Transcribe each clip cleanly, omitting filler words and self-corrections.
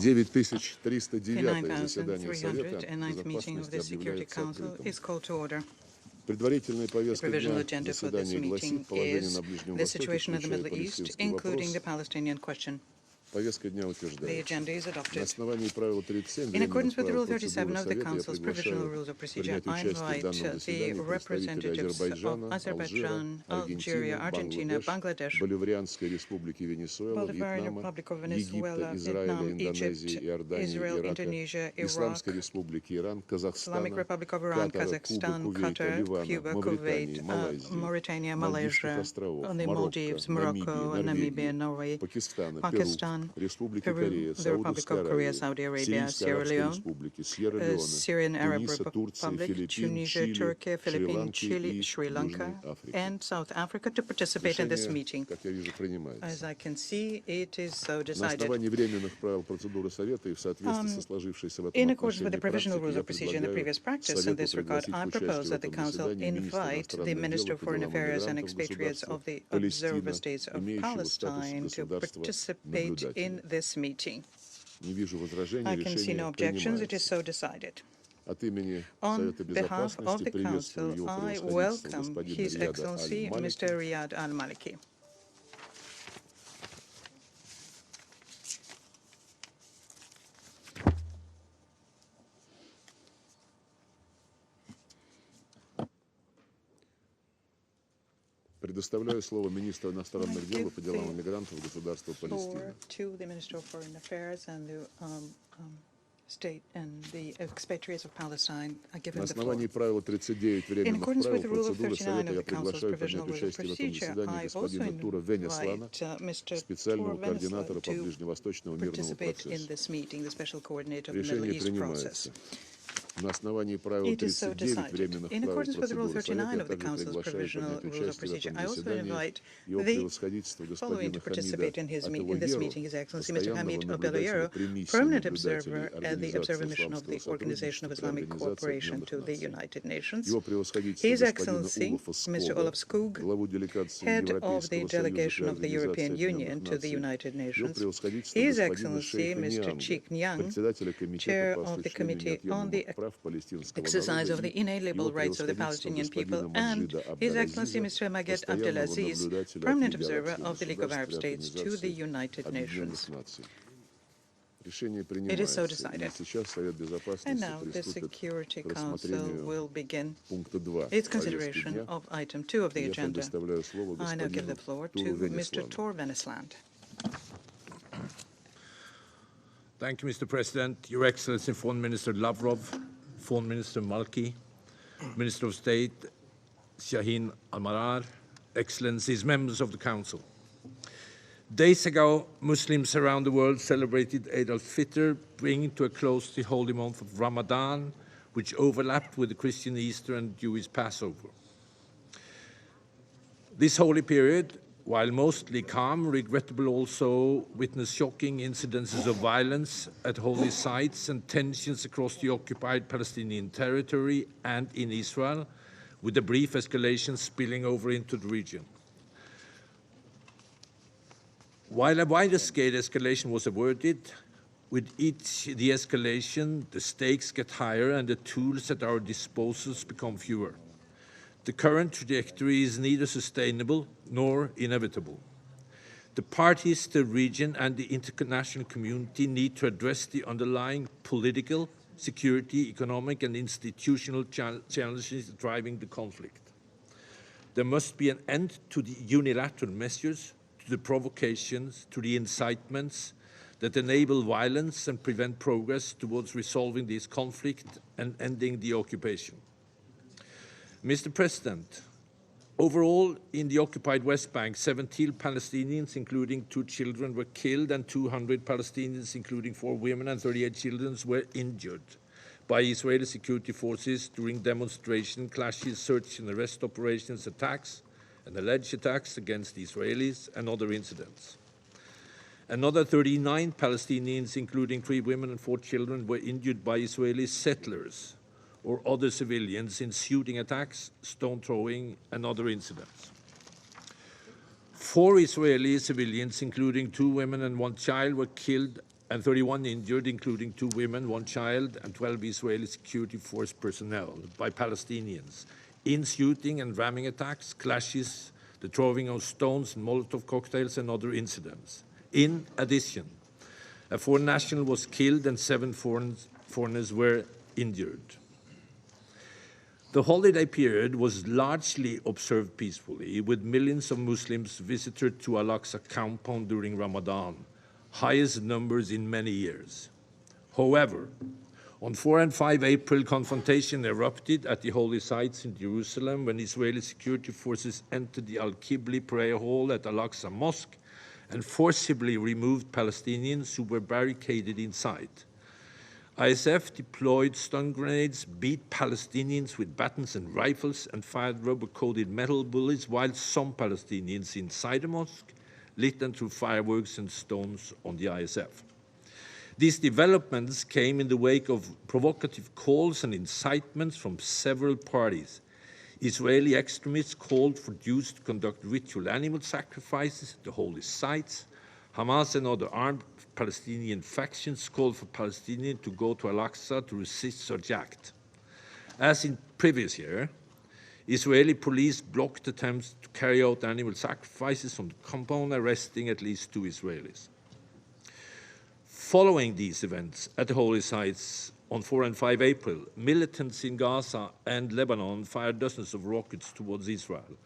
9309 заседание Совета Безопасности объявляется открытым. Предварительная повестка дня заседания гласит положение на Ближнем Востоке, включая палестинский вопрос. Повестка дня утверждается. На основании правила 37 временных правил процедуры Совета я приглашаю принять участие в данном заседании представителей Азербайджана, Аргентины, Бангладеш, Боливарианской республики Венесуэла, Вьетнама, Египта, Израиля, Индонезии, Иордании, Ирака, Исламской республики Иран, Казахстана, Катара, Кубы, Кувейта, Ливана, Мавритании, Малайзии, Мальдивских островов, Марокко, Намибия, Норвегии, Пакистана, Республики Корея, Саudi Arabia, Sierra Leone, Syrian Arab Republic, Tunisia, Turkey, Philippines, Chile, Sri Lanka, and South Africa to participate in this meeting. As I can see, it is so decided. In accordance with the provisional rules of procedure and the previous practice in this regard, I propose that the Council invite the Minister of Foreign Affairs and Expatriates of the Observer States of Palestine to participate in this meeting. I can see no objections. It is so decided. On behalf of the Council, I welcome His Excellency Mr. Riyad al-Maliki. Предоставляю слово министру иностранных дел и по делам иммигрантов государства Палестина. На основании правила 39 временных правил процедуры Совета я приглашаю принять участие в этом заседании господина Тура Венеслана, специального координатора по ближневосточному мирному процессу. Решение принимается. На основании правил 39 временных правил процедуры Совета я также приглашаю принять участие в этом заседании его превосходительство господина Хамида Ат-Талуеру, постоянного наблюдателя при миссии Организации Исламского сотрудничества, его превосходительство господина Олафа Скога, главу делегации Европейского Союза при Организации Объединенных Наций, его превосходительство господина Шейха Нианга, председателя комитета по осуществлению неотъемлемых прав exercise of the inalienable rights of the Palestinian people, and His Excellency Mr. Maged Abdelaziz, permanent observer of the League of Arab States to the United Nations. It is so decided. And now the Security Council will begin its consideration of item 2 of the agenda. I now give the floor to Mr. Tor Venesland. Thank you, Mr. President. Your Excellency, Foreign Minister Lavrov, Foreign Minister Malki, Minister of State Shaheen Al-Marar, Excellencies, members of the Council. Days ago, Muslims around the world celebrated Eid al-Fitr, bringing to a close the holy month of Ramadan, which overlapped with the Christian Easter and Jewish Passover. This holy period, while mostly calm, regrettable also witnessed shocking incidences of violence at holy sites and tensions across the occupied Palestinian territory and in Israel, with a brief escalation spilling over into the region. While a wider-scale escalation was averted, with each de-escalation, the stakes get higher and the tools at our disposal become fewer. The current trajectory is neither sustainable nor inevitable. The parties to the region and the international community need to address the underlying political, security, economic, and institutional challenges driving the conflict. There must be an end to the unilateral measures, to the provocations, to the incitements that enable violence and prevent progress towards resolving this conflict and ending the occupation. Mr. President, overall, in the occupied West Bank, 17 Palestinians, including 2 children, were killed, and 200 Palestinians, including 4 women and 38 children, were injured by Israeli security forces during demonstration, clashes, search and arrest operations, attacks, and alleged attacks against the Israelis, and other incidents. Another 39 Palestinians, including 3 women and 4 children, were injured by Israeli settlers or other civilians in shooting attacks, stone throwing, and other incidents. 4 Israeli civilians, including 2 women and 1 child, were killed and 31 injured, including 2 women, 1 child, and 12 Israeli security force personnel by Palestinians in shooting and ramming attacks, clashes, the throwing of stones and Molotov cocktails, and other incidents. In addition, a foreign national was killed and 7 foreigners were injured. The holiday period was largely observed peacefully, with millions of Muslims visited to Al-Aqsa compound during Ramadan, highest numbers in many years. However, on 4 and 5 April, confrontation erupted at the holy sites in Jerusalem when Israeli security forces entered the Al-Qibli prayer hall at Al-Aqsa Mosque and forcibly removed Palestinians who were barricaded inside. ISF deployed stun grenades, beat Palestinians with batons and rifles, and fired rubber-coated metal bullets, while some Palestinians inside the mosque lit them through fireworks and stones on the ISF. These developments came in the wake of provocative calls and incitements from several parties. Israeli extremists called for Jews to conduct ritual animal sacrifices at the holy sites. Hamas and other armed Palestinian factions called for Palestinians to go to Al-Aqsa to resist such act. As in previous year, Israeli police blocked attempts to carry out animal sacrifices on the compound, arresting at least 2 Israelis. Following these events at the holy sites on 4 and 5 April, militants in Gaza and Lebanon fired dozens of rockets towards Israel.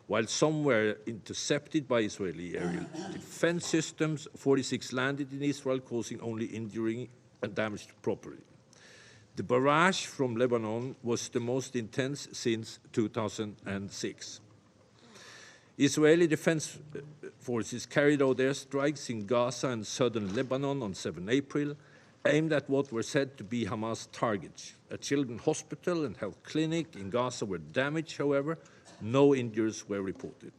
While some were intercepted by Israeli aerial defense systems, 46 landed in Israel, causing only injury and damage to property. The barrage from Lebanon was the most intense since 2006. Israeli defense forces carried out airstrikes in Gaza and southern Lebanon on 7 April, aimed at what were said to be Hamas targets. A children's hospital and health clinic in Gaza were damaged, however. No injuries were reported.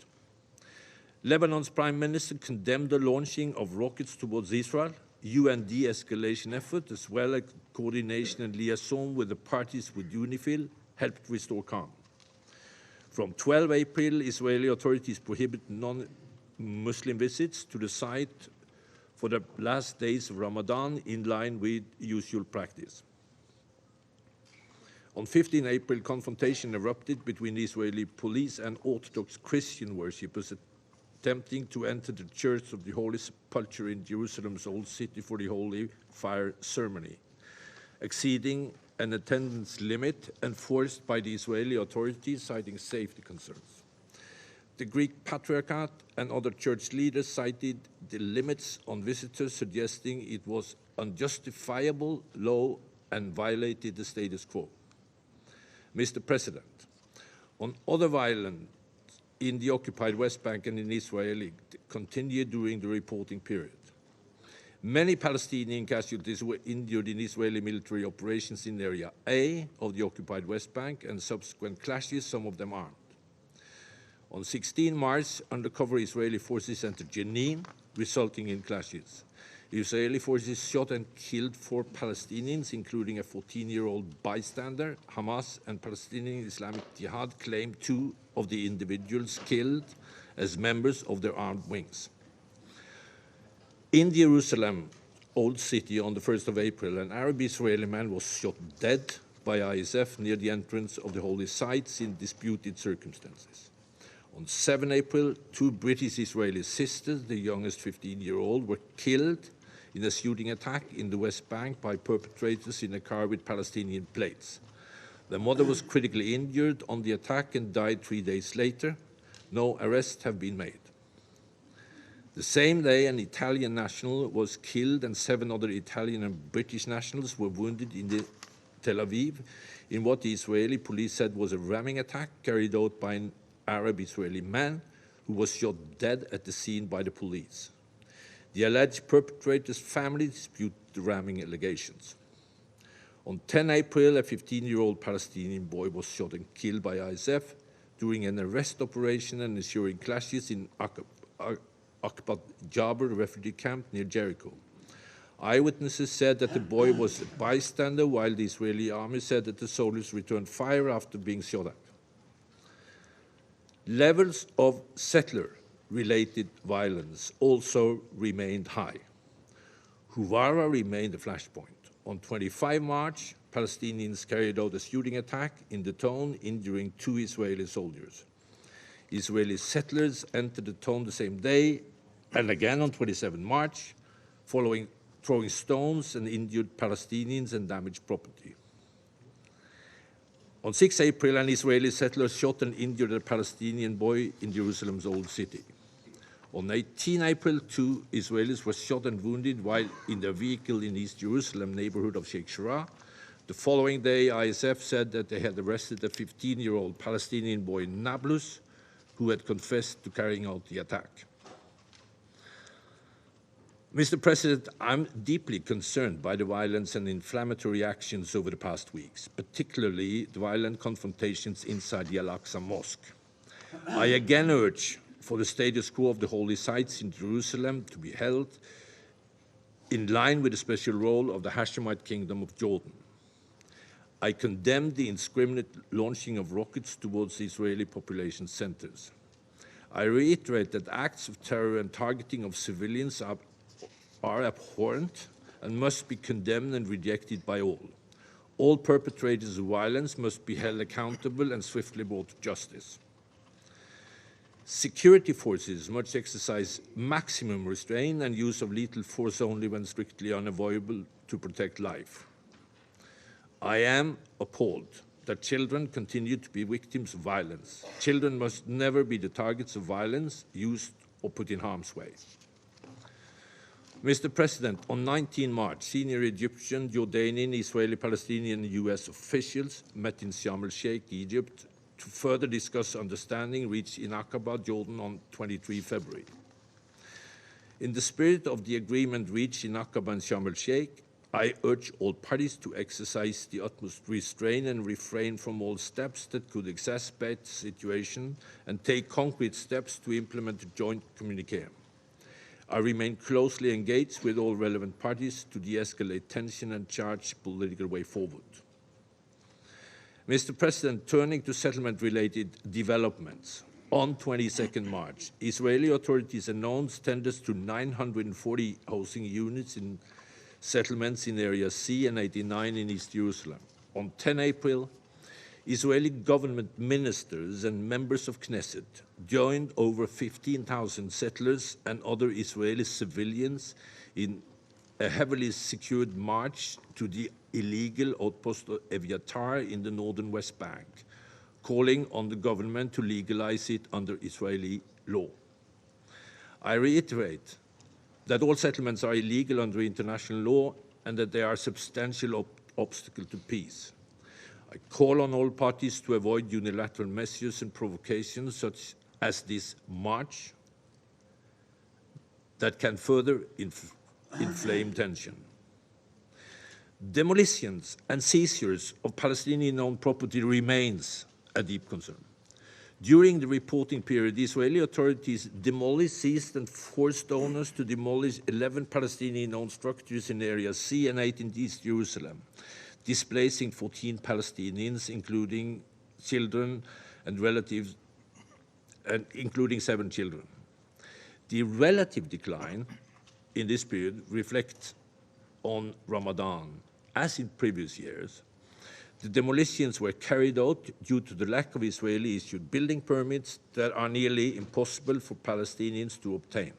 Lebanon's prime minister condemned the launching of rockets towards Israel. UN de-escalation effort, as well as coordination and liaison with the parties with UNIFIL, helped restore calm. From 12 April, Israeli authorities prohibited non-Muslim visits to the site for the last days of Ramadan, in line with usual practice. On 15 April, confrontation erupted between Israeli police and Orthodox Christian worshippers attempting to enter the Church of the Holy Sepulchre in Jerusalem's Old City for the Holy Fire ceremony, exceeding an attendance limit enforced by the Israeli authorities, citing safety concerns. The Greek Patriarchate and other church leaders cited the limits on visitors, suggesting it was unjustifiable, low, and violated the status quo. Mr. President, on other violence in the occupied West Bank and in Israel continued during the reporting period. Many Palestinian casualties were injured in Israeli military operations in Area A of the occupied West Bank and subsequent clashes, some of them armed. On 16 March, undercover Israeli forces entered Jenin, resulting in clashes. Israeli forces shot and killed 4 Palestinians, including a 14-year-old bystander. Hamas and Palestinian Islamic Jihad claimed 2 of the individuals killed as members of their armed wings. In Jerusalem, Old City, on the 1st of April, an Arab-Israeli man was shot dead by ISF near the entrance of the holy sites in disputed circumstances. On 7 April, 2 British Israeli sisters, the youngest 15-year-old, were killed in a shooting attack in the West Bank by perpetrators in a car with Palestinian plates. The mother was critically injured on the attack and died 3 days later. No arrests have been made. The same day, an Italian national was killed and 7 other Italian and British nationals were wounded in Tel Aviv in what the Israeli police said was a ramming attack carried out by an Arab-Israeli man who was shot dead at the scene by the police. The alleged perpetrator's family disputed the ramming allegations. On 10 April, a 15-year-old Palestinian boy was shot and killed by ISF during an arrest operation and ensuing clashes in Aqbat Jabir refugee camp near Jericho. Eyewitnesses said that the boy was a bystander, while the Israeli army said that the soldiers returned fire after being shot at. Levels of settler-related violence also remained high. Huwara remained a flashpoint. On 25 March, Palestinians carried out a shooting attack in the town, injuring 2 Israeli soldiers. Israeli settlers entered the town the same day, and again on 27 March, throwing stones and injured Palestinians and damaged property. On 6 April, an Israeli settler shot and injured a Palestinian boy in Jerusalem's Old City. On 18 April, 2 Israelis were shot and wounded while in their vehicle in East Jerusalem neighborhood of Sheikh Jarrah. The following day, ISF said that they had arrested a 15-year-old Palestinian boy in Nablus who had confessed to carrying out the attack. Mr. President, I'm deeply concerned by the violence and inflammatory actions over the past weeks, particularly the violent confrontations inside the Al-Aqsa Mosque. I again urge for the status quo of the holy sites in Jerusalem to be held in line with the special role of the Hashemite Kingdom of Jordan. I condemn the indiscriminate launching of rockets towards the Israeli population centers. I reiterate that acts of terror and targeting of civilians are abhorrent and must be condemned and rejected by all. All perpetrators of violence must be held accountable and swiftly brought to justice. Security forces must exercise maximum restraint and use of lethal force only when strictly unavoidable to protect life. I am appalled that children continue to be victims of violence. Children must never be the targets of violence, used or put in harm's way. Mr. President, on 19 March, senior Egyptian, Jordanian, Israeli, Palestinian, and U.S. officials met in Sharm el-Sheikh, Egypt, to further discuss understanding reached in Aqaba, Jordan, on 23 February. In the spirit of the agreement reached in Aqaba and Sharm el-Sheikh, I urge all parties to exercise the utmost restraint and refrain from all steps that could exacerbate the situation and take concrete steps to implement a joint communiqué. I remain closely engaged with all relevant parties to de-escalate tension and chart a political way forward. Mr. President, turning to settlement-related developments, on 22nd March, Israeli authorities announced tenders to 940 housing units in settlements in Area C and 89 in East Jerusalem. On 10 April, Israeli government ministers and members of Knesset joined over 15,000 settlers and other Israeli civilians in a heavily secured march to the illegal outpost of Eviatar in the northern West Bank, calling on the government to legalize it under Israeli law. I reiterate that all settlements are illegal under international law and that they are a substantial obstacle to peace. I call on all parties to avoid unilateral measures and provocations such as this march that can further inflame tension. Demolitions and seizures of Palestinian-owned property remains a deep concern. During the reporting period, the Israeli authorities demolished, seized, and forced owners to demolish 11 Palestinian-owned structures in Area C and 8 in East Jerusalem, displacing 14 Palestinians, including children and relatives, and including 7 children. The relative decline in this period reflects on Ramadan. As in previous years, the demolitions were carried out due to the lack of Israeli-issued building permits that are nearly impossible for Palestinians to obtain.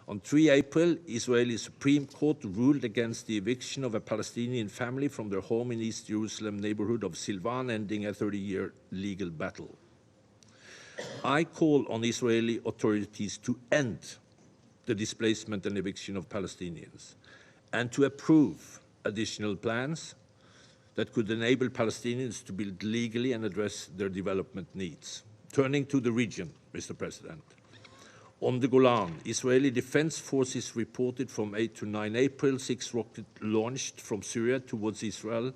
On 3 April, Israeli Supreme Court ruled against the eviction of a Palestinian family from their home in East Jerusalem neighborhood of Silvan, ending a 30-year legal battle. I call on Israeli authorities to end the displacement and eviction of Palestinians and to approve additional plans that could enable Palestinians to build legally and address their development needs. Turning to the region, Mr. President. On the Golan, Israeli Defense Forces reported from 8 to 9 April 6 rockets launched from Syria towards Israel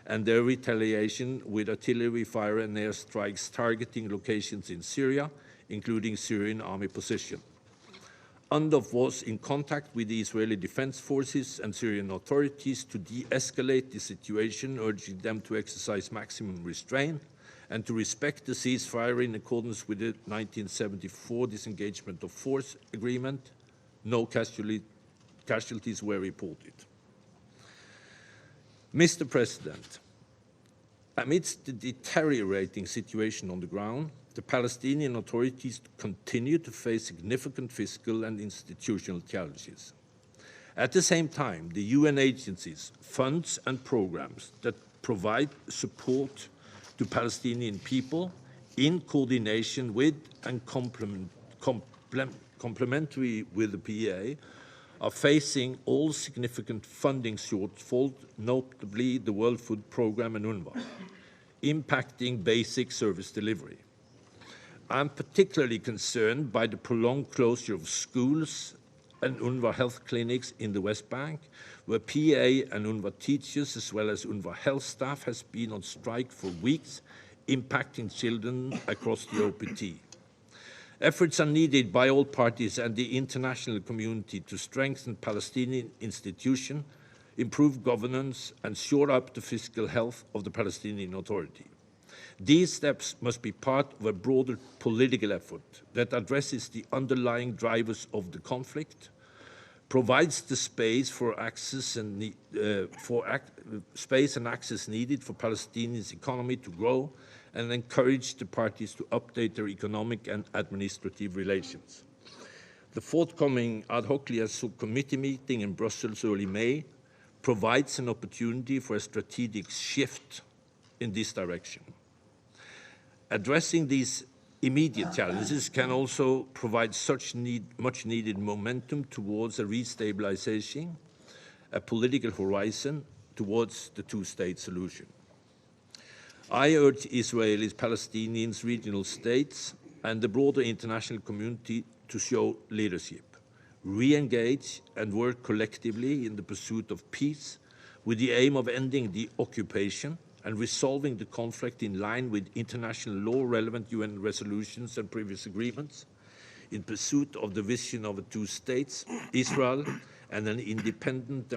and their retaliation with artillery fire and airstrikes targeting locations in Syria, including Syrian army positions. UNDOF was in contact with the Israeli Defense Forces and Syrian authorities to de-escalate the situation, urging them to exercise maximum restraint and to respect the ceasefire in accordance with the 1974 disengagement of force agreement. No casualties casualties were reported. Mr. President, amidst the deteriorating situation on the ground, the Palestinian authorities continue to face significant fiscal and institutional challenges. At the same time, the UN agencies, funds and programs that provide support to Palestinian people in coordination with and complementary with the PA are facing all significant funding shortfalls, notably the World Food Programme and UNRWA, impacting basic service delivery. I'm particularly concerned by the prolonged closure of schools and UNRWA health clinics in the West Bank, where PA and UNRWA teachers, as well as UNRWA health staff, has been on strike for weeks, impacting children across the OPT. Efforts are needed by all parties and the international community to strengthen Palestinian institutions, improve governance, and shore up the fiscal health of the Palestinian Authority. These steps must be part of a broader political effort that addresses the underlying drivers of the conflict, provides the space for access and access needed for Palestinians' economy to grow, and encourage the parties to update their economic and administrative relations. The forthcoming ad hoc liaison committee meeting in Brussels early May provides an opportunity for a strategic shift in this direction. Addressing these immediate challenges can also provide much needed momentum towards a restabilization, a political horizon towards the two-state solution. I urge Israelis, Palestinians, regional states, and the broader international community to show leadership, re-engage and work collectively in the pursuit of peace with the aim of ending the occupation and resolving the conflict in line with international law, relevant UN resolutions and previous agreements, in pursuit of the vision of two states, Israel and an independent,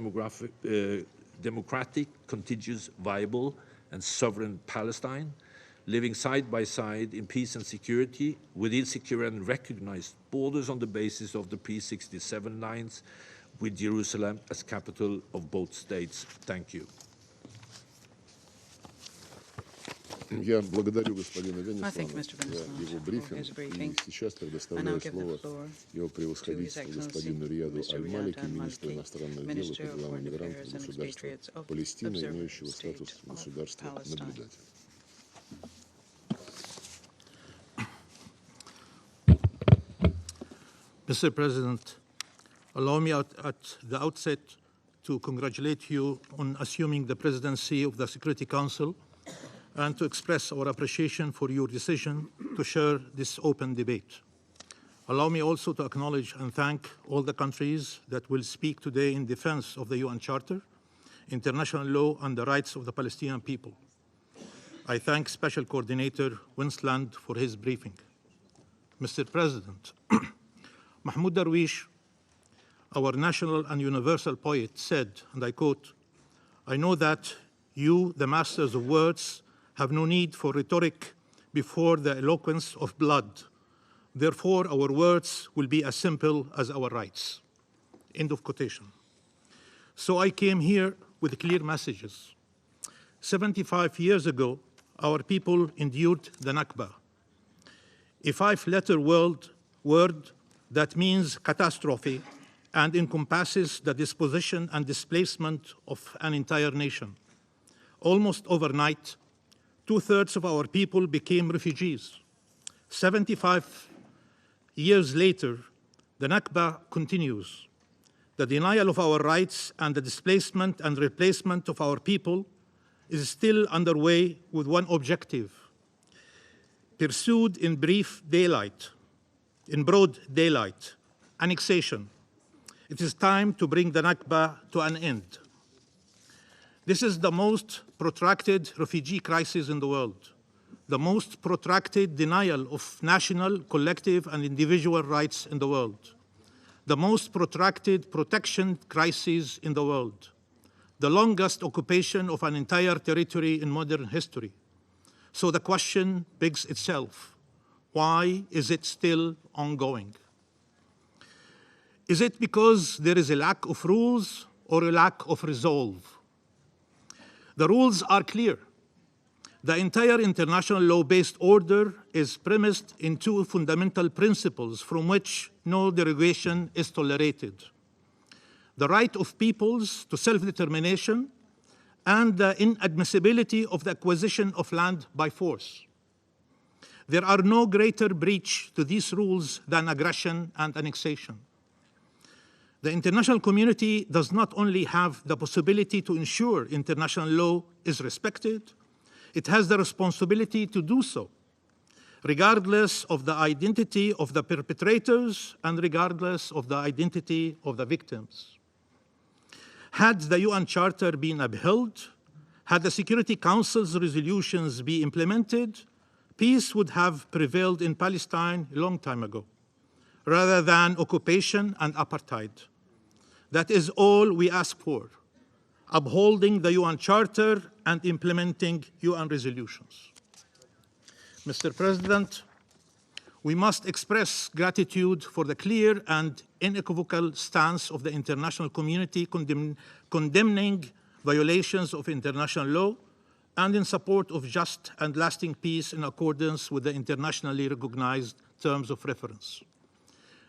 democratic, contiguous, viable, and sovereign Palestine, living side by side in peace and security within secure and recognized borders on the basis of the P-67 lines, with Jerusalem as capital of both states. Thank you. Я благодарю господина Венеслава thank Mr. за его брифинг. И сейчас предоставляю слово его превосходительству господину Рияду Аль-Малики, министру иностранных дел и по делам мигрантов государства Палестины, имеющего статус государства-наблюдателя. Mr. President, allow me at the outset to congratulate you on assuming the presidency of the Security Council and to express our appreciation for your decision to share this open debate. Allow me also to acknowledge and thank all the countries that will speak today in defense of the UN Charter, international law, and the rights of the Palestinian people. I thank Special Coordinator Winsland for his briefing. Mr. President, Mahmoud Darwish, our national and universal poet, said, and I quote, "I know that you, the masters of words, have no need for rhetoric before the eloquence of blood. Therefore, our words will be as simple as our rights." End of quotation. So I came here with clear messages. 75 years ago, our people endured the Nakba, a five-letter word that means catastrophe and encompasses the disposition and displacement of an entire nation. Almost overnight, 2/3 of our people became refugees. 75 years later, the Nakba continues. The denial of our rights and the displacement and replacement of our people is still underway with one objective, pursued in broad daylight, annexation. It is time to bring the Nakba to an end. This is the most protracted refugee crisis in the world, the most protracted denial of national, collective, and individual rights in the world, the most protracted protection crisis in the world, the longest occupation of an entire territory in modern history. So the question begs itself, why is it still ongoing? Is it because there is a lack of rules or a lack of resolve? The rules are clear. The entire international law-based order is premised in two fundamental principles from which no derogation is tolerated: the right of peoples to self-determination and the inadmissibility of the acquisition of land by force. There are no greater breach to these rules than aggression and annexation. The international community does not only have the possibility to ensure international law is respected, it has the responsibility to do so, regardless of the identity of the perpetrators and regardless of the identity of the victims. Had the UN Charter been upheld, had the Security Council's resolutions been implemented, peace would have prevailed in Palestine a long time ago, rather than occupation and apartheid. That is all we ask for: upholding the UN Charter and implementing UN resolutions. Mr. President, we must express gratitude for the clear and unequivocal stance of the international community condemning violations of international law and in support of just and lasting peace in accordance with the internationally recognized terms of reference.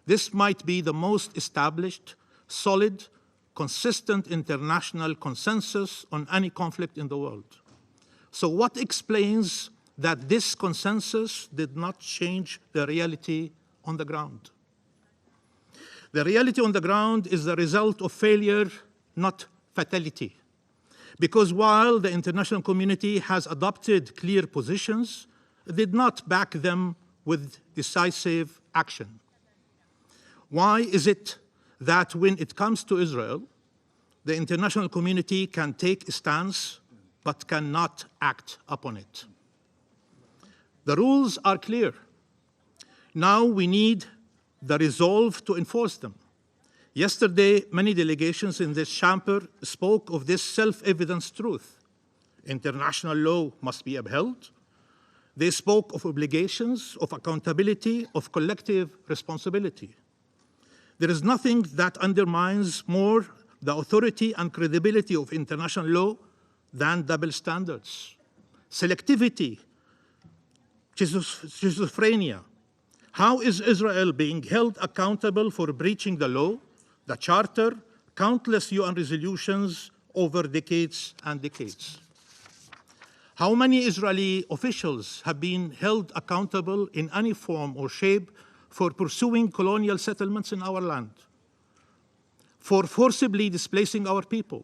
This might be the most established, solid, consistent international consensus on any conflict in the world. So what explains that this consensus did not change the reality on the ground? The reality on the ground is the result of failure, not fatality. Because while the international community has adopted clear positions, it did not back them with decisive action. Why is it that when it comes to Israel, the international community can take a stance but cannot act upon it? The rules are clear. Now we need the resolve to enforce them. Yesterday, many delegations in this chamber spoke of this self-evident truth. International law must be upheld. They spoke of obligations, of accountability, of collective responsibility. There is nothing that undermines more the authority and credibility of international law than double standards, selectivity, schizophrenia. How is Israel being held accountable for breaching the law, the Charter, countless UN resolutions over decades and decades? How many Israeli officials have been held accountable in any form or shape for pursuing colonial settlements in our land, for forcibly displacing our people,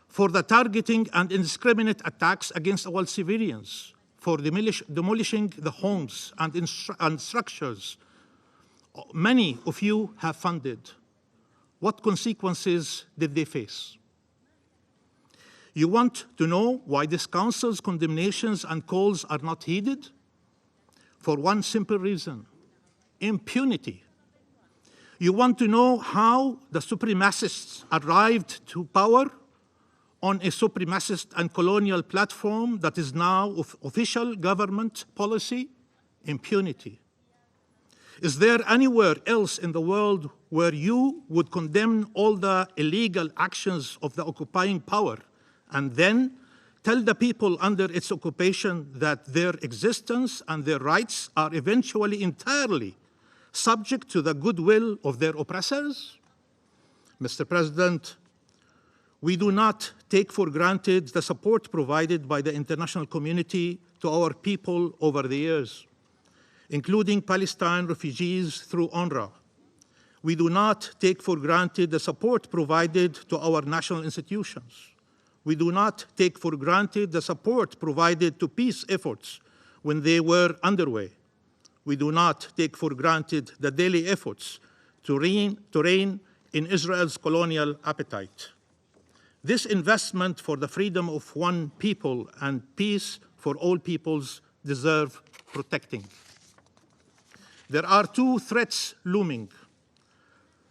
for the targeting and indiscriminate attacks against our civilians, for demolishing the homes and structures many of you have funded? What consequences did they face? You want to know why this Council's condemnations and calls are not heeded? For one simple reason: impunity. You want to know how the supremacists arrived to power on a supremacist and colonial platform that is now of official government policy? Impunity. Is there anywhere else in the world where you would condemn all the illegal actions of the occupying power and then tell the people under its occupation that their existence and their rights are eventually entirely subject to the goodwill of their oppressors? Mr. President, we do not take for granted the support provided by the international community to our people over the years, including Palestine refugees through UNRWA. We do not take for granted the support provided to our national institutions. We do not take for granted the support provided to peace efforts when they were underway. We do not take for granted the daily efforts to rein in Israel's colonial appetite. This investment for the freedom of one people and peace for all peoples deserve protecting. There are two threats looming: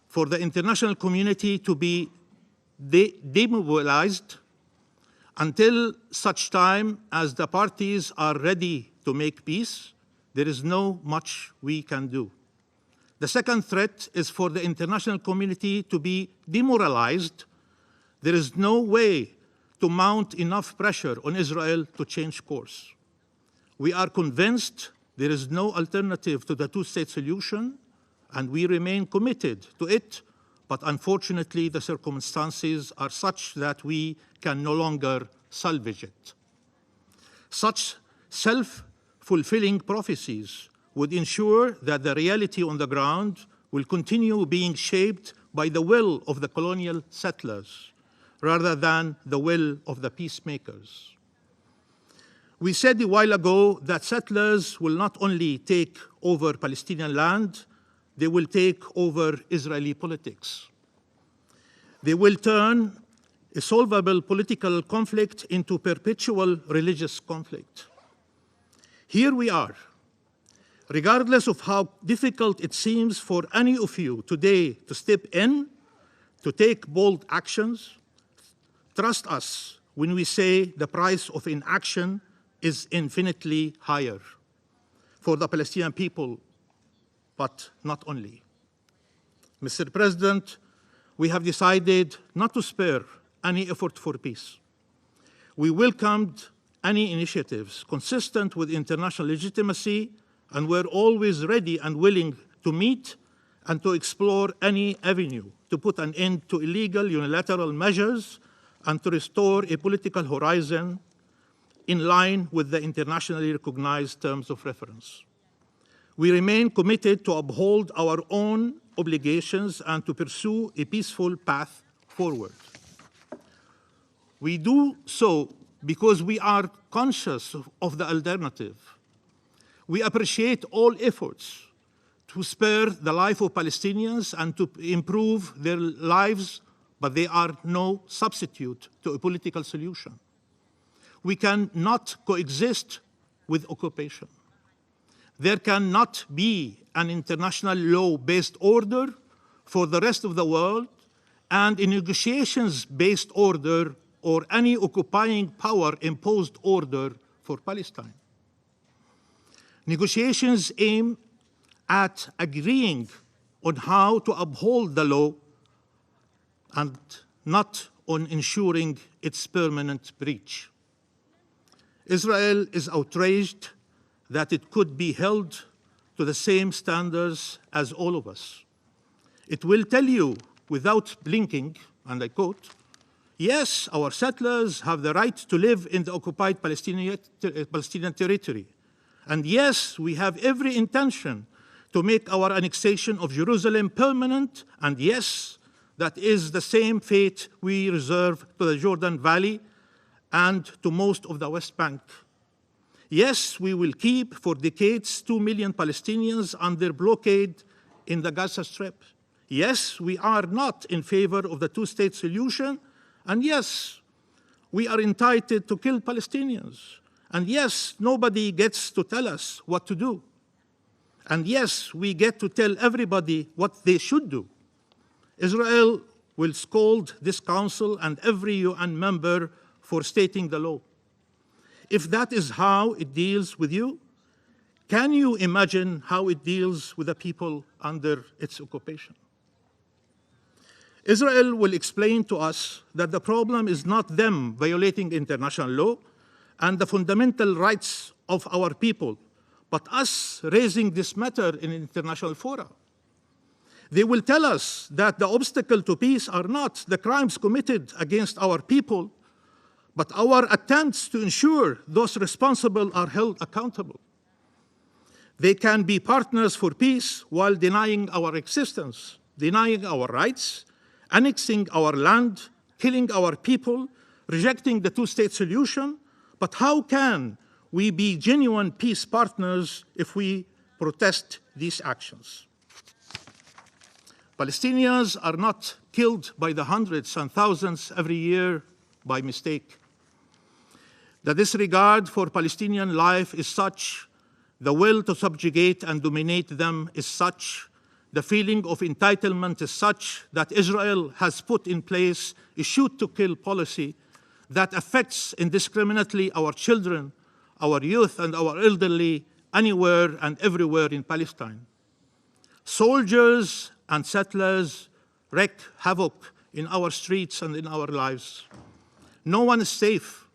for the international community to be demobilized until such time as the parties are ready to make peace. There is no much we can do. The second threat is for the international community to be demoralized. There is no way to mount enough pressure on Israel to change course. We are convinced there is no alternative to the two-state solution, and we remain committed to it, but unfortunately the circumstances are such that we can no longer salvage it. Such self-fulfilling prophecies would ensure that the reality on the ground will continue being shaped by the will of the colonial settlers rather than the will of the peacemakers. We said a while ago that settlers will not only take over Palestinian land, they will take over Israeli politics. They will turn a solvable political conflict into perpetual religious conflict. Here we are. Regardless of how difficult it seems for any of you today to step in, to take bold actions, trust us when we say the price of inaction is infinitely higher for the Palestinian people, but not only. Mr. President, we have decided not to spare any effort for peace. We welcomed any initiatives consistent with international legitimacy, and we're always ready and willing to meet and to explore any avenue to put an end to illegal unilateral measures and to restore a political horizon in line with the internationally recognized terms of reference. We remain committed to uphold our own obligations and to pursue a peaceful path forward. We do so because we are conscious of the alternative. We appreciate all efforts to spare the life of Palestinians and to improve their lives, but they are no substitute to a political solution. We cannot coexist with occupation. There cannot be an international law-based order for the rest of the world and a negotiations-based order or any occupying power-imposed order for Palestine. Negotiations aim at agreeing on how to uphold the law and not on ensuring its permanent breach. Israel is outraged that it could be held to the same standards as all of us. It will tell you without blinking, and I quote, "Yes, our settlers have the right to live in the occupied Palestinian territory. And yes, we have every intention to make our annexation of Jerusalem permanent. And yes, that is the same fate we reserve to the Jordan Valley and to most of the West Bank. Yes, we will keep for decades 2 million Palestinians under blockade in the Gaza Strip. Yes, we are not in favor of the two-state solution. And yes, we are entitled to kill Palestinians. And yes, nobody gets to tell us what to do. And yes, we get to tell everybody what they should do. Israel will scold this council and every UN member for stating the law. If that is how it deals with you, can you imagine how it deals with the people under its occupation? Israel will explain to us that the problem is not them violating international law and the fundamental rights of our people, but us raising this matter in international fora. They will tell us that the obstacle to peace are not the crimes committed against our people, but our attempts to ensure those responsible are held accountable. They can be partners for peace while denying our existence, denying our rights, annexing our land, killing our people, rejecting the two-state solution. But how can we be genuine peace partners if we protest these actions? Palestinians are not killed by the hundreds and thousands every year by mistake. The disregard for Palestinian life is such, the will to subjugate and dominate them is such, the feeling of entitlement is such that Israel has put in place a shoot-to-kill policy that affects indiscriminately our children, our youth, and our elderly anywhere and everywhere in Palestine. Soldiers and settlers wreak havoc in our streets and in our lives. No one is safe,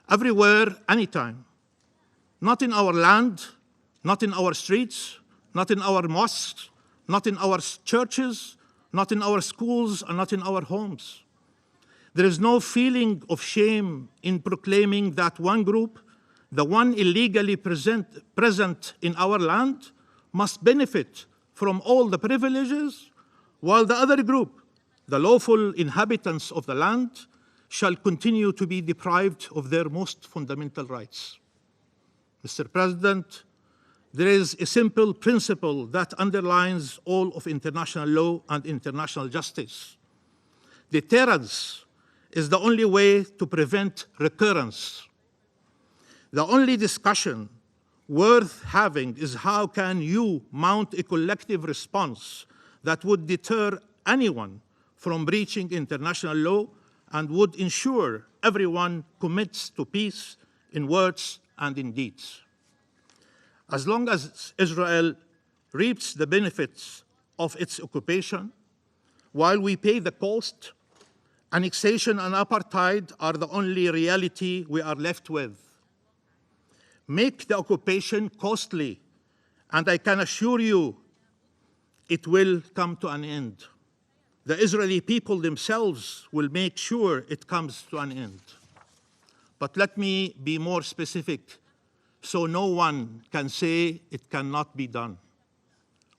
everywhere, anytime. Not in our land, not in our streets, not in our mosques, not in our churches, not in our schools, and not in our homes. There is no feeling of shame in proclaiming that one group, the one illegally present in our land, must benefit from all the privileges, while the other group, the lawful inhabitants of the land, shall continue to be deprived of their most fundamental rights. Mr. President, there is a simple principle that underlines all of international law and international justice. Deterrence is the only way to prevent recurrence. The only discussion worth having is how can you mount a collective response that would deter anyone from breaching international law and would ensure everyone commits to peace in words and in deeds. As long as Israel reaps the benefits of its occupation, while we pay the cost, annexation and apartheid are the only reality we are left with. Make the occupation costly, and I can assure you it will come to an end. The Israeli people themselves will make sure it comes to an end. But let me be more specific so no one can say it cannot be done.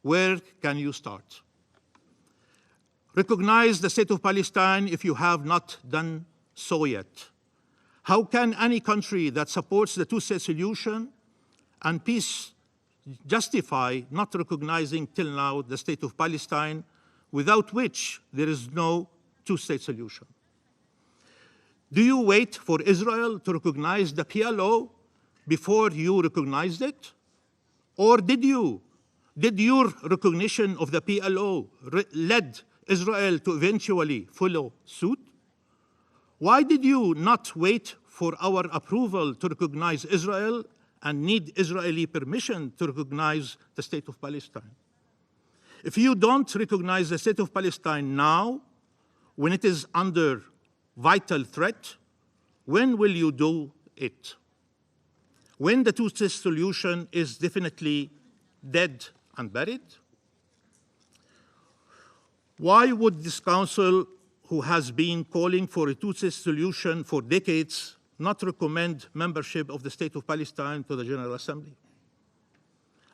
Where can you start? Recognize the state of Palestine if you have not done so yet. How can any country that supports the two-state solution and peace justify not recognizing till now the state of Palestine, without which there is no two-state solution? Do you wait for Israel to recognize the PLO before you recognized it? Or did your recognition of the PLO led Israel to eventually follow suit? Why did you not wait for our approval to recognize Israel and need Israeli permission to recognize the state of Palestine? If you don't recognize the state of Palestine now, when it is under vital threat, when will you do it? When the two-state solution is definitely dead and buried? Why would this council, who has been calling for a two-state solution for decades, not recommend membership of the state of Palestine to the General Assembly?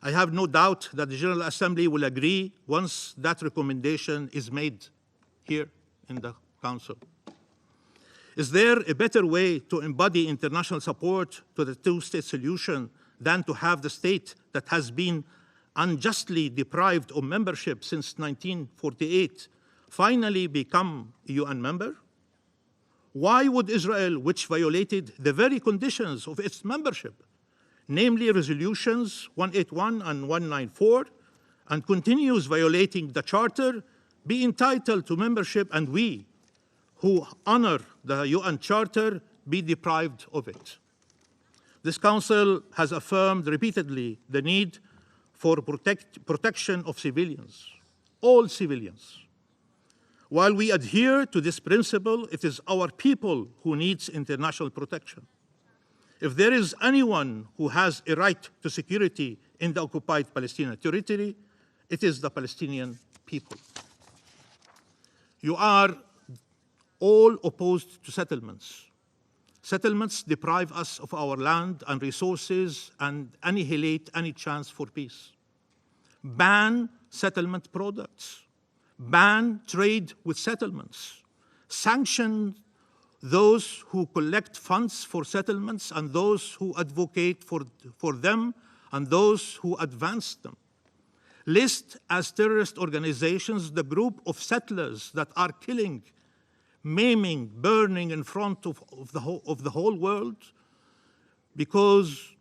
I have no doubt that the General Assembly will agree once that recommendation is made here in the Council. Is there a better way to embody international support to the two-state solution than to have the state that has been unjustly deprived of membership since 1948 finally become a UN member? Why would Israel, which violated the very conditions of its membership, namely resolutions 181 and 194, and continues violating the Charter, be entitled to membership, and we, who honor the UN Charter, be deprived of it? This Council has affirmed repeatedly the need for protection of civilians, all civilians. While we adhere to this principle, it is our people who needs international protection. If there is anyone who has a right to security in the occupied Palestinian territory, it is the Palestinian people. You are all opposed to settlements. Settlements deprive us of our land and resources and annihilate any chance for peace. Ban settlement products. Ban trade with settlements. Sanction those who collect funds for settlements and those who advocate for them and those who advance them. List as terrorist organizations the group of settlers that are killing, maiming, burning in front of the whole world because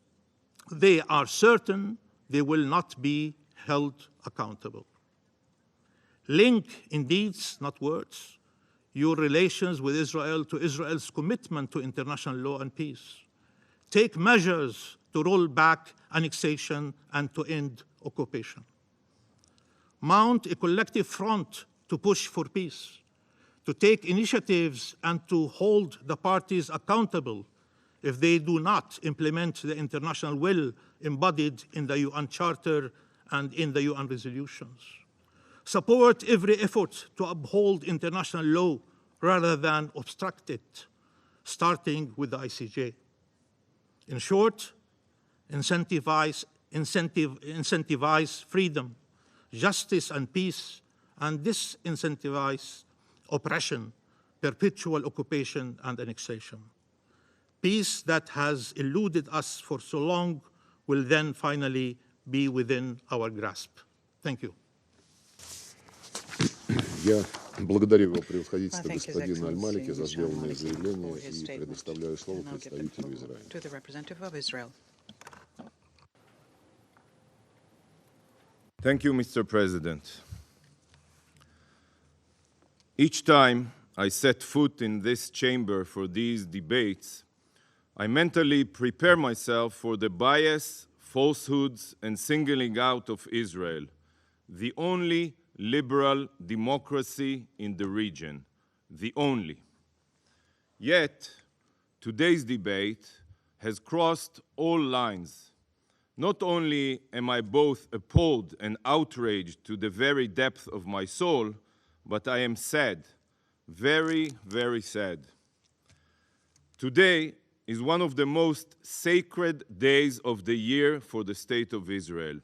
they are certain they will not be held accountable. Link in deeds, not words, your relations with Israel to Israel's commitment to international law and peace. Take measures to roll back annexation and to end occupation. mount a collective front to push for peace, to take initiatives and to hold the parties accountable if they do not implement the international will embodied in the UN Charter and in the UN resolutions. Support every effort to uphold international law rather than obstruct it, starting with the ICJ. In short, incentivize freedom, justice, and peace, and disincentivize oppression, perpetual occupation, and annexation. Peace that has eluded us for so long will then finally be within our grasp. Thank you. Я благодарю его превосходительство господина Аль-Малики за сделанное заявление и предоставляю слово представителю Израиля. Thank you, Mr. President. Each time I set foot in this chamber for these debates, I mentally prepare myself for the bias, falsehoods, and singling out of Israel, the only liberal democracy in the region, the only. Yet, today's debate has crossed all lines. Not only am I both appalled and outraged to the very depth of my soul, but I am sad, very, very sad. Today is one of the most sacred days of the year for the State of Israel.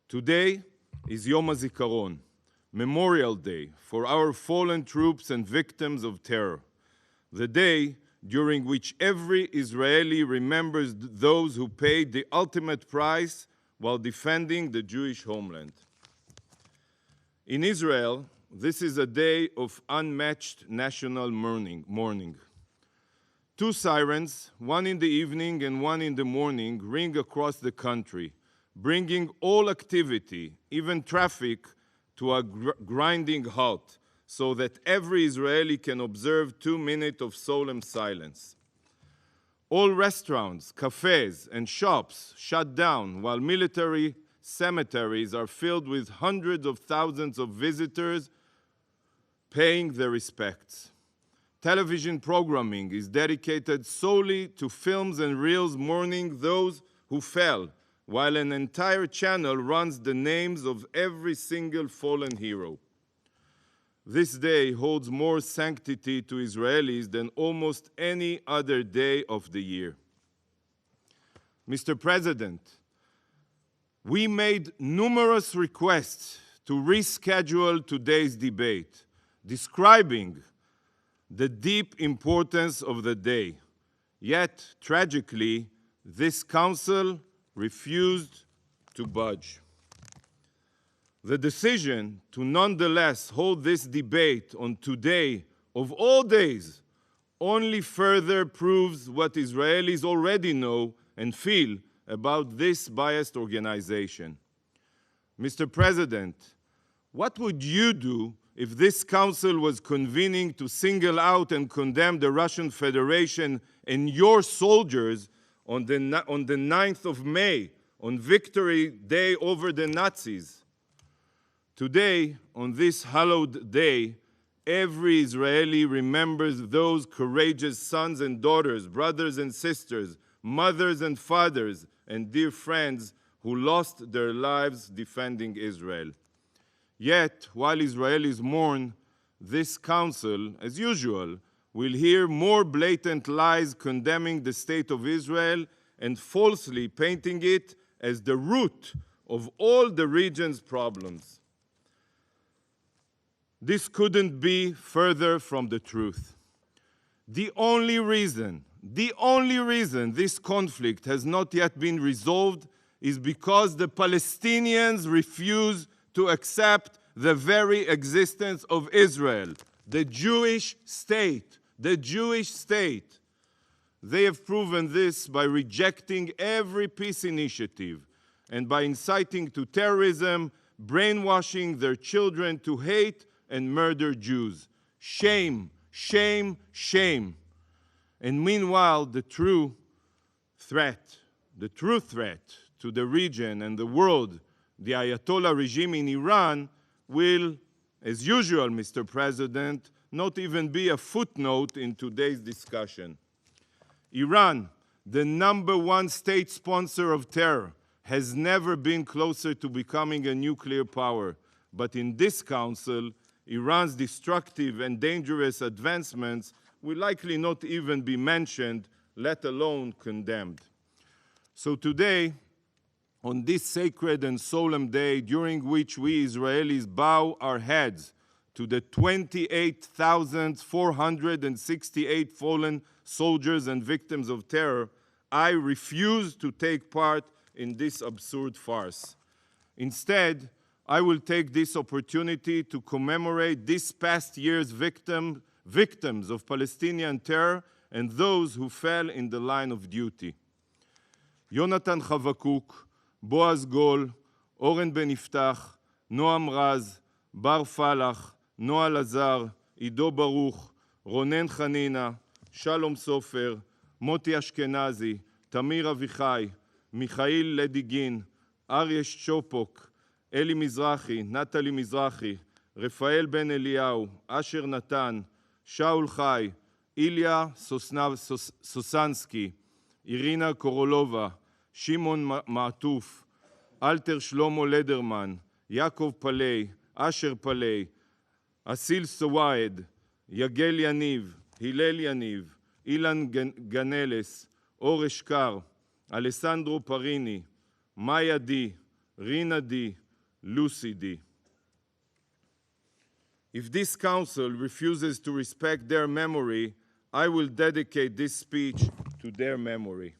Today is Yom HaZikaron, Memorial Day for our fallen troops and victims of terror, the day during which every Israeli remembers those who paid the ultimate price while defending the Jewish homeland. In Israel, this is a day of unmatched national mourning. Two sirens, one in the evening and one in the morning, ring across the country, bringing all activity, even traffic, to a grinding halt, so that every Israeli can observe 2 minutes of solemn silence. All restaurants, cafes, and shops shut down, while military cemeteries are filled with hundreds of thousands of visitors paying their respects. Television programming is dedicated solely to films and reels mourning those who fell, while an entire channel runs the names of every single fallen hero. This day holds more sanctity to Israelis than almost any other day of the year. Mr. President, we made numerous requests to reschedule today's debate, describing the deep importance of the day. Yet, tragically, this council refused to budge. The decision to nonetheless hold this debate on today, of all days, only further proves what Israelis already know and feel about this biased organization. Mr. President, what would you do if this council was convening to single out and condemn the Russian Federation and your soldiers on the 9th of May, on Victory Day over the Nazis? Today, on this hallowed day, every Israeli remembers those courageous sons and daughters, brothers and sisters, mothers and fathers, and dear friends who lost their lives defending Israel. Yet, while Israelis mourn, this council, as usual, will hear more blatant lies condemning the state of Israel and falsely painting it as the root of all the region's problems. This couldn't be further from the truth. The only reason this conflict has not yet been resolved is because the Palestinians refuse to accept the very existence of Israel, the Jewish state, the Jewish state. They have proven this by rejecting every peace initiative and by inciting to terrorism, brainwashing their children to hate and murder Jews. Shame, shame, shame. And meanwhile, the true threat to the region and the world the Ayatollah regime in Iran will, as usual, Mr. President, not even be a footnote in today's discussion. Iran, the #1 state sponsor of terror, has never been closer to becoming a nuclear power. But in this council, Iran's destructive and dangerous advancements will likely not even be mentioned, let alone condemned. So today, on this sacred and solemn day, during which we Israelis bow our heads to the 28,468 fallen soldiers and victims of terror, I refuse to take part in this absurd farce. Instead, I will take this opportunity to commemorate this past year's victims of Palestinian terror and those who fell in the line of duty. Yonatan Chavakuk, Boaz Gol, Oren Ben Iftach, Noam Raz, Bar Falach, Noah Lazar, Ido Baruch, Ronen Chanina, Shalom Sofer, Moti Ashkenazi, Tamir Avichai, Mikhail Ledigin, Aryeh Shopok, Eli Mizrahi, Natalie Mizrahi, Rafael Ben Eliyahu, Asher Natan, Shaul Chai, Ilya Sosansky, Irina Korolova, Shimon Ma'atuf, Alter Shlomo Lederman, Yaakov Palei, Asher Palei, Asil Sowaed, Yagel Yaniv, Hillel Yaniv, Ilan Ganeles, Or Eshkar, Alessandro Parini, Maya D, Rina D, Lucy D. If this council refuses to respect their memory, I will dedicate this speech to their memory.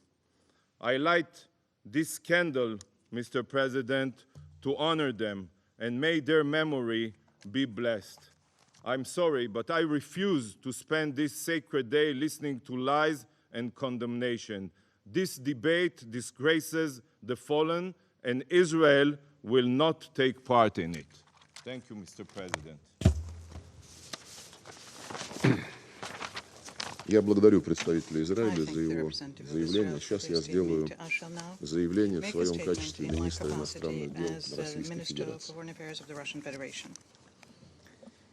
I light this candle, Mr. President, to honor them, and may their memory be blessed. I'm sorry, but I refuse to spend this sacred day listening to lies and condemnation. This debate disgraces the fallen, and Israel will not take part in it. Thank you, Mr. President. Я благодарю представителя Израиля за его заявление. Сейчас я сделаю заявление в своем качестве министра иностранных дел Российской Федерации.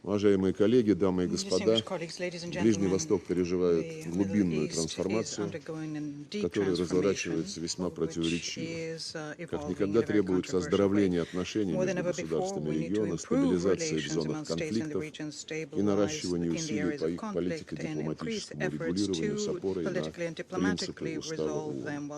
Уважаемые коллеги, дамы и господа, Ближний Восток переживает глубинную трансформацию, которая разворачивается весьма противоречиво. Как никогда требуется оздоровление отношений между государствами региона, стабилизация в зонах конфликтов и наращивание усилий по их политико-дипломатическому регулированию с опорой на принципы Устава ООН.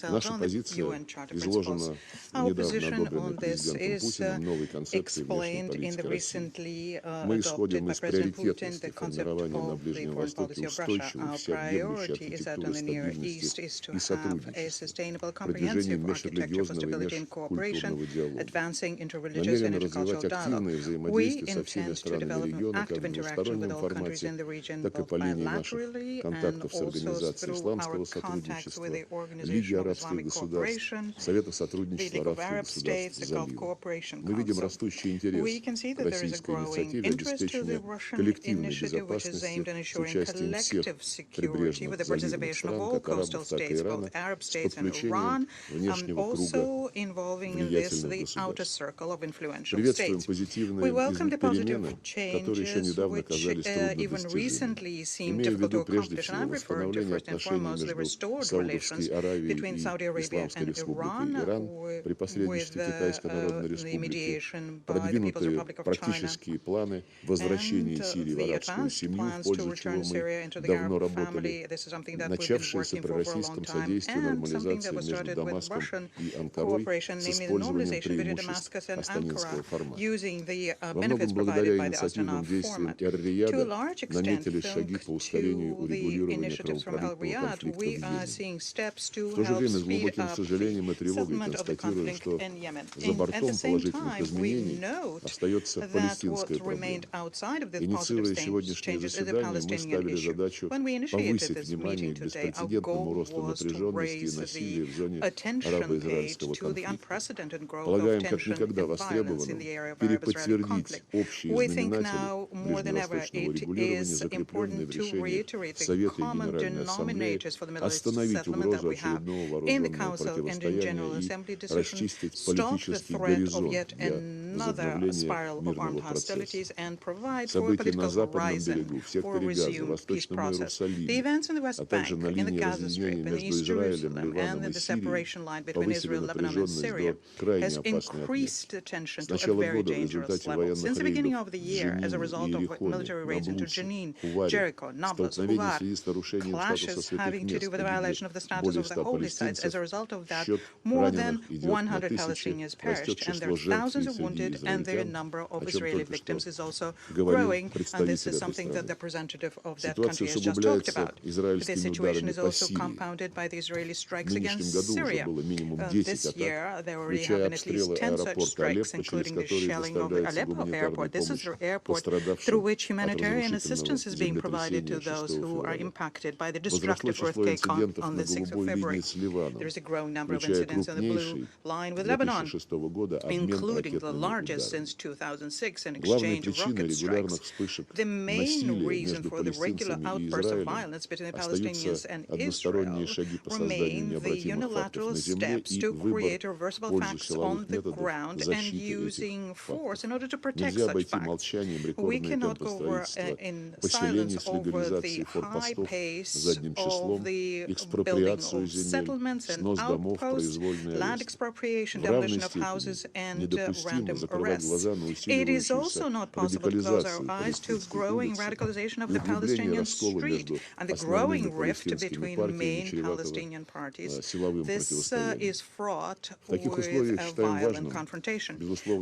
Наша позиция изложена в недавно одобренной президентом Путиным новой концепции внешней политики России. Мы исходим из приоритетности формирования на Ближнем Востоке устойчивой, всеобъемлющей архитектуры стабильности и сотрудничества, продвижение межрелигиозного и межкультурного диалога. Намерены развивать активное взаимодействие со всеми странами региона как в двустороннем формате, так и по линии наших контактов с Организацией исламского сотрудничества, Лиги арабских государств, Совета сотрудничества арабских государств Залива. Мы видим растущий интерес к российской инициативе обеспечения коллективной безопасности с участием всех прибрежных заливных стран, как арабов, так и Ирана, с подключением внешнего круга влиятельных государств. Приветствуем позитивные перемены, которые еще недавно казались труднодостижимыми, имея в виду прежде всего восстановление отношений между Саудовской Аравией и Исламской Республикой Иран при посредничестве Китайской Народной Республики, продвинутые практические планы возвращения Сирии в арабскую семью, в пользу чего мы давно работали, начавшееся при российском содействии нормализации между Дамаском и Анкарой с использованием преимуществ астанинского формата. Во многом благодаря инициативным действиям Эр-Рияда наметились шаги по ускорению урегулирования кровопролитного конфликта в Йемене. В то же время с глубоким сожалением и тревогой констатируем, что за бортом положительных изменений остается палестинская проблема. remained outside of this positive changes in the Palestinian issue. When we initiated this meeting today, our goal was to raise the attention paid to the unprecedented growth of tension and violence in the area of Arab-Israeli conflict. We think now more than ever it is important to reiterate the common denominators for the Middle East settlement that we have in the Council and in General Assembly decision, stop the threat of yet another spiral of armed hostilities, and provide for a political horizon for a resumed peace process. The events in the West Bank, in the Gaza Strip, in East Jerusalem, and in the separation line between Israel, Lebanon, and Syria has increased the tension to a very dangerous level. Since the beginning of the year, as a result of military raids into Jenin, Jericho, Nablus, Huvar, clashes having to do with the violation of the status of the holy sites, as a result of that, more than 100 Palestinians perished, and there are thousands of wounded, and the number of Israeli victims is also growing, and this is something that the representative of that country has just talked about. The situation is also compounded by the Israeli strikes against Syria. This year, there already have been at least 10 such strikes, including the shelling of the Aleppo airport. This is the airport through which humanitarian assistance is being provided to those who are impacted by the destructive earthquake on the 6th of February. There is a growing number of incidents on the blue line with Lebanon, including the largest since 2006, an exchange of rocket strikes. The main reason for the regular outbursts of violence between the Palestinians and Israel remain the unilateral steps to create reversible facts on the ground and using force in order to protect such facts. We cannot go over in silence over the high pace of the building of settlements and outposts, land expropriation, demolition of houses, and random arrests. It is also not possible to close our eyes to growing radicalization of the Palestinian street and the growing rift between main Palestinian parties. This is fraught with a violent confrontation.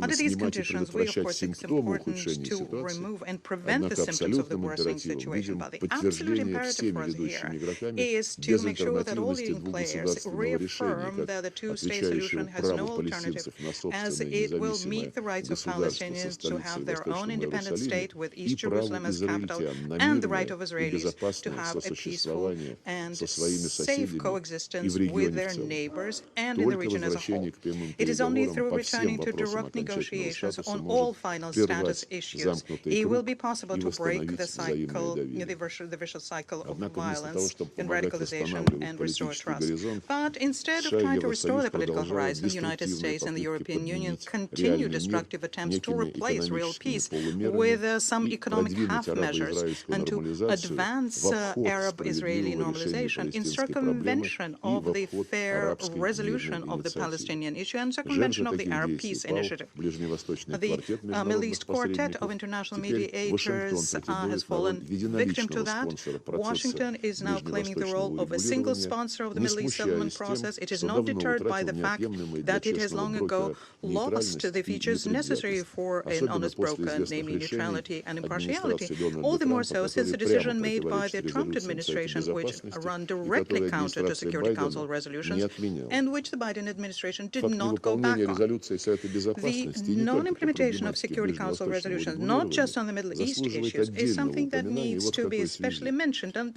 Under these conditions, we of course think it's important to remove and prevent the symptoms of the worsening situation, but the absolute imperative for us here is to make sure that all leading players reaffirm that the two-state solution has no alternative, as it will meet the rights of Palestinians to have their own independent state with East Jerusalem as capital, and the right of Israelis to have a peaceful and safe coexistence with their neighbors and in the region as a whole. It is only through returning to direct negotiations on all final status issues it will be possible to break the cycle, the vicious cycle of violence and radicalization, and restore trust. But instead of trying to restore the political horizon, the United States and the European Union continue destructive attempts to replace real peace with some economic half measures and to advance Arab-Israeli normalization in circumvention of the fair resolution of the Palestinian issue and circumvention of the Arab Peace Initiative. The Middle East Quartet of international mediators has fallen victim to that. Washington is now claiming the role of a single sponsor of the Middle East settlement process. It is not deterred by the fact that it has long ago lost the features necessary for an honest broker, namely neutrality and impartiality, all the more so since the decision made by the Trump administration, which run directly counter to Security Council resolutions and which the Biden administration did not go back on. The non-implementation of Security Council resolutions, not just on the Middle East issues, is something that needs to be especially mentioned, and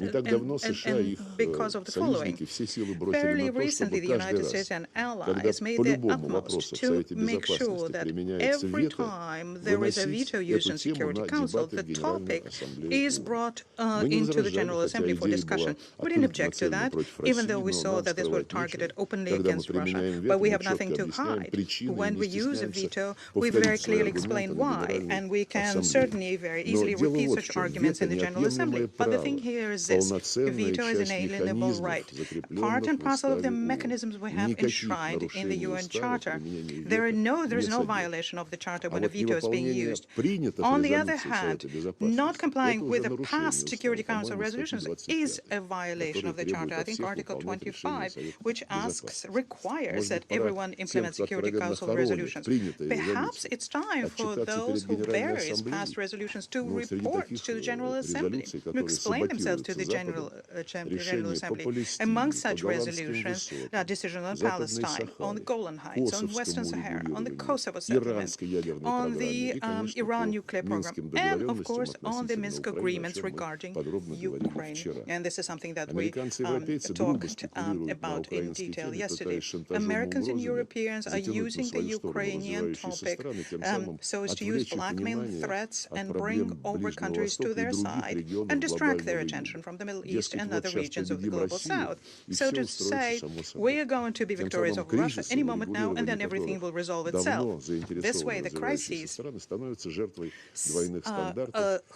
because of the following. Fairly recently, the United States and allies made their utmost to make sure that every time there is a veto used in Security Council, the topic is brought into the General Assembly for discussion. We didn't object to that, even though we saw that this was targeted openly against Russia, but we have nothing to hide. When we use a veto, we very clearly explain why, and we can certainly very easily repeat such arguments in the General Assembly. But the thing here is this: a veto is an inalienable right, part and parcel of the mechanisms we have enshrined in the UN Charter. There is no violation of the Charter when a veto is being used. On the other hand, not complying with the past Security Council resolutions is a violation of the Charter. I think Article 25, which requires that everyone implement Security Council resolutions. Perhaps it's time for those who various past resolutions to report to the General Assembly, to explain themselves to the General Assembly. Among such resolutions, decisions on Palestine, on the Golan Heights, on Western Sahara, on the Kosovo settlement, settlement, on the Iran nuclear program, and, of course, on the Minsk agreements regarding Ukraine. And this is something that we talked about in detail yesterday. Americans and Europeans are using the Ukrainian topic so as to use blackmail, threats, and bring over countries to their side and distract their attention from the Middle East and other regions of the Global South. So to say, we are going to be victorious over Russia any moment now, and then everything will resolve itself. This way, the crises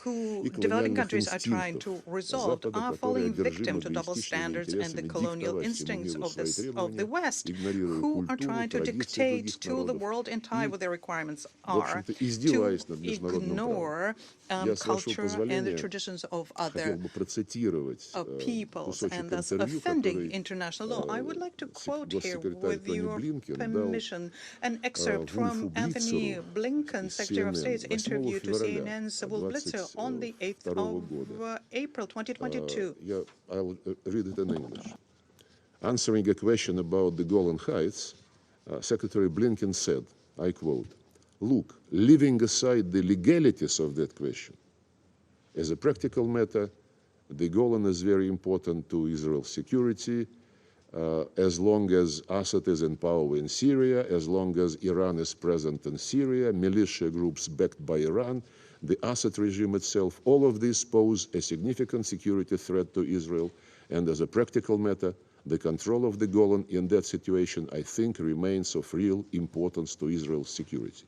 who developing countries are trying to resolve are falling victim to double standards and the colonial instincts of the West, who are trying to dictate to the world entire what their requirements are, to ignore culture and the traditions of other peoples, and thus offending international law. I would like to quote here, with your permission, an excerpt from Anthony Blinken, Secretary of State's interview to CNN's Wolf Blitzer on the 8th of April 2022. I'll read it in English. Answering a question about the Golan Heights, Secretary Blinken said, I quote, "Look, leaving aside the legalities of that question, as a practical matter, the Golan is very important to Israel's security, as long as Assad is in power in Syria, as long as Iran is present in Syria, militia groups backed by Iran, the Assad regime itself, all of these pose a significant security threat to Israel, and as a practical matter, the control of the Golan in that situation, I think, remains of real importance to Israel's security.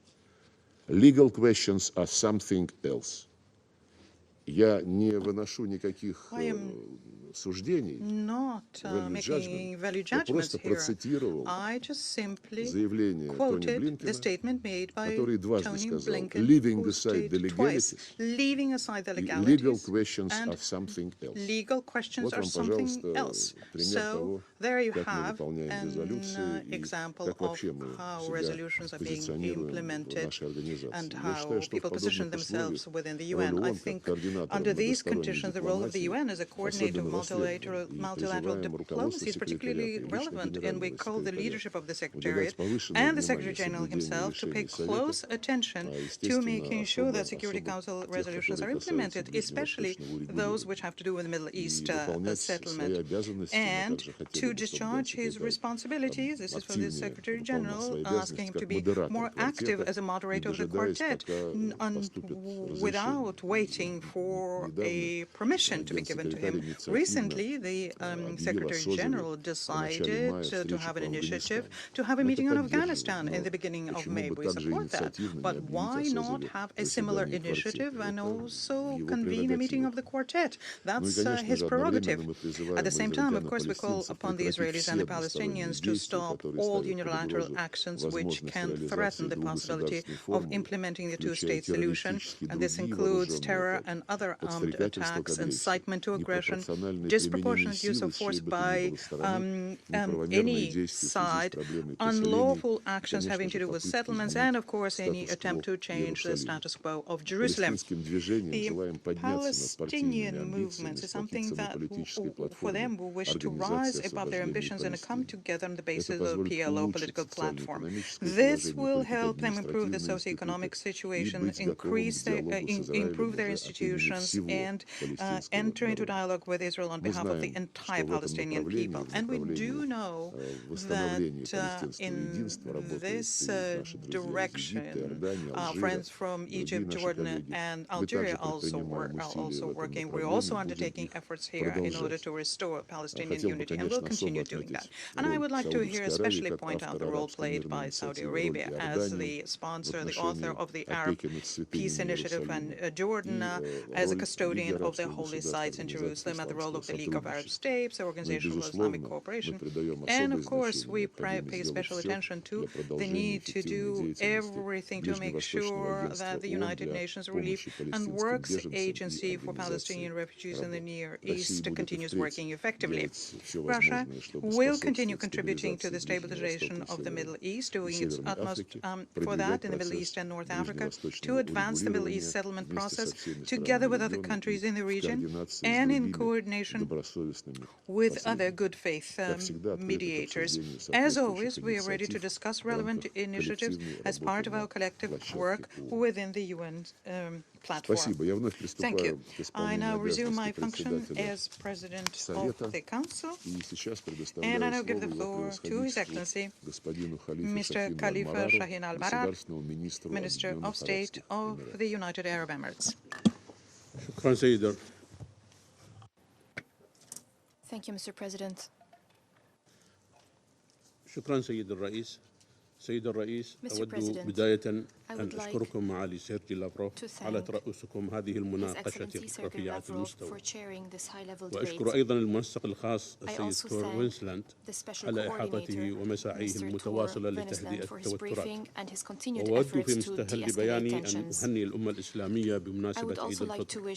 Legal questions are something else." Я не выношу никаких суждений, value judgments here. I just simply quoted the statement made by Tony Blinken, leaving aside the legalities, leaving aside the legalities, legal questions are something else. Legal questions are something else. So there you have an example of how resolutions are being implemented and how people position themselves within the UN. I think under these conditions, the role of the UN as a coordinator of multilateral diplomacy is particularly relevant, and we call the leadership of the Secretariat and the Secretary General himself to pay close attention to making sure that Security Council resolutions are implemented, especially those which have to do with the Middle East settlement, and to discharge his responsibilities. This is for the Secretary General, asking him to be more active as a moderator of the quartet, without waiting for a permission to be given to him. Recently, the Secretary General decided to have an initiative to have a meeting on Afghanistan in the beginning of May. We support that. But why not have a similar initiative and also convene a meeting of the quartet? That's his prerogative. At the same time, of course, we call upon the Israelis and the Palestinians to stop all unilateral actions which can threaten the possibility of implementing the two-state solution. And this includes terror and other armed attacks, incitement to aggression, disproportionate use of force by any side, unlawful actions having to do with settlements, and, of course, any attempt to change the status quo of Jerusalem. The Palestinian movement is something that, for them, we wish to rise above their ambitions and come together on the basis of the PLO political platform. This will help them improve the socioeconomic situation, improve their institutions, and enter into dialogue with Israel on behalf of the entire Palestinian people. And we do know that in this direction, friends from Egypt, Jordan, and Algeria are also working. We're also undertaking efforts here in order to restore Palestinian unity, and we'll continue doing that. And I would like to here especially point out the role played by Saudi Arabia as the sponsor, the author of the Arab Peace Initiative, and Jordan as a custodian of the holy sites in Jerusalem, and the role of the League of Arab States, the Organization for Islamic Cooperation. And, of course, we pay special attention to the need to do everything to make sure that the United Nations Relief and Works Agency for Palestinian refugees in the Near East continues working effectively. Russia will continue contributing to the stabilization of the Middle East, doing its utmost for that in the Middle East and North Africa, to advance the Middle East settlement process, together together with other countries in the region and in coordination with other good faith mediators. As always, we are ready to discuss relevant initiatives as part of our collective work within the UN platform. Thank you. I now resume my function as President of the Council, and I now give the floor to His Excellency, Mr. Khalifa Shahin al-Barar, Minister of State of the United Arab Emirates. Thank you, Mr. President. شكرا سيد الرئيس. سيد الرئيس، أود بداية أن أشكركم معالي سيرجي لافروف على ترأسكم هذه المناقشة رفيعة المستوى، وأشكر أيضا المنسق الخاص السيد ستور وينسلاند على إحاطته ومساعيه المتواصلة لتهدئة التوترات. وأود في مستهل بياني أن أهنئ الأمة الإسلامية بمناسبة عيد الفطر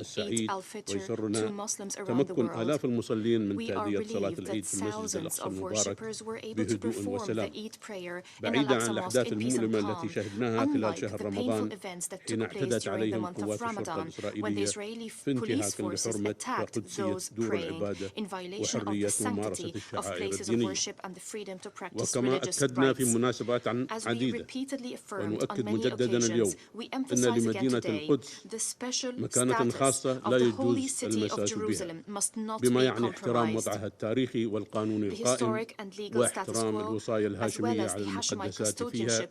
السعيد، ويسرنا تمكن آلاف المصلين من تأدية صلاة العيد في المسجد الأقصى المبارك بهدوء وسلام، بعيدا عن الأحداث المؤلمة التي شهدناها خلال شهر رمضان حين اعتدت عليهم قوات الشرطة الإسرائيلية في انتهاك لحرمة وقدسية دور العبادة وحرية ممارسة الشعائر الدينية. وكما أكدنا في مناسبات عديدة ونؤكد مجددا اليوم أن لمدينة القدس مكانة خاصة لا يجوز المساس بها، بما يعني احترام وضعها التاريخي والقانوني القائم واحترام الوصايا الهاشمية على المقدسات فيها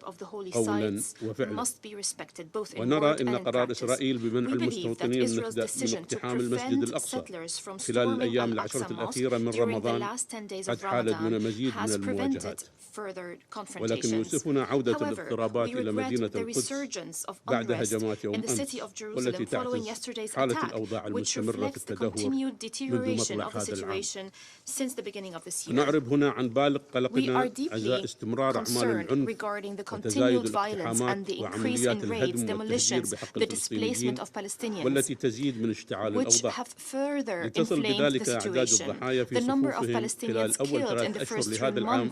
قولا وفعلا. ونرى أن قرار إسرائيل بمنع المستوطنين من اقتحام المسجد الأقصى خلال الأيام العشرة الأخيرة من رمضان قد حال دون مزيد من المواجهات، ولكن يؤسفنا عودة الاضطرابات إلى مدينة القدس بعد هجمات يوم أمس، والتي تعكس حالة الأوضاع المستمرة في التدهور منذ مطلع هذا العام. نعرب هنا عن بالغ قلقنا أزاء استمرار أعمال العنف وتزايد الاقتحامات وعمليات الهدم والتهجير بحق الفلسطينيين، والتي تزيد من اشتعال الأوضاع، لتصل بذلك أعداد الضحايا في صفوفهم خلال أول 3 أشهر لهذا العام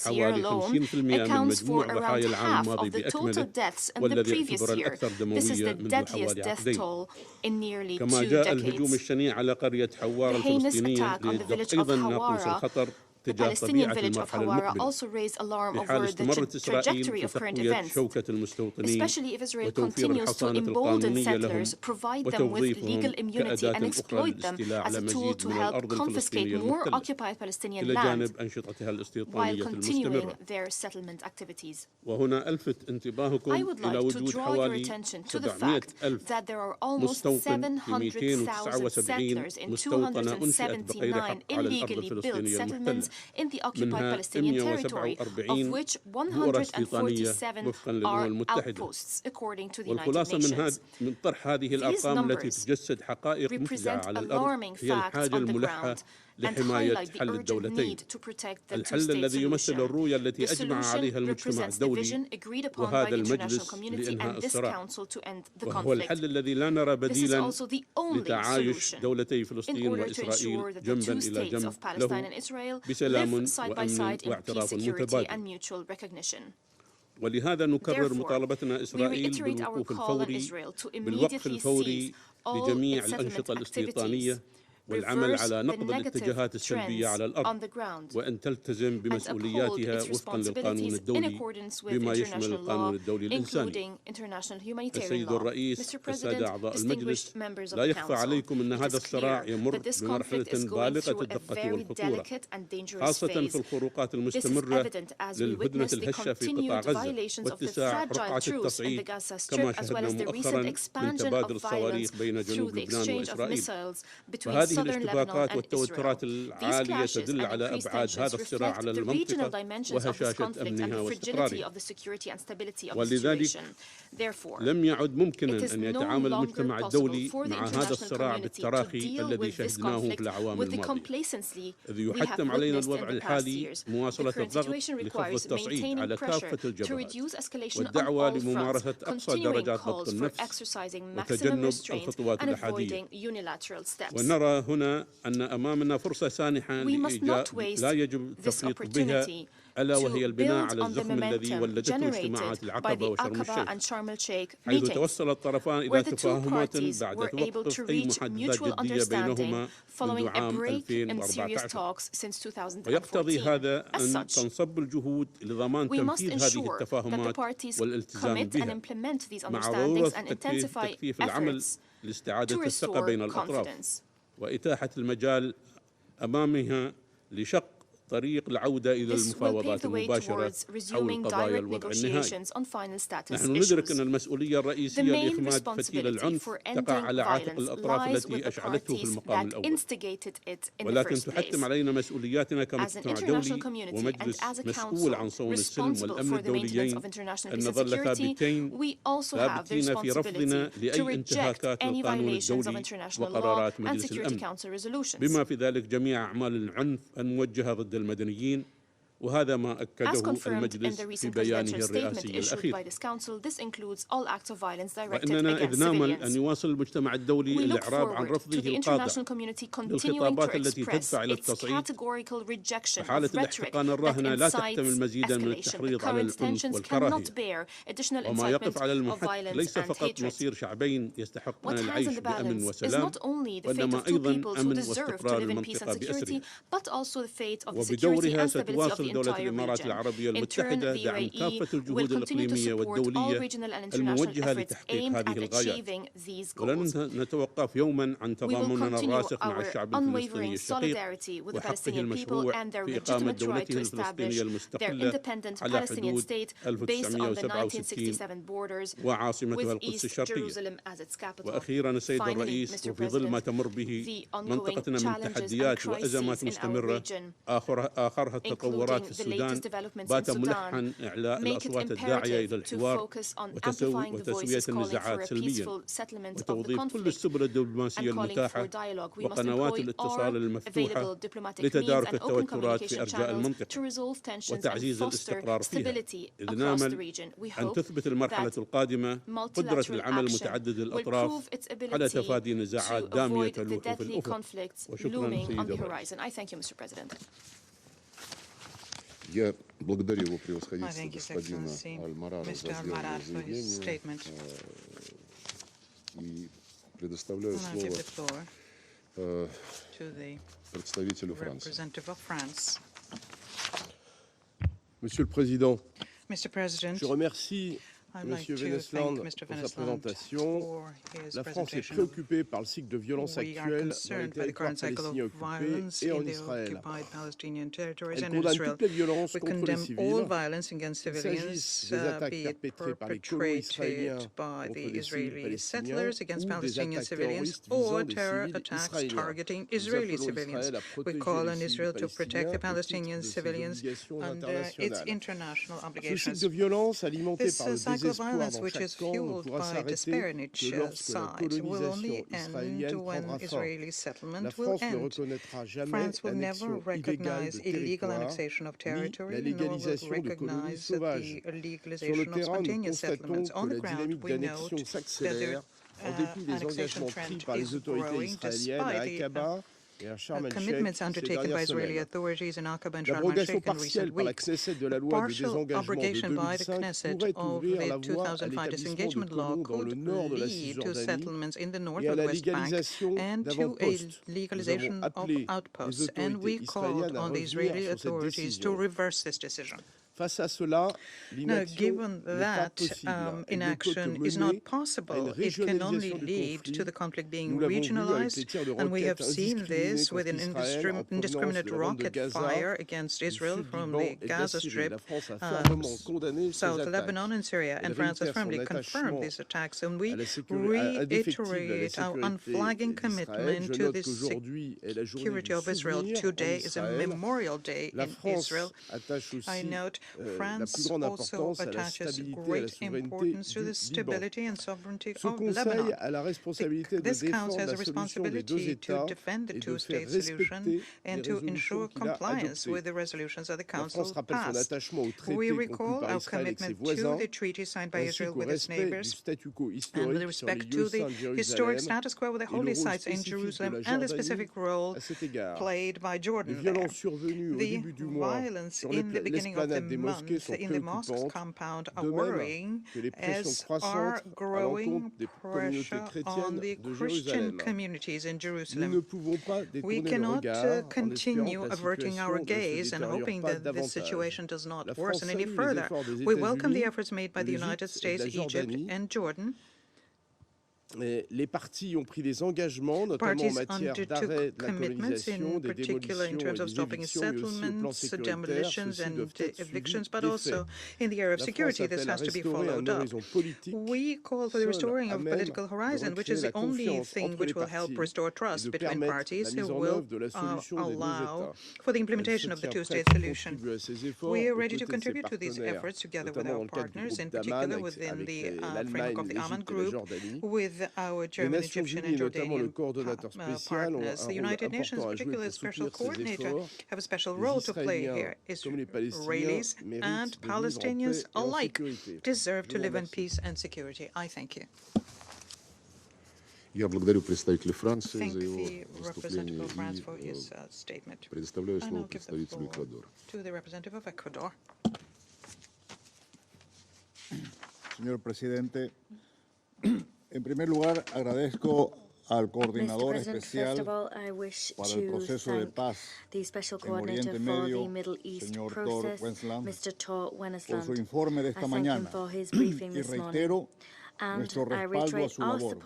حوالي 50% من مجموع ضحايا العام الماضي بأكمله، والذي يعتبر الأكثر دموية منذ حوالي عقدين. كما جاء الهجوم الشنيع على قرية حوار الفلسطينية ليدق أيضا ناقوس الخطر تجاه طبيعة المرحلة المقبلة، في حال استمرت إسرائيل في تقوية شوكة المستوطنين وتوفير الحصانة القانونية لهم وتوظيفهم كأداة أخرى للاستيلاء على مزيد من الأرض الفلسطينية المحتلة إلى جانب أنشطتها الاستيطانية المستمرة. وهنا ألفت انتباهكم إلى وجود حوالي 700,000 مستوطن في 279 مستوطنة أنشئت بغير حق على الأرض الفلسطينية المحتلة، منها 147 بؤرة استيطانية وفقا للأمم المتحدة. والخلاصة من طرح هذه الأرقام التي تجسد حقائق مفزعة على الأرض هي الحاجة الملحة لحماية حل الدولتين، الحل الذي يمثل الرؤية التي أجمع عليها المجتمع الدولي وهذا المجلس لإنهاء الصراع، وهو الحل الذي لا نرى بديلا لتعايش دولتي فلسطين وإسرائيل جنبا إلى جنب له بسلام وأمن واعتراف متبادل. ولهذا نكرر مطالبتنا إسرائيل بالوقف الفوري لجميع الأنشطة الاستيطانية والعمل على نقض الاتجاهات السلبية على الأرض، وأن تلتزم بمسؤولياتها وفقا للقانون الدولي بما يشمل القانون الدولي الإنساني. السيد الرئيس، السادة أعضاء المجلس، لا يخفى عليكم أن هذا الصراع يمر بمرحلة بالغة الدقة والخطورة، خاصة في الخروقات المستمرة للهدنة الهشة في قطاع غزة واتساع رقعة التصعيد كما شاهدنا مؤخرا من تبادل الصواريخ بين جنوب لبنان وإسرائيل. وهذه الاشتباكات والتوترات العالية تدل على أبعاد هذا الصراع على المنطقة وهشاشة أمنها واستقرارها. ولذلك لم يعد ممكنا أن يتعامل المجتمع الدولي مع هذا الصراع بالتراخي الذي شهدناه في الأعوام الماضية، إذ يحتم علينا الوضع الحالي مواصلة الضغط لخفض التصعيد على كافة الجبهات والدعوة لممارسة أقصى درجات ضبط النفس وتجنب الخطوات الأحادية. ونرى هنا أن أمامنا فرصة سانحة لا يجب التفريط بها، ألا وهي البناء على الزخم الذي ولدته اجتماعات العقبة وشرم الشيخ، حيث توصل الطرفان إلى تفاهمات بعد توقف أي محادثات جدية بينهما منذ عام 2014. ويقتضي هذا أن تنصب الجهود لضمان تنفيذ هذه التفاهمات والالتزام بها، مع ضرورة تكثيف العمل لاستعادة الثقة بين الأطراف وإتاحة المجال أمامها لشق طريق العودة إلى المفاوضات المباشرة حول قضايا الوضع النهائي. نحن ندرك أن المسؤولية الرئيسية لإخماد فتيل العنف تقع على عاتق الأطراف التي أشعلته في المقام الأول، ولكن تحتم علينا مسؤولياتنا كمجتمع دولي ومجلس مسؤول عن صون السلم والأمن الدوليين أن نظل ثابتين في رفضنا لأي انتهاكات للقانون الدولي وقرارات مجلس الأمن، بما في ذلك جميع أعمال العنف الموجهة ضد المدنيين، وهذا ما أكده المجلس في بيانه الرئاسي الأخير. وإننا إذ نامل أن يواصل المجتمع الدولي الإعراب عن رفضه القاطع للخطابات التي تدفع إلى التصعيد، وحالة الاحتقان الراهنة لا تحتمل مزيدا من التحريض على العنف والكراهية، وما يقف على المحك ليس فقط مصير شعبين يستحقون العيش بأمن وسلام، وإنما أيضا أمن واستقرار المنطقة بأسرها. وبدورها ستواصل دولة الإمارات العربية المتحدة دعم كافة الجهود الإقليمية والدولية الموجهة لتحقيق هذه الغايات، ولن نتوقف يوما عن تضامننا الراسخ مع الشعب الفلسطيني الشقيق وحقه المشروع في إقامة دولته الفلسطينية المستقلة على حدود 1967 وعاصمتها القدس الشرقية. وأخيرا السيد الرئيس، وفي ظل ما تمر به منطقتنا من تحديات وأزمات مستمرة آخرها التطورات في السودان، بات ملحا إعلاء الأصوات الداعية إلى الحوار وتسوية النزاعات سلميا، وتوظيف كل السبل الدبلوماسية المتاحة وقنوات الاتصال المفتوحة لتدارك التوترات في أرجاء المنطقة وتعزيز الاستقرار فيها، إذ نامل أن تثبت المرحلة القادمة قدرة العمل متعدد الأطراف على تفادي نزاعات دامية تلوح في الأفق. وشكرا سيد الرئيس. Я благодарю его превосходительство господина Аль-Марара за сделанное заявление и предоставляю слово представителю Франции. Monsieur le Président, je remercie Monsieur Venesland pour sa présentation. La France est préoccupée par le cycle de violence actuel dans les territoires palestiniens occupés et en Israël. Elle condamne toutes les violences contre les civils, qu'il s'agisse des attaques perpétrées par les colons israéliens contre des civils palestiniens ou des attaques terroristes visant des civils israéliens. Nous appelons Israël à protéger les Palestiniens under its international obligations. Ce cycle de violence alimenté par le désespoir violence, which is fueled by despair in each side, will only end when Israeli settlement will end. France will never recognize illegal annexation of territory, nor will recognize the legalization of spontaneous settlements. On the ground, we note that the annexation trend is growing despite the commitments undertaken by Israeli authorities in Aqaba and Sharm el-Sheikh in recent weeks. Partial abrogation by the Knesset of the 2005 disengagement law could lead to settlements in the north of the West Bank and to a legalization of outposts, and we called on the Israeli authorities to reverse this decision. Now, given that inaction is not possible, it can only lead to the conflict being regionalized, and we have seen this with an indiscriminate rocket fire against Israel from the Gaza Strip, South Lebanon and Syria, and France has firmly confirmed these attacks, and we reiterate our unflagging commitment to the security of Israel. Today is a memorial day in Israel. I note la plus grande importance à la stabilité et à la souveraineté du Liban. Ce Conseil a la responsabilité de défendre la solution des deux États et de faire respecter les résolutions qu'il a adoptées. La France rappelle son attachement au traité conclu par Israël avec ses voisins, ainsi qu'au respect du statu quo historique sur les lieux saints de Jérusalem et le rôle spécifique de la Jordanie à cet égard. Les violences survenues au début du mois sur l'esplanade des mosquées sont préoccupantes, de même que les pressions croissantes à l'encontre des communautés chrétiennes de Jérusalem. Nous ne pouvons pas détourner le regard en espérant que la situation ne se détériore pas davantage. La France salue les efforts des États-Unis, de l'Égypte et de la Jordanie. Les parties ont pris des engagements, notamment en matière d'arrêt de la colonisation, des démolitions et des évictions, mais aussi au plan sécuritaire. Ceux-ci doivent être suivis d'effet. La France appelle à restaurer un horizon politique, seul à même de recréer la confiance entre les parties et de permettre la mise en œuvre de la solution des deux États. Elle se tient prête à contribuer à ces efforts aux côtés de ses partenaires, notamment dans le cadre du groupe d'Amman avec l'Allemagne, l'Égypte et la Jordanie. Les Nations Unies, et notamment le coordonnateur spécial, ont un rôle important à jouer pour soutenir ces efforts. Les Israéliens comme les Palestiniens méritent de vivre en paix et en sécurité. Я благодарю представителя Франции за его выступление и предоставляю слово представителю Эквадора. Señor presidente, en primer lugar agradezco al coordinador especial para el proceso de paz en Oriente Medio, señor Tor Wennesland, por su informe de esta mañana y reitero nuestro respaldo a su labor,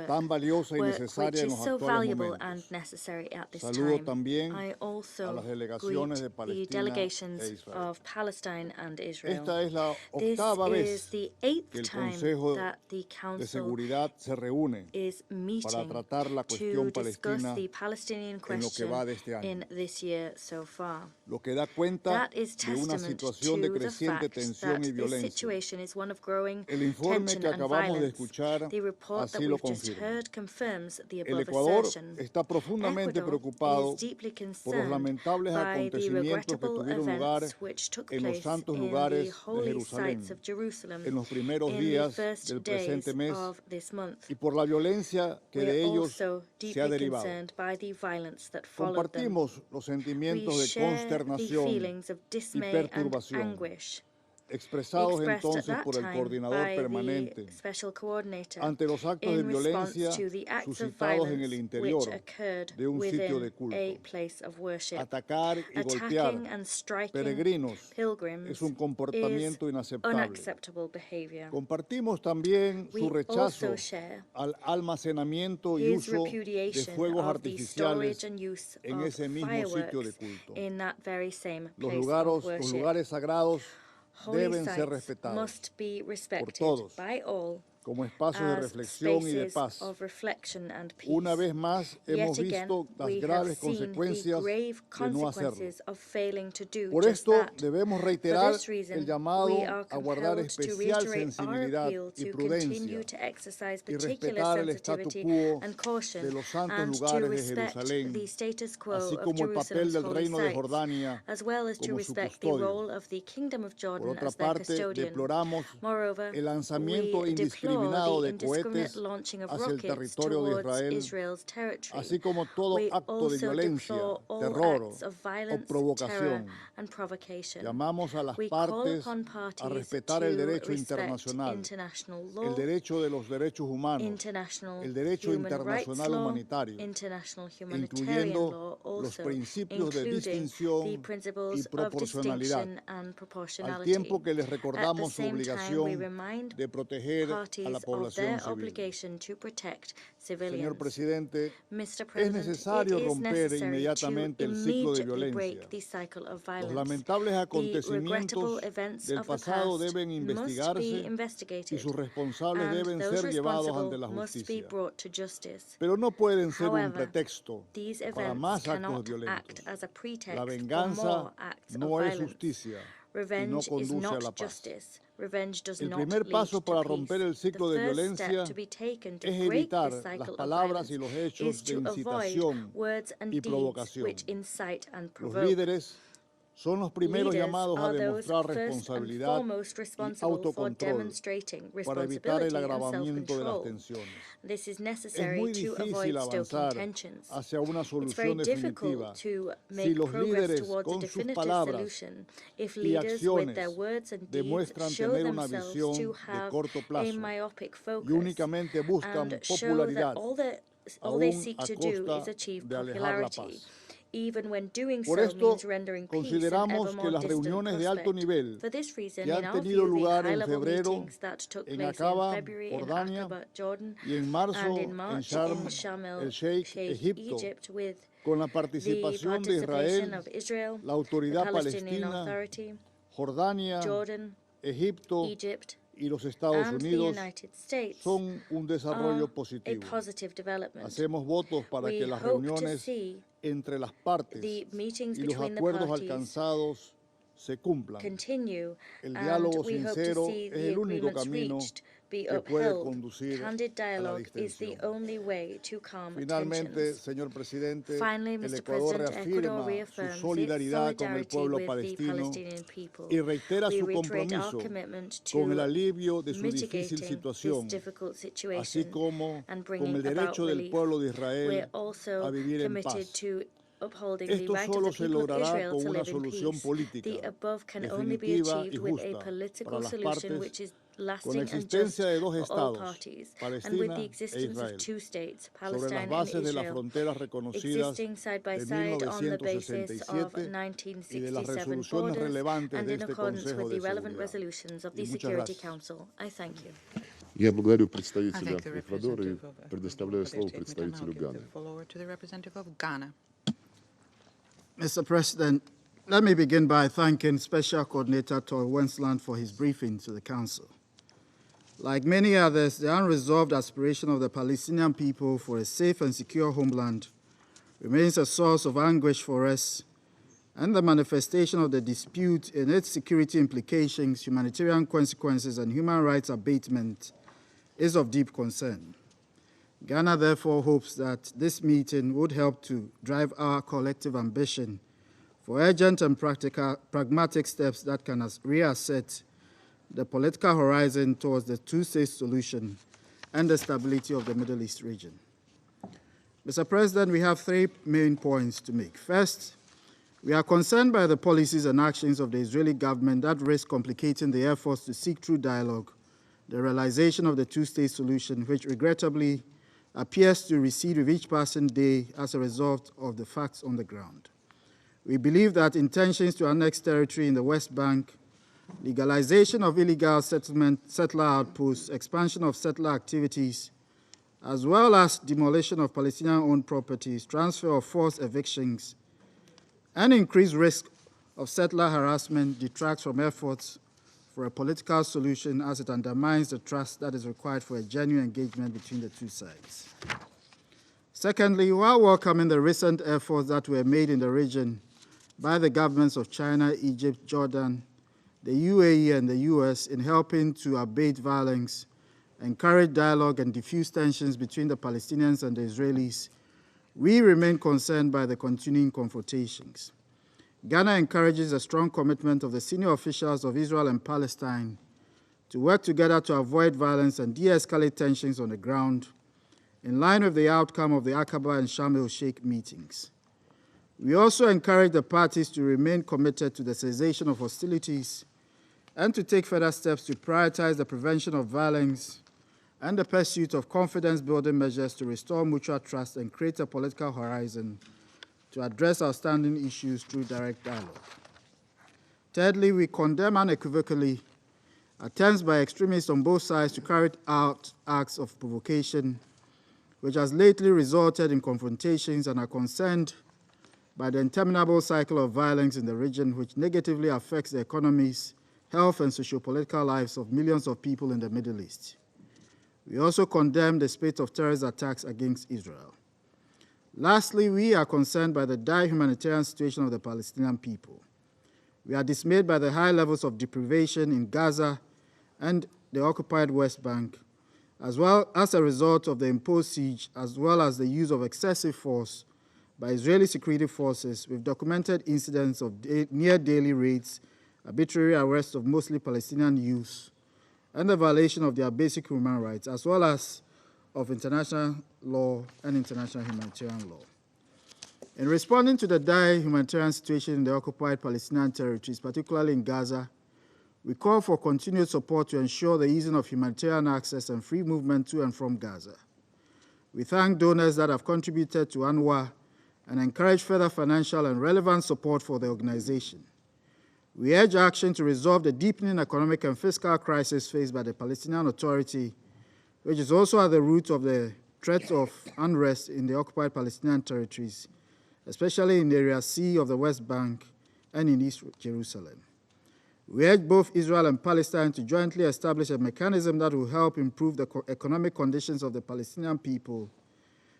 tan valiosa y necesaria en los actuales momentos. Saludo también a las delegaciones de Palestina e Israel. Esta es la octava vez que el Consejo de Seguridad se reúne para tratar la cuestión palestina en lo que va de este año, lo que da cuenta de una situación de creciente tensión y violencia. El informe que acabamos de escuchar así lo confirma. El Ecuador está profundamente preocupado por los lamentables acontecimientos que tuvieron lugar en los santos lugares de Jerusalén en los primeros días del presente mes y por la violencia que de ellos se ha derivado. Compartimos los sentimientos de consternación y perturbación expresados entonces por el coordinador permanente ante los actos de violencia suscitados en el interior de un sitio de culto. Atacar y golpear peregrinos es un comportamiento inaceptable. Compartimos también su rechazo al almacenamiento y uso de fuegos artificiales en ese mismo sitio de culto. Los lugares sagrados deben ser respetados por todos como espacios de reflexión y de paz. Una vez más hemos visto las graves consecuencias de no hacerlo. Por esto debemos reiterar el llamado a guardar especial sensibilidad y prudencia y respetar el statu quo de los santos lugares de Jerusalén, así como el papel del Reino de Jordania como su custodio. Por otra parte, deploramos el lanzamiento indiscriminado de cohetes hacia el territorio de Israel, así como todo acto de violencia, terror o provocación. Llamamos a las partes a respetar el derecho internacional, el derecho de los derechos humanos, el derecho internacional humanitario, incluyendo los principios de distinción y proporcionalidad, al tiempo que les recordamos su obligación de proteger a la población civil. Señor presidente, es necesario romper inmediatamente el ciclo de violencia. Los lamentables acontecimientos del pasado deben investigarse y sus responsables deben ser llevados ante la justicia. Pero no pueden ser un pretexto para más actos violentos. La venganza no es justicia. Revenge is not justice. Revenge does not lead to peace. El primer paso para romper el ciclo de violencia es evitar las palabras y los hechos de incitación y provocación. Los líderes son los primeros llamados a demostrar responsabilidad y autocontrol para evitar el agravamiento de las tensiones. Es muy difícil avanzar hacia una solución definitiva si los líderes con sus palabras y acciones demuestran tener una visión de corto plazo y únicamente buscan popularidad aún a costa de alejar la paz. Por esto, consideramos que las reuniones de alto nivel que han tenido lugar en febrero en Aqaba, Jordania, y en marzo en Sharm el-Sheikh, Egipto, con la participación de Israel, la autoridad palestina, Jordania, Egipto y los Estados Unidos son un desarrollo positivo. Hacemos votos para que las reuniones entre las partes y los acuerdos alcanzados se cumplan. El diálogo sincero es el único camino que puede conducir a la distensión. Finalmente, señor presidente, el Ecuador reafirma su solidaridad con el pueblo palestino y reitera su compromiso con el alivio de su difícil situación, así como con el derecho del pueblo de Israel a vivir en paz. Esto solo se logrará con una solución política definitiva y justa para las partes, con la existencia de dos estados, Palestina e Israel, sobre las bases de las fronteras reconocidas de 1967 y de las resoluciones relevantes de este Consejo de Seguridad. Y muchas gracias. Я благодарю представителя Эквадора и предоставляю слово представителю Ганы. Mr. President, let me begin by thanking Special Coordinator Tor Wensland for his briefing to the Council. Like many others, the unresolved aspiration of the Palestinian people for a safe and secure homeland remains a source of anguish for us, and the manifestation of the dispute and its security implications, humanitarian consequences, and human rights abatement is of deep concern. Ghana therefore hopes that this meeting would help to drive our collective ambition for urgent and pragmatic steps that can reasset the political horizon towards the two-state solution and the stability of the Middle East region. Mr. President, we have 3 main points to make. First, we are concerned by the policies and actions of the Israeli government that risk complicating the efforts to seek true dialogue, the realization of the two-state solution, which regrettably appears to recede with each passing day as a result of the facts on the ground. We believe that intentions to annex territory in the West Bank, legalization of illegal settler outposts, expansion of settler activities, as well as demolition of Palestinian-owned properties, transfer of forced evictions, and increased risk of settler harassment detracts from efforts for a political solution as it undermines the trust that is required for a genuine engagement between the two sides. Secondly, while welcoming the recent efforts that were made in the region by the governments of China, Egypt, Jordan, the UAE, and the US in helping to abate violence, encourage dialogue, and diffuse tensions between the Palestinians and the Israelis, we remain concerned by the continuing confrontations. Ghana encourages a strong commitment of the senior officials of Israel and Palestine to work together to avoid violence and de-escalate tensions on the ground, in line with the outcome of the Aqaba and Sharm el-Sheikh meetings. We also encourage the parties to remain committed to the cessation of hostilities and to take further steps to prioritize the prevention of violence and the pursuit of confidence-building measures to restore mutual trust and create a political horizon to address outstanding issues through direct dialogue. Thirdly, we condemn unequivocally attempts by extremists on both sides to carry out acts of provocation, which has lately resulted in confrontations, and are concerned by the interminable cycle of violence in the region, which negatively affects the economies, health, and socio-political lives of millions of people in the Middle East. We also condemn the spate of terrorist attacks against Israel. Lastly, we are concerned by the dire humanitarian situation of the Palestinian people. We are dismayed by the high levels of deprivation in Gaza and the occupied West Bank, as well as a result of the imposed siege, as well as the use of excessive force by Israeli security forces, with documented incidents of near-daily raids, arbitrary arrests of mostly Palestinian youths, and the violation of their basic human rights, as well as of international law and international humanitarian law. In responding to the dire humanitarian situation in the occupied Palestinian territories, particularly in Gaza, we call for continued support to ensure the easing of humanitarian access and free movement to and from Gaza. We thank donors that have contributed to UNRWA and encourage further financial and relevant support for the organization. We urge action to resolve the deepening economic and fiscal crisis faced by the Palestinian Authority, which is also at the root of the threat of unrest in the occupied Palestinian territories, especially in Area C of the West Bank and in East Jerusalem. We urge both Israel and Palestine to jointly establish a mechanism that will help improve the economic conditions of the Palestinian people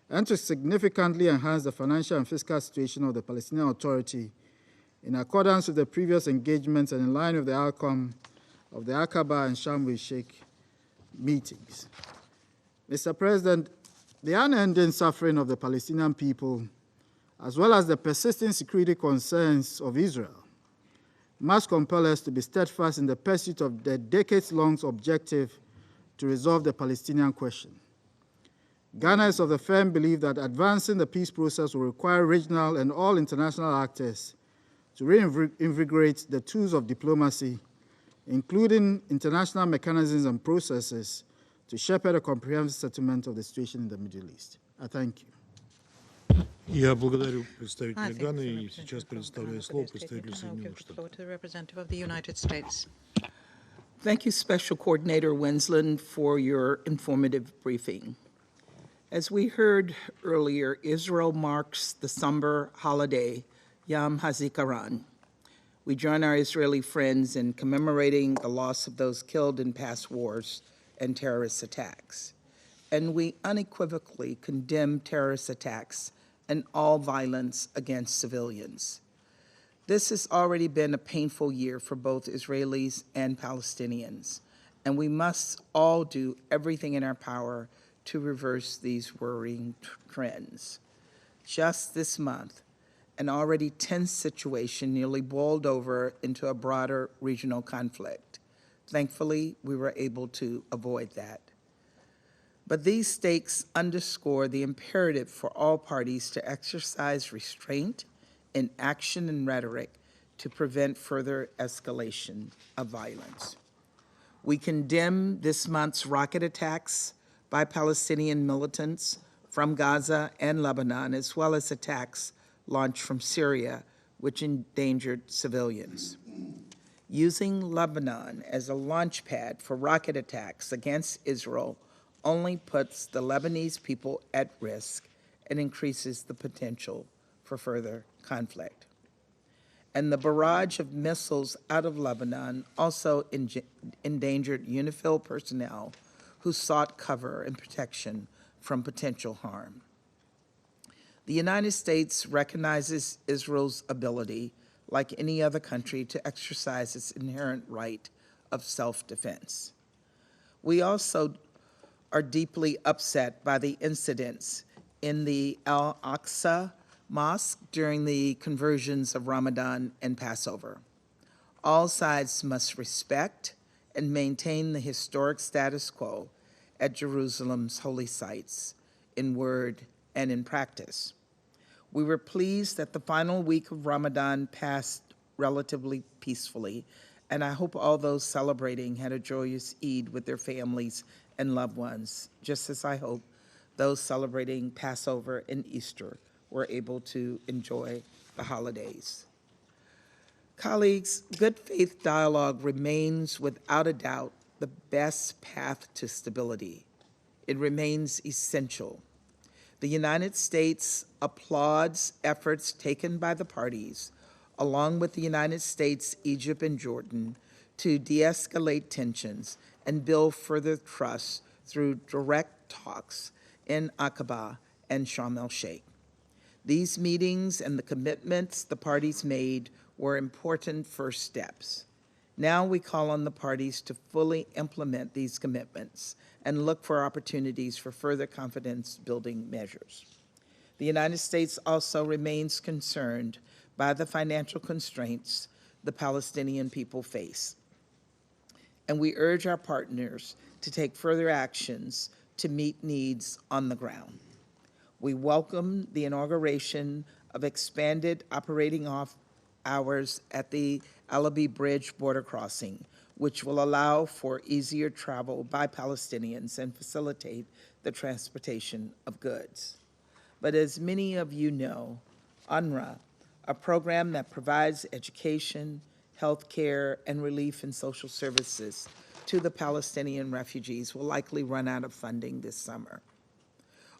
and to significantly enhance the financial and fiscal situation of the Palestinian Authority in accordance with the previous engagements and in line with the outcome of the Aqaba and Sharm el-Sheikh meetings. Mr. President, the unending suffering of the Palestinian people, as well as the persisting security concerns of Israel, must compel us to be steadfast in the pursuit of the decades-long objective to resolve the Palestinian question. Ghana is of the firm belief that advancing the peace process will require regional and all international actors to reinvigorate the tools of diplomacy, including international mechanisms and processes, to shepherd a comprehensive settlement of the situation in the Middle East. I thank you. Я благодарю представителя Ганы и сейчас предоставляю слово представителю Соединенных Штатов. Thank you, Special Coordinator Wensland, for your informative briefing. As we heard earlier, Israel marks the somber holiday, Yom HaZikaron. We join our Israeli friends in commemorating the loss of those killed in past wars and terrorist attacks. And we unequivocally condemn terrorist attacks and all violence against civilians. This has already been a painful year for both Israelis and Palestinians, and we must all do everything in our power to reverse these worrying trends. Just this month, an already tense situation nearly boiled over into a broader regional conflict. Thankfully, we were able to avoid that. But these stakes underscore the imperative for all parties to exercise restraint in action and rhetoric to prevent further escalation of violence. We condemn this month's rocket attacks by Palestinian militants from Gaza and Lebanon, as well as attacks launched from Syria, which endangered civilians. Using Lebanon as a launch pad for rocket attacks against Israel only puts the Lebanese people at risk and increases the potential for further conflict. And the barrage of missiles out of Lebanon also endangered UNIFIL personnel who sought cover and protection from potential harm. The United States recognizes Israel's ability, like any other country, to exercise its inherent right of self-defense. We also are deeply upset by the incidents in the Al-Aqsa Mosque during the conversions of Ramadan and Passover. All sides must respect and maintain the historic status quo at Jerusalem's holy sites, in word and in practice. We were pleased that the final week of Ramadan passed relatively peacefully, and I hope all those celebrating had a joyous Eid with their families and loved ones, just as I hope those celebrating Passover and Easter were able to enjoy the holidays. Colleagues, good faith dialogue remains without a doubt the best path to stability. It remains essential. The United States applauds efforts taken by the parties, along with the United States, Egypt, and Jordan, to de-escalate tensions and build further trust through direct talks in Aqaba and Sharm el-Sheikh. These meetings and the commitments the parties made were important first steps. Now we call on the parties to fully implement these commitments and look for opportunities for further confidence-building measures. The United States also remains concerned by the financial constraints the Palestinian people face. And we urge our partners to take further actions to meet needs on the ground. We welcome the inauguration of expanded operating hours at the Alabi Bridge border crossing, which will allow for easier travel by Palestinians and facilitate the transportation of goods. But as many of you know, UNRWA, a program that provides education, health care, and relief and social services to the Palestinian refugees, will likely run out of funding this summer.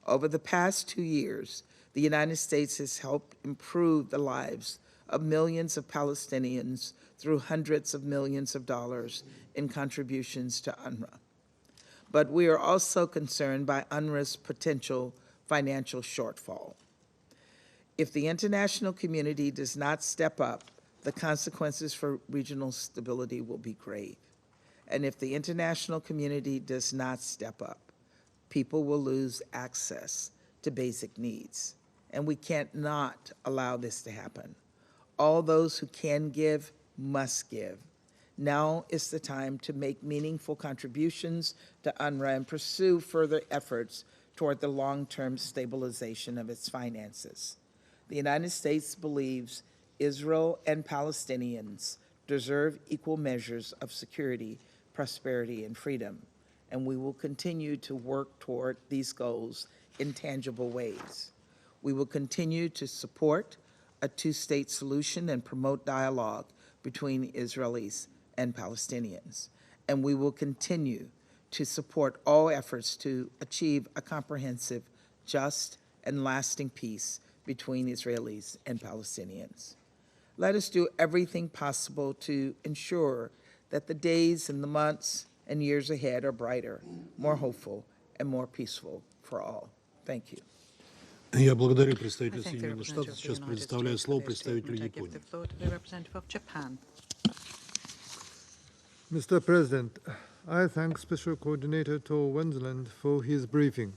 Over the past 2 years, the United States has helped improve the lives of millions of Palestinians through hundreds of millions of dollars in contributions to UNRWA. But we are also concerned by UNRWA's potential financial shortfall. If the international community does not step up, the consequences for regional stability will be grave. And if the international community does not step up, people will lose access to basic needs. And we can't not allow this to happen. All those who can give must give. Now is the time to make meaningful contributions to UNRWA and pursue further efforts toward the long-term stabilization of its finances. The United States believes Israel and Palestinians deserve equal measures of security, prosperity, and freedom, and we will continue to work toward these goals in tangible ways. We will continue to support a two-state solution and promote dialogue between Israelis and Palestinians. And we will continue to support all efforts to achieve a comprehensive, just, and lasting peace between Israelis and Palestinians. Let us do everything possible to ensure that the days and the months and years ahead are brighter, more hopeful, and more peaceful for all. Thank you. Я благодарю представителя Соединенных Штатов. Сейчас предоставляю слово представителю Японии. Mr. President, I thank Special Coordinator Tor Wensland for his briefing.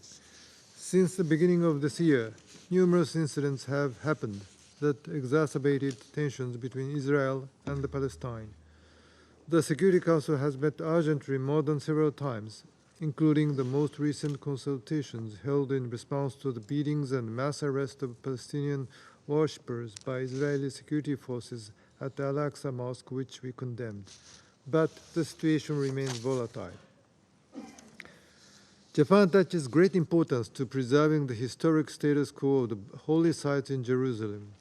Since the beginning of this year, numerous incidents have happened that exacerbated tensions between Israel and Palestine. The Security Council has met urgently more than several times, including the most recent consultations held in response to the beatings and mass arrest of Palestinian worshippers by Israeli security forces at the Al-Aqsa Mosque, which we condemned. But the situation remains volatile. Japan attaches great importance to preserving the historic status quo of the holy sites in Jerusalem.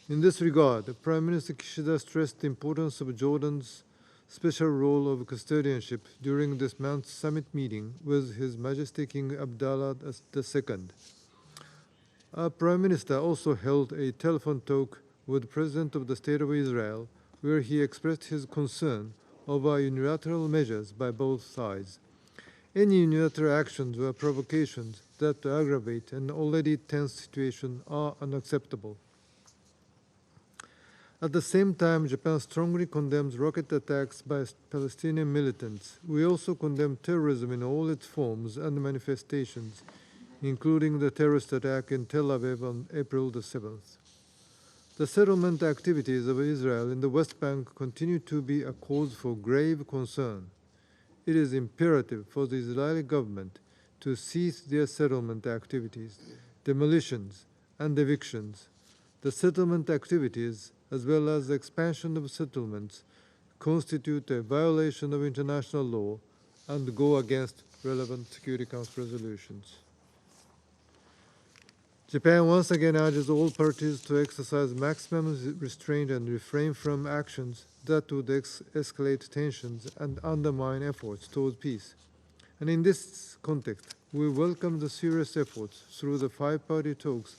In this regard, Prime Minister Kishida stressed the importance of Jordan's special role of custodianship during this month's summit meeting with His Majesty King Abdullah II. Our Prime Minister also held a telephone talk with the President of the State of Israel, where he expressed his concern over unilateral measures by both sides. Any unilateral actions or provocations that aggravate an already tense situation are unacceptable. At the same time, Japan strongly condemns rocket attacks by Palestinian militants. We also condemn terrorism in all its forms and manifestations, including the terrorist attack in Tel Aviv on April the 7th. The settlement activities of Israel in the West Bank continue to be a cause for grave concern. It is imperative for the Israeli government to cease their settlement activities, demolitions, and evictions. The settlement activities, as well as the expansion of settlements, constitute a violation of international law and go against relevant Security Council resolutions. Japan once again urges all parties to exercise maximum restraint and refrain from actions that would escalate tensions and undermine efforts toward peace. And in this context, we welcome the serious efforts through the five-party talks,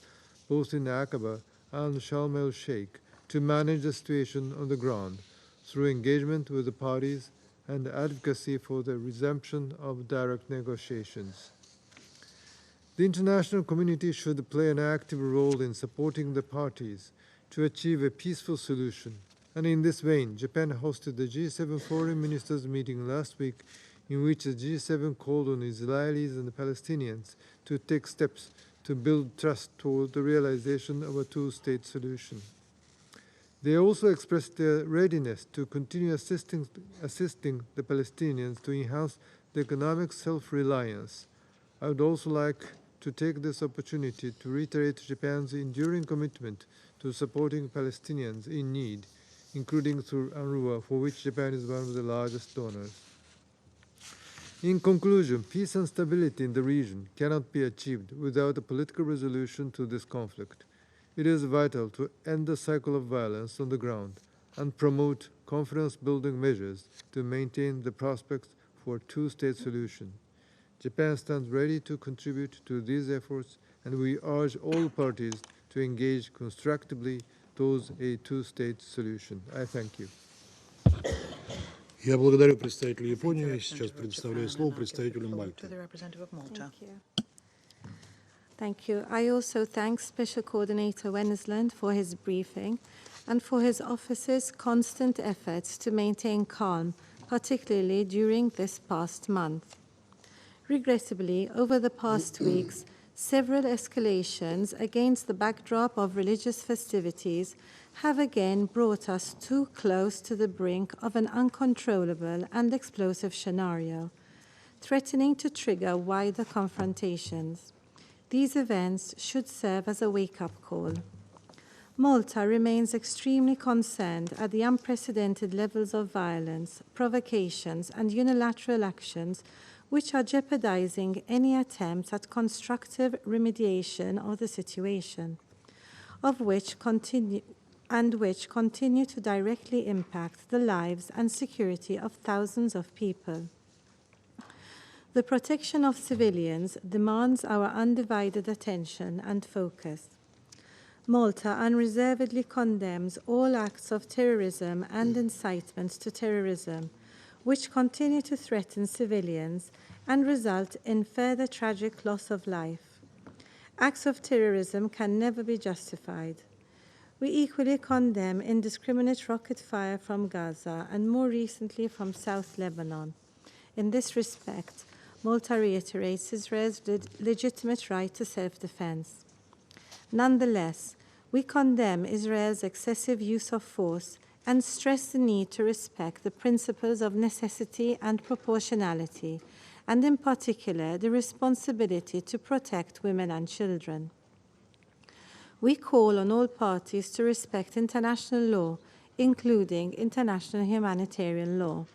both in Aqaba and Sharm el-Sheikh, to manage the situation on the ground through engagement with the parties and advocacy for the resumption of direct negotiations. The international community should play an active role in supporting the parties to achieve a peaceful solution. And in this vein, Japan hosted the G7 Foreign Ministers meeting last week, in which the G7 called on Israelis and the Palestinians to take steps to build trust toward the realization of a two-state solution. They also expressed their readiness to continue assisting the Palestinians to enhance the economic self-reliance. I would also like to take this opportunity to reiterate Japan's enduring commitment to supporting Palestinians in need, including through UNRWA, for which Japan is one of the largest donors. In conclusion, peace and stability in the region cannot be achieved without a political resolution to this conflict. It is vital to end the cycle of violence on the ground and promote confidence-building measures to maintain the prospects for a two-state solution. Japan stands ready to contribute to these efforts, and we urge all parties to engage constructively towards a two-state solution. I thank you. Я благодарю представителя Японии. Сейчас предоставляю слово представителю Мальты. Thank you. I also thank Special Coordinator Wensland for his briefing and for his office's constant efforts to maintain calm, particularly during this past month. Regrettably, over the past weeks, several escalations against the backdrop of religious festivities have again brought us too close to the brink of an uncontrollable and explosive scenario, threatening to trigger wider confrontations. These events should serve as a wake-up call. Malta remains extremely concerned at the unprecedented levels of violence, provocations, and unilateral actions which are jeopardizing any attempt at constructive remediation of the situation, which continue to directly impact the lives and security of thousands of people. The protection of civilians demands our undivided attention and focus. Malta unreservedly condemns all acts of terrorism and incitement to terrorism, which continue to threaten civilians and result in further tragic loss of life. Acts of terrorism can never be justified. We equally condemn indiscriminate rocket fire from Gaza and more recently from South Lebanon. In this respect, Malta reiterates Israel's legitimate right to self-defense. Nonetheless, we condemn Israel's excessive use of force and stress the need to respect the principles of necessity and proportionality, and in particular, the responsibility to protect women and children. We call on all parties to respect international law, including international humanitarian law.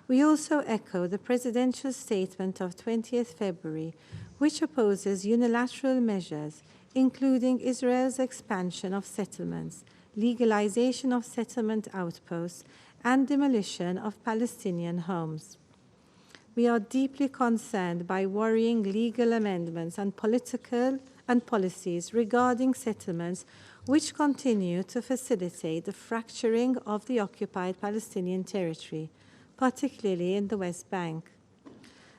We also echo the presidential statement of 20th February, which opposes unilateral measures, including Israel's expansion of settlements, legalization of settlement outposts, and demolition of Palestinian homes. We are deeply concerned by worrying legal amendments and policies regarding settlements which continue to facilitate the fracturing of the occupied Palestinian territory, particularly in the West Bank.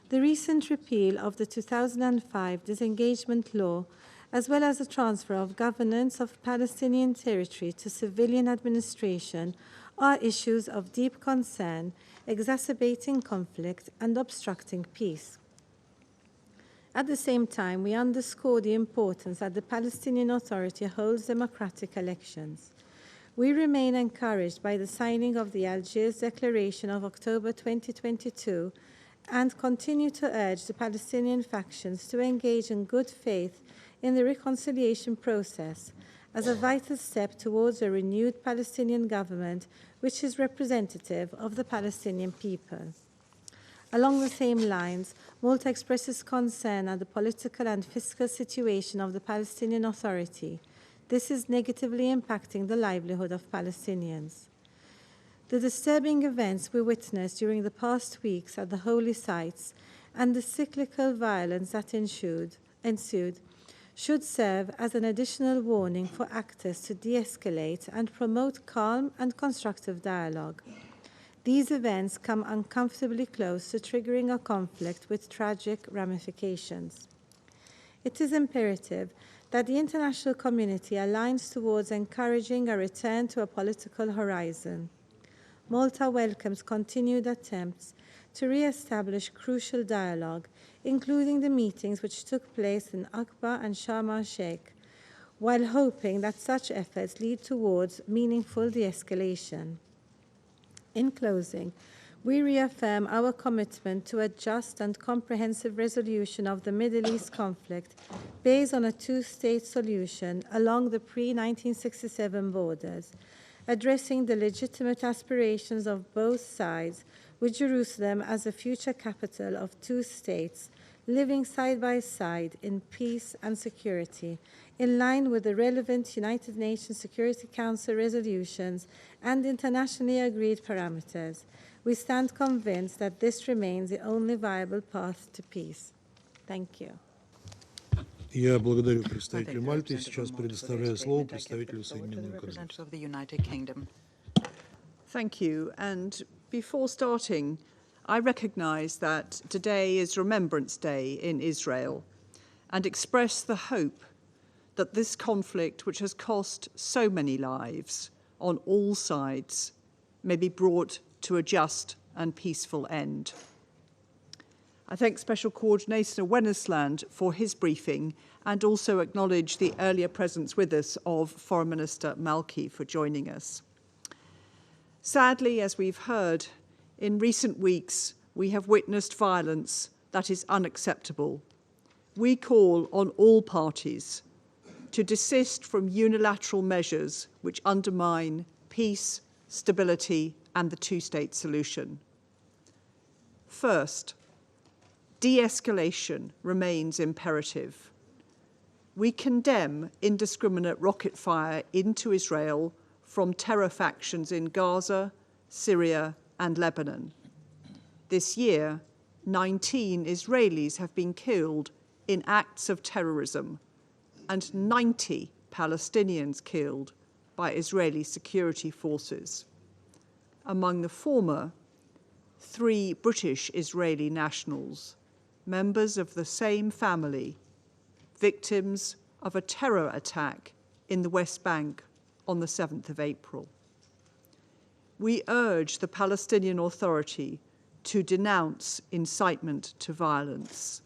The recent repeal of the 2005 disengagement law, as well as the transfer of governance of Palestinian territory to civilian administration, are issues of deep concern, exacerbating conflict and obstructing peace. At the same time, we underscore the importance that the Palestinian Authority holds democratic elections. We remain encouraged by the signing of the Algiers Declaration of October 2022 and continue to urge the Palestinian factions to engage in good faith in the reconciliation process as a vital step towards a renewed Palestinian government which is representative of the Palestinian people. Along the same lines, Malta expresses concern at the political and fiscal situation of the Palestinian Authority. This is negatively impacting the livelihood of Palestinians. The disturbing events we witnessed during the past weeks at the holy sites and the cyclical violence that ensued should serve as an additional warning for actors to de-escalate and promote calm and constructive dialogue. These events come uncomfortably close to triggering a conflict with tragic ramifications. It is imperative that the international community aligns towards encouraging a return to a political horizon. Malta welcomes continued attempts to re-establish crucial dialogue, including the meetings which took place in Aqaba and Sharm el-Sheikh, while hoping that such efforts lead towards meaningful de-escalation. In closing, we reaffirm our commitment to a just and comprehensive resolution of the Middle East conflict based on a two-state solution along the pre-1967 borders, addressing the legitimate aspirations of both sides, with Jerusalem as a future capital of two states, living side by side in peace and security, in line with the relevant United Nations Security Council resolutions and internationally agreed parameters. We stand convinced that this remains the only viable path to peace. Thank you. Я благодарю представителя Мальты. Сейчас предоставляю слово представителю Соединенного Королевства. Thank you. And before starting, I recognize that today is Remembrance Day in Israel and express the hope that this conflict, which has cost so many lives on all sides, may be brought to a just and peaceful end. I thank Special Coordinator Wennesland for his briefing and also acknowledge the earlier presence with us of Foreign Minister Malki for joining us. Sadly, as we've heard, in recent weeks we have witnessed violence that is unacceptable. We call on all parties to desist from unilateral measures which undermine peace, stability, and the two-state solution. First, de-escalation remains imperative. We condemn indiscriminate rocket fire into Israel from terror factions in Gaza, Syria, and Lebanon. This year, 19 Israelis have been killed in acts of terrorism and 90 Palestinians killed by Israeli security forces. Among the former, 3 British Israeli nationals, members of the same family, victims of a terror attack in the West Bank on the 7th of April. We urge the Palestinian Authority to denounce incitement to violence.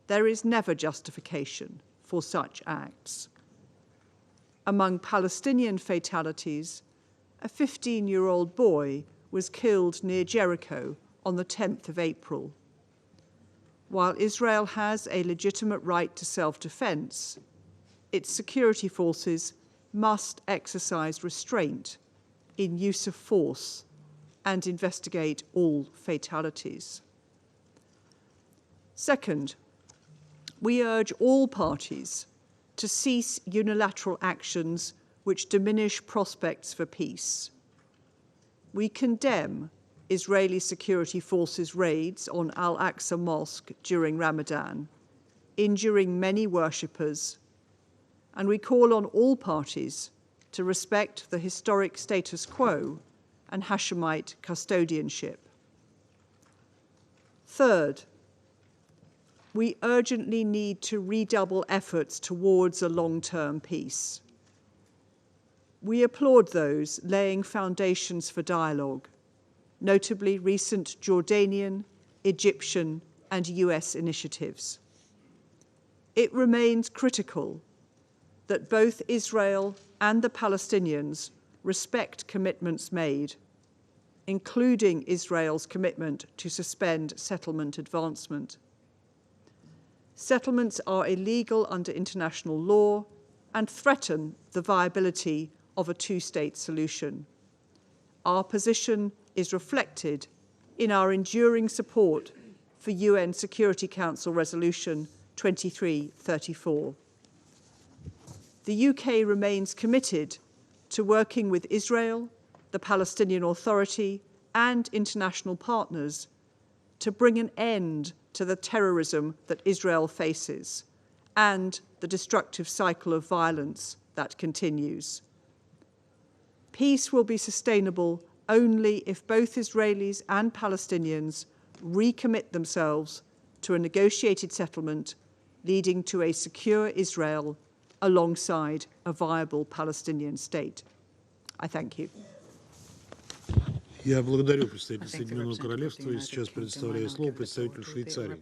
There is never justification for such acts. Among Palestinian fatalities, a 15-year-old boy was killed near Jericho on the 10th of April. While Israel has a legitimate right to self-defense, its security forces must exercise restraint in use of force and investigate all fatalities. Second, we urge all parties to cease unilateral actions which diminish prospects for peace. We condemn Israeli security forces' raids on Al-Aqsa Mosque during Ramadan, injuring many worshippers, and we call on all parties to respect the historic status quo and Hashemite custodianship. Third, we urgently need to redouble efforts towards a long-term peace. We applaud those laying foundations for dialogue, notably recent Jordanian, Egyptian, and US initiatives. It remains critical that both Israel and the Palestinians respect commitments made, including Israel's commitment to suspend settlement advancement. Settlements are illegal under international law and threaten the viability of a two-state solution. Our position is reflected in our enduring support for UN Security Council Resolution 2334. The UK remains committed to working with Israel, the Palestinian Authority, and international partners to bring an end to the terrorism that Israel faces and the destructive cycle of violence that continues. Peace will be sustainable only if both Israelis and Palestinians recommit themselves to a negotiated settlement leading to a secure Israel alongside a viable Palestinian state. I thank you. Я благодарю представителя Соединенного Королевства и сейчас предоставляю слово представителю Швейцарии.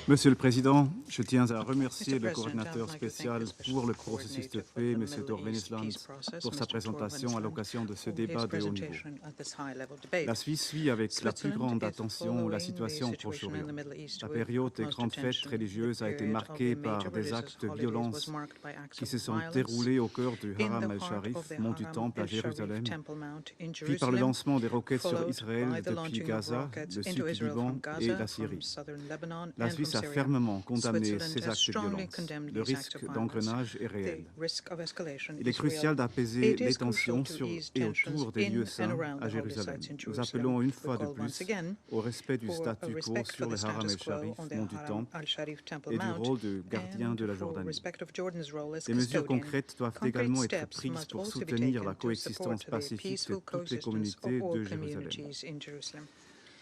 Monsieur le Président, je tiens à remercier le coordinateur spécial pour le processus de paix, M. Dorvenesland, pour sa présentation à l'occasion de ce débat de haut niveau. La Suisse suit avec la plus grande attention la situation au Proche-Orient. La période des grandes fêtes religieuses a été marquée par des actes de violence qui se sont déroulés au cœur du Haram el-Sharif, mont du Temple à Jérusalem, puis par le lancement des roquettes sur Israël depuis Gaza, le sud du Liban et la Syrie. La Suisse a fermement condamné ces actes de violence. Le risque d'engrenage est réel. Il est crucial d'apaiser les tensions sur et autour des lieux saints à Jérusalem. Nous appelons une fois de plus au respect du statu quo sur le Haram el-Sharif, mont du Temple, et du rôle de gardien de la Jordanie. Des mesures concrètes doivent également être prises pour soutenir la coexistence pacifique de toutes les communautés de Jérusalem.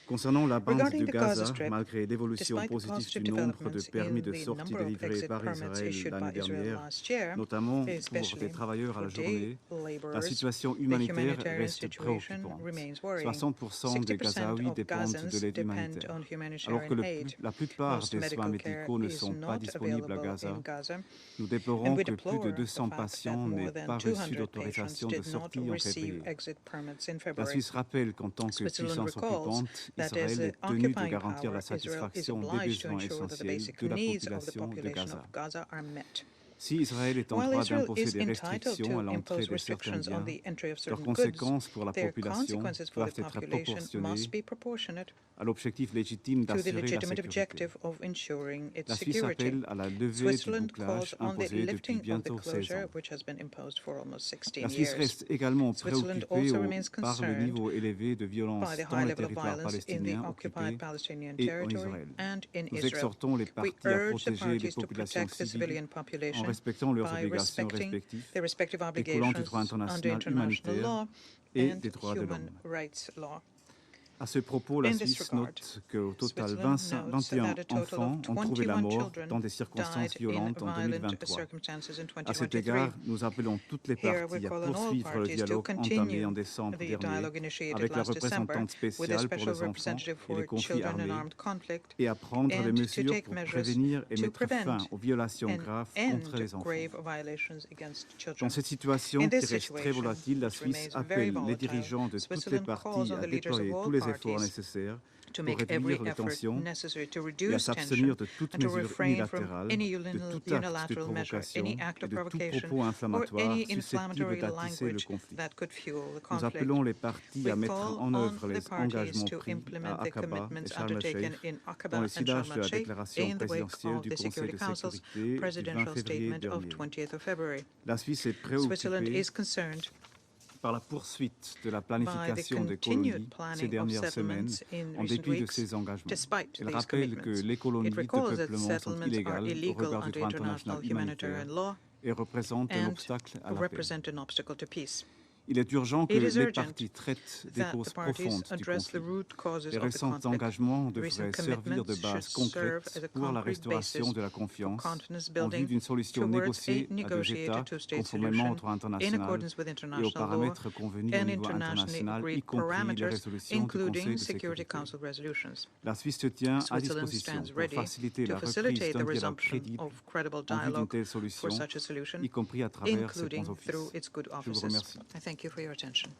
Concernant la bande de Gaza, malgré l'évolution positive du nombre de permis de sortie délivrés par Israël l'année dernière, notamment pour des travailleurs à la journée, la situation humanitaire reste préoccupante. 60% des Gazaouis dépendent de l'aide humanitaire. Alors que la plupart des soins médicaux ne sont pas disponibles à Gaza, nous déplorons que plus de 200 patients n'aient pas reçu d'autorisation de sortie en février. La Suisse rappelle qu'en tant que puissance occupante, Israël est tenu de garantir la satisfaction des besoins essentiels de la population de Gaza. Si Israël est en droit d'imposer des restrictions à l'entrée de certains biens, leurs conséquences pour la population doivent être proportionnées à l'objectif légitime d'assurer la sécurité. La Suisse appelle à la levée du bouclage imposé depuis bientôt 16 ans. La Suisse reste également préoccupée par le niveau élevé de violence dans les territoires palestiniens occupés et en Israël. Nous exhortons les parties à protéger les populations civiles en respectant leurs obligations respectives découlant du droit international humanitaire et des droits de l'homme. À ce propos, la Suisse note qu'au total, 21 enfants ont trouvé la mort dans des circonstances violentes en 2023. À cet égard, nous appelons toutes les parties à poursuivre le dialogue entamé en décembre dernier avec la représentante spéciale pour les enfants et les conflits armés et à prendre les mesures pour prévenir et mettre fin aux violations graves contre les enfants. Dans cette situation qui reste très volatile, la Suisse appelle les dirigeants de toutes les parties à déployer tous les efforts nécessaires pour réduire les tensions et à s'abstenir de toute mesure unilatérale, de tout acte de provocation et de tout propos inflammatoire susceptible d'attiser le conflit. Nous appelons les parties à mettre en œuvre les engagements pris à Aqaba et Sharm el-Sheikh dans le sillage de la déclaration présidentielle du Conseil de sécurité du 20 février dernier. La Suisse est préoccupée par la poursuite de la planification des colonies ces dernières semaines en dépit de ces engagements. Elle rappelle que les colonies de peuplement sont illégales au regard du droit international humanitaire et représentent un obstacle à la paix. Il est urgent que les parties traitent des causes profondes du conflit. Les récents engagements devraient servir de base concrète pour la restauration de la confiance en vue d'une solution négociée à deux États conformément au droit international et aux paramètres convenus au niveau international, y compris les résolutions du Conseil de sécurité. La Suisse se tient à disposition pour faciliter la reprise d'un dialogue crédible en vue d'une telle solution, y compris à travers ce bons office. Je vous remercie. Thank you for your attention.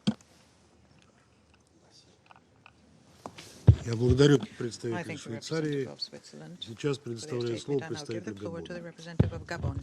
Я благодарю представителя Швейцарии. Сейчас предоставляю слово представителю Габона.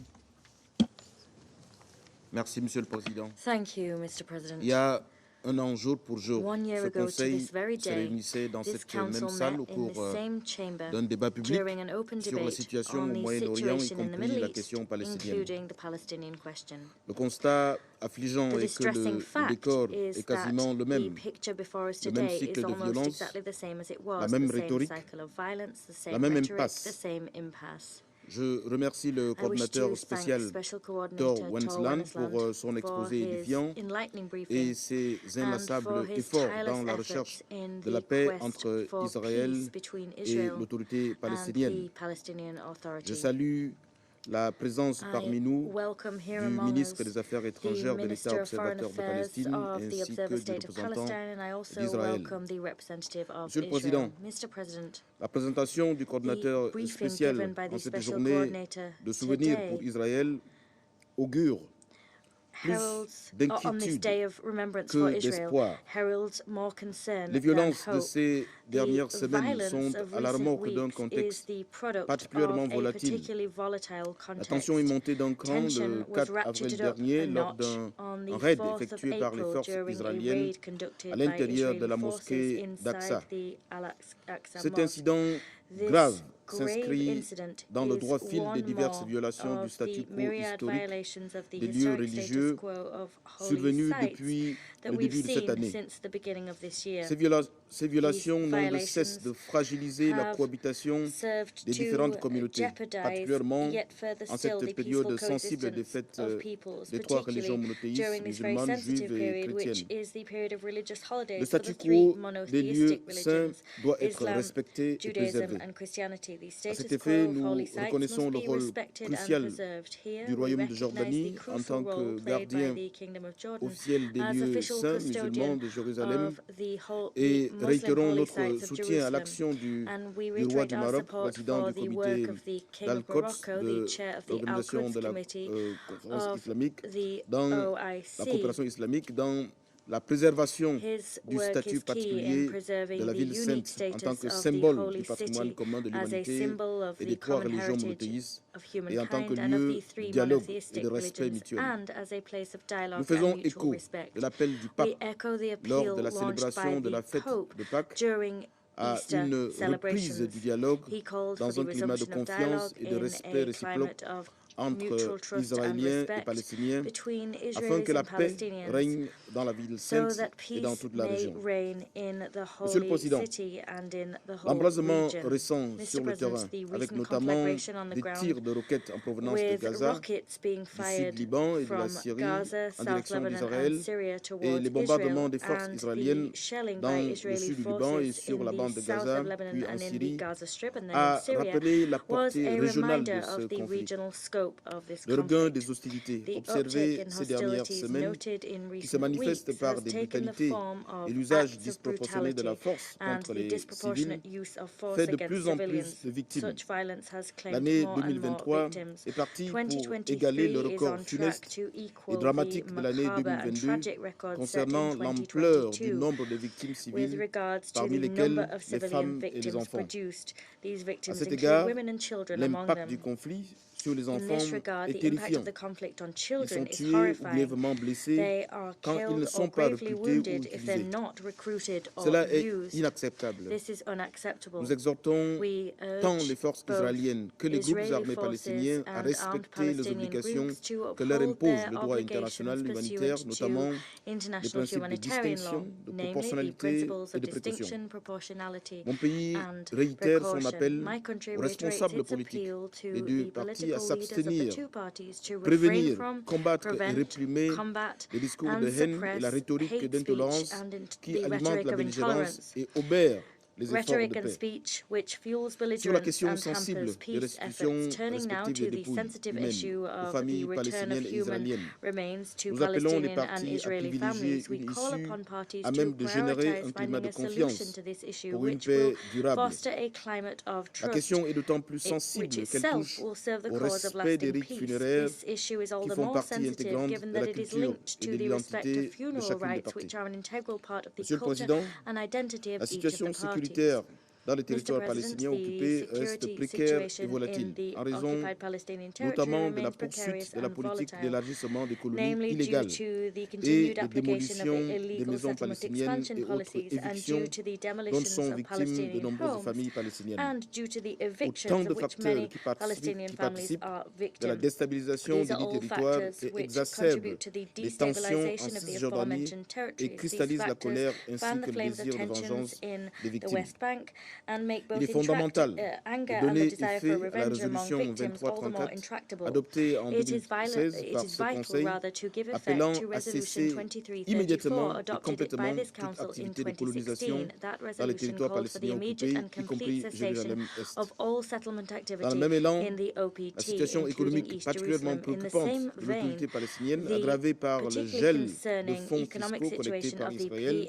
Merci, Monsieur le Président. Thank you, Mr. President. Il y a un an jour pour jour, 1 year ce ago to Conseil this very se day, réunissait dans this cette même council salle au met in cours the same chamber d'un débat public during an open sur la debate situation on au the Moyen-Orient, y situation in the compris Middle la East, question palestinienne. including the Palestinian question. Le constat affligeant The est que distressing le fact décor is est quasiment that le the même. picture before us Le même today cycle is de almost violence, exactly the same as it la was, même the same rhétorique, cycle of violence, the la same même rhetoric, impasse. the same impasse. Je remercie le coordinateur spécial Tor Wensland pour son exposé édifiant et ses inlassables efforts dans la recherche de la paix entre Israël et l'autorité palestinienne. Je salue la présence parmi nous du ministre des Affaires étrangères de l'État observateur de Palestine ainsi que du représentant d'Israël. Monsieur le Président, la présentation du coordinateur spécial en cette journée de souvenir pour Israël augure plus d'inquiétude que d'espoir. Les violences de ces dernières semaines sont alarmantes dans un contexte particulièrement volatile. La tension est montée d'un cran le 4 avril dernier lors d'un raid effectué par les forces israéliennes à l'intérieur de la mosquée d'Aqsa. Cet incident grave s'inscrit dans le droit fil des diverses violations du statu quo historique des lieux religieux survenus depuis le début de cette année. Ces violations n'ont de cesse de fragiliser la cohabitation des différentes communautés, particulièrement en cette période sensible des fêtes des trois religions monothéistes, musulmanes, juives et chrétiennes. Le statu quo des lieux saints doit être respecté et préservé. À cet effet, nous reconnaissons le rôle crucial du Royaume de Jordanie en tant que gardien officiel des lieux saints musulmans de Jérusalem et réitérons notre soutien à l'action du roi du Maroc, président du comité d'Al-Quds de l'Organisation de la conférence islamique, dans la coopération islamique, dans la préservation du statut particulier de la ville sainte en tant que symbole du patrimoine commun de l'humanité et des trois religions monothéistes et en tant que lieu de dialogue et de respect mutuel. Nous faisons écho de l'appel du pape lors de la célébration de la fête de Pâques à une reprise du dialogue dans un climat de confiance et de respect réciproque entre Israéliens et Palestiniens, afin que la paix règne dans la ville sainte et dans toute la région. Monsieur le Président, l'embrasement récent sur le terrain, avec notamment des tirs de roquettes en provenance de Gaza, du Sud-Liban et de la Syrie en direction d'Israël, et les bombardements des forces israéliennes dans le sud du Liban et sur la bande de Gaza, puis en Syrie, a rappelé la portée régionale de ce conflit. Le regain des hostilités observé ces dernières semaines, qui se manifeste par des brutalités et l'usage disproportionné de la force contre les civils, fait de plus en plus de victimes. L'année 2023 est partie pour égaler le record funeste et dramatique de l'année 2022 concernant l'ampleur du nombre de victimes civiles, parmi lesquelles les femmes et les enfants. À cet égard, l'impact du conflit sur les enfants est terrifiant. Ils sont tués ou grièvement blessés quand ils ne sont pas recrutés ou utilisés. Cela est inacceptable. Nous exhortons tant les forces israéliennes que les groupes armés palestiniens à respecter les obligations que leur impose le droit international humanitaire, notamment les principes de distinction, de proportionnalité et de précaution. Mon pays réitère son appel aux responsables politiques des deux parties à s'abstenir, prévenir, combattre et réprimer les discours de haine et la rhétorique d'intolérance qui alimentent la belligérance et obèrent les efforts de paix. Sur la question sensible des restitutions respectives des dépouilles humaines aux familles palestiniennes et israéliennes, nous appelons les parties à privilégier une issue à même de générer un climat de confiance pour une paix durable. La question est d'autant plus sensible qu'elle touche au respect des rites funéraires qui font partie intégrante de la culture et de l'identité de chacune des parties. Monsieur le Président, la situation sécuritaire dans les territoires palestiniens occupés reste précaire et volatile, en raison notamment de la poursuite de la politique d'élargissement des colonies illégales et de démolition des maisons palestiniennes et autres évictions dont sont victimes de nombreuses familles palestiniennes. Autant de facteurs qui participent de la déstabilisation des dix territoires et exacerbent les tensions en Cisjordanie et cristallisent la colère ainsi que le désir de vengeance des victimes. and make both Il est fondamental anger de and the donner desire effet for à la revenge among résolution victims all the more 2334 intractable. adoptée en It is 2016 par ce vital, Conseil, rather, to give effect appelant to à Resolution cesser 2334 immédiatement et adopted by complètement this toute Council in activité de colonisation 2016. That dans les resolution territoires called for the palestiniens immediate occupés, and y complete compris cessation Jérusalem-Est. of all settlement Dans le activity même élan, in the OPT, la situation including économique East particulièrement Jerusalem. In the préoccupante same de vein, l'autorité palestinienne, the aggravée par le particularly gel de concerning fonds economic fiscaux collectés situation par of the Israël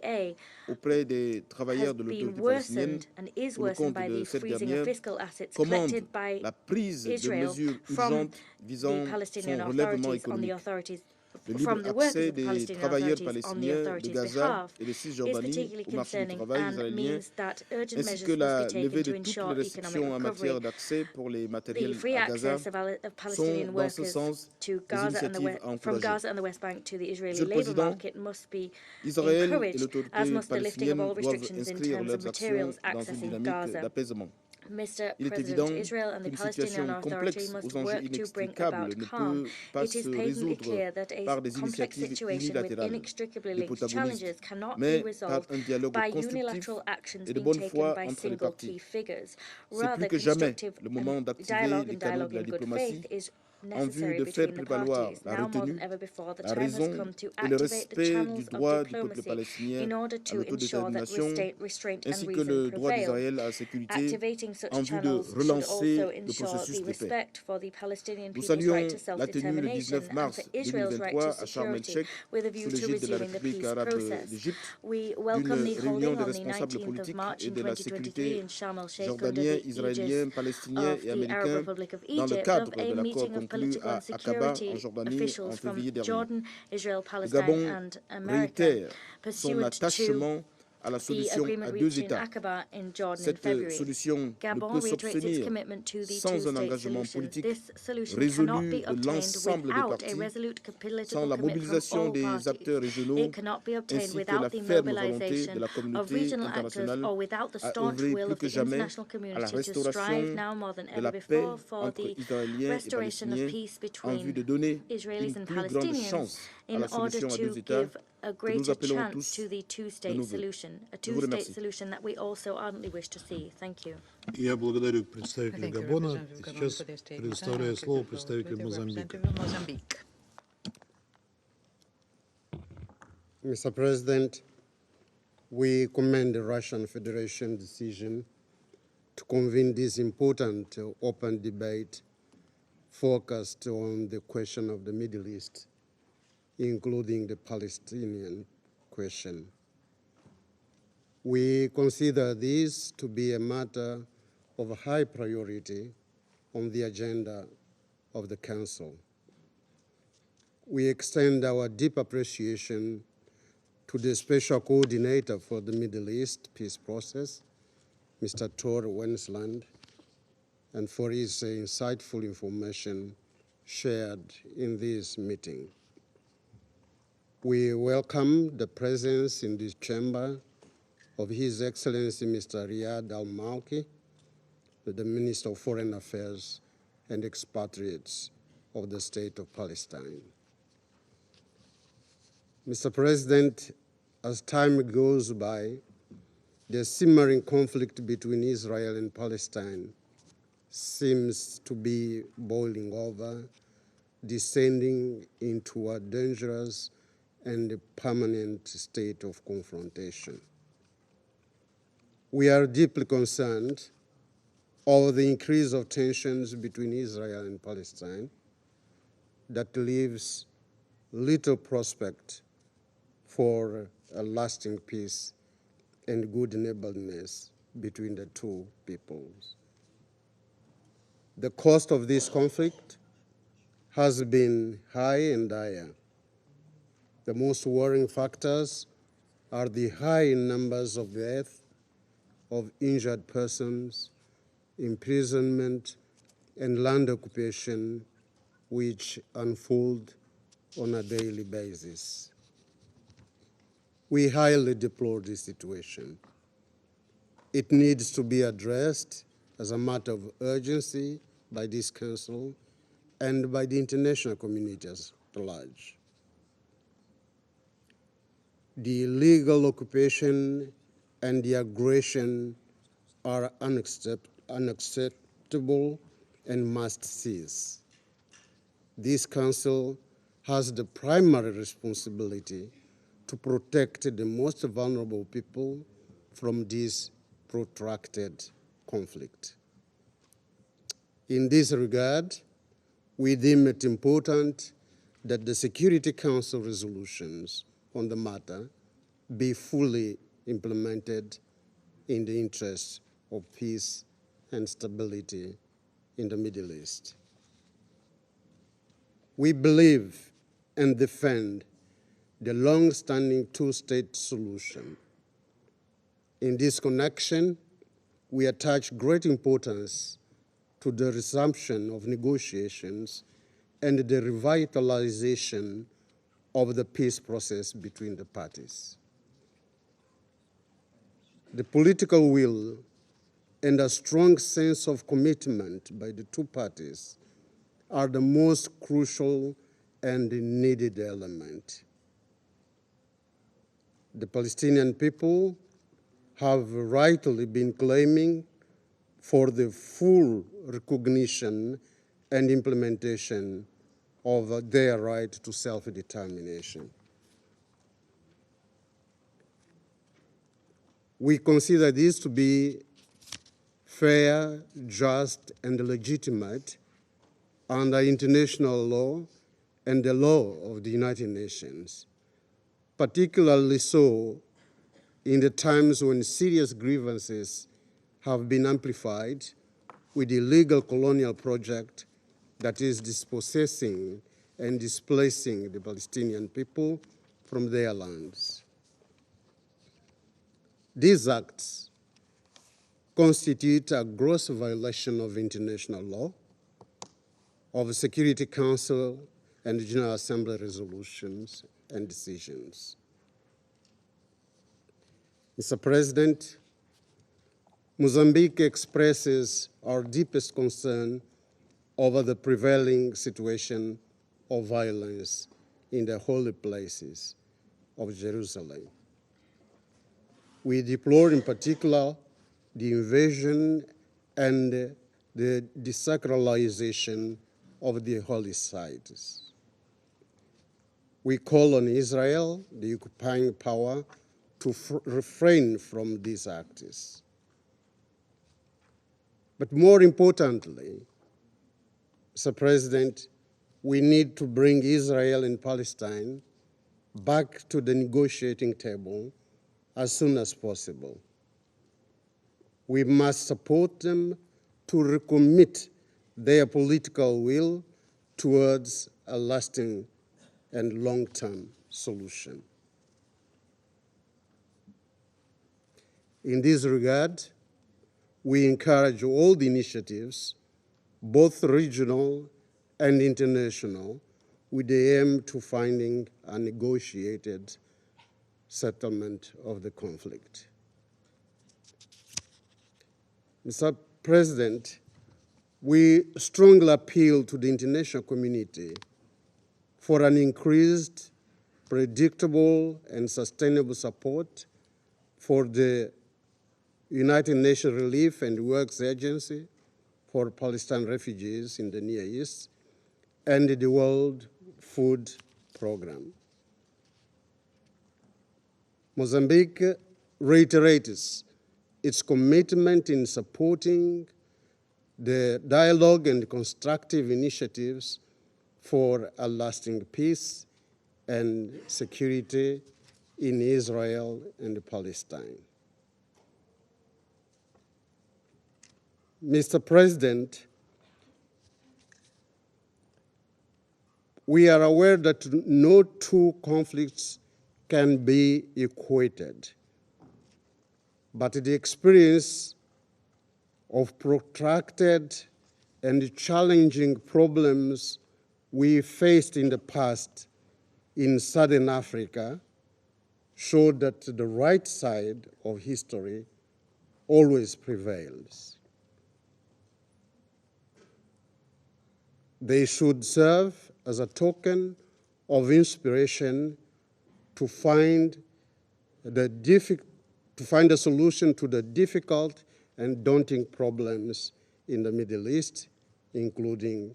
PA auprès des has travailleurs de been l'autorité palestinienne worsened and is pour le worsened compte by de the cette freezing of dernière, fiscal assets commande collected by la prise de Israel mesures from urgentes the visant Palestinian son relèvement authorities on the économique. authorities Le from libre the workers accès of the des Palestinian travailleurs authorities on the palestiniens de authorities' Gaza behalf et de is Cisjordanie particularly au marché du concerning travail and israélien, means that urgent ainsi measures que must la be taken levée to de toutes ensure les economic restrictions en recovery. matière d'accès pour les The matériels free à Gaza access of sont Palestinian dans ce workers sens to des Gaza and initiatives à from encourager. Gaza and the West Bank to the Israeli Monsieur le labor Président, market must be Israël et encouraged, as l'autorité must the lifting of palestinienne all doivent restrictions in inscrire terms of leurs actions materials dans une accessing dynamique Gaza. d'apaisement. Mr. Il est President, évident Israel and the qu'une Palestinian situation Authority complexe must aux enjeux work to bring inextricables about ne calm. peut pas It is se patently résoudre clear that a par des complex initiatives situation with unilatérales inextricably des linked protagonistes, challenges cannot be mais par resolved un dialogue by constructif unilateral actions et de being bonne taken foi by entre les single parties. key figures. C'est plus Rather, que jamais constructive le moment d'activer dialogue les and canaux dialogue de la in good diplomatie faith is en vue necessary de faire between the prévaloir parties. la Now more retenue, than ever before, the la time has raison come to et le activate the respect du channels of droit du peuple diplomacy palestinien in order à to ensure that l'autodétermination, restraint and ainsi que reason le droit prevail. d'Israël à la sécurité Activating such en vue de channels should relancer also le ensure processus the de paix. respect for the Palestinian Nous people's right saluons to la tenue le self-determination 19 and mars for Israel's right to 2023 à Sharm security, el-Sheikh with a view sous to l'égide de la resuming the République peace arabe process. d'Égypte We welcome d'une the réunion holding des on the responsables 19th of politiques March et in de la 2023 sécurité in Sharm el-Sheikh under jordaniens, the israéliens, aegis palestiniens of et the Arab américains Republic of dans le Egypt, cadre of a de l'accord meeting of conclu political à and Aqaba en security Jordanie en officials from février dernier. Jordan, Israel, Le Palestine Gabon and America, réitère son pursuant to attachement à la the solution agreement à deux reached in États. Aqaba in Jordan in Cette February. solution ne Gabon peut reiterates its s'obtenir commitment to the sans un two-state engagement solution. politique This solution cannot résolu be de obtained l'ensemble des without a parties, resolute sans political la commitment from mobilisation all des parties. acteurs régionaux, It cannot be obtained ainsi que without la the ferme volonté mobilization de la of communauté regional actors internationale or without the à staunch œuvrer will plus of que the jamais international à la community to restauration strive now more than de ever la paix before for entre the Israéliens et restoration of Palestiniens peace en vue between de donner Israelis une and plus grande Palestinians chance à in la order solution à deux to États give a que nous greater appelons chance tous to the de two-state nos vœux. solution, a Je vous two-state remercie. solution that we also ardently wish to see. Thank you. Я благодарю представителя Габона. Сейчас предоставляю слово представителю Мозамбика. Mr. President, we commend the Russian Federation decision to convene this important open debate focused on the question of the Middle East, including the Palestinian question. We consider this to be a matter of high priority on the agenda of the Council. We extend our deep appreciation to the Special Coordinator for the Middle East Peace Process, Mr. Tor Wensland, and for his insightful information shared in this meeting. We welcome the presence in this chamber of His Excellency Mr. Riyad Al-Malki, the Minister of Foreign Affairs and Expatriates of the State of Palestine. Mr. President, as time goes by, the simmering conflict between Israel and Palestine seems to be boiling over, descending into a dangerous and permanent state of confrontation. We are deeply concerned over the increase of tensions between Israel and Palestine that leaves little prospect for a lasting peace and good neighborliness between the two peoples. The cost of this conflict has been high and dire. The most worrying factors are the high numbers of deaths, of injured persons, imprisonment, and land occupation, which unfold on a daily basis. We highly deplore this situation. It needs to be addressed as a matter of urgency by this Council and by the international community at large. The illegal occupation and the aggression are unacceptable and must cease. This Council has the primary responsibility to protect the most vulnerable people from this protracted conflict. In this regard, we deem it important that the Security Council resolutions on the matter be fully implemented in the interest of peace and stability in the Middle East. We believe and defend the long-standing two-state solution. In this connection, we attach great importance to the resumption of negotiations and the revitalization of the peace process between the parties. The political will and a strong sense of commitment by the two parties are the most crucial and needed element. The Palestinian people have rightly been claiming for the full recognition and implementation of their right to self-determination. We consider this to be fair, just, and legitimate under international law and the law of the United Nations, particularly so in the times when serious grievances have been amplified with the illegal colonial project that is dispossessing and displacing the Palestinian people from their lands. These acts constitute a gross violation of international law, of the Security Council and General Assembly resolutions and decisions. Mr. President, Mozambique expresses our deepest concern over the prevailing situation of violence in the holy places of Jerusalem. We deplore in particular the invasion and the desacralization of the holy sites. We call on Israel, the occupying power, to refrain from these acts. But more importantly, Mr. President, we need to bring Israel and Palestine back to the negotiating table as soon as possible. We must support them to recommit their political will towards a lasting and long-term solution. In this regard, we encourage all the initiatives, both regional and international, with the aim to finding a negotiated settlement of the conflict. Mr. President, we strongly appeal to the international community for an increased, predictable, and sustainable support for the United Nations Relief and Works Agency for Palestinian refugees in the Near East and the World Food Programme. Mozambique reiterates its commitment in supporting the dialogue and constructive initiatives for a lasting peace and security in Israel and Palestine. Mr. President, we are aware that no two conflicts can be equated, but the experience of protracted and challenging problems we faced in the past in Southern Africa showed that the right side of history always prevails. They should serve as a token of inspiration to find a solution to the difficult and daunting problems in the Middle East, including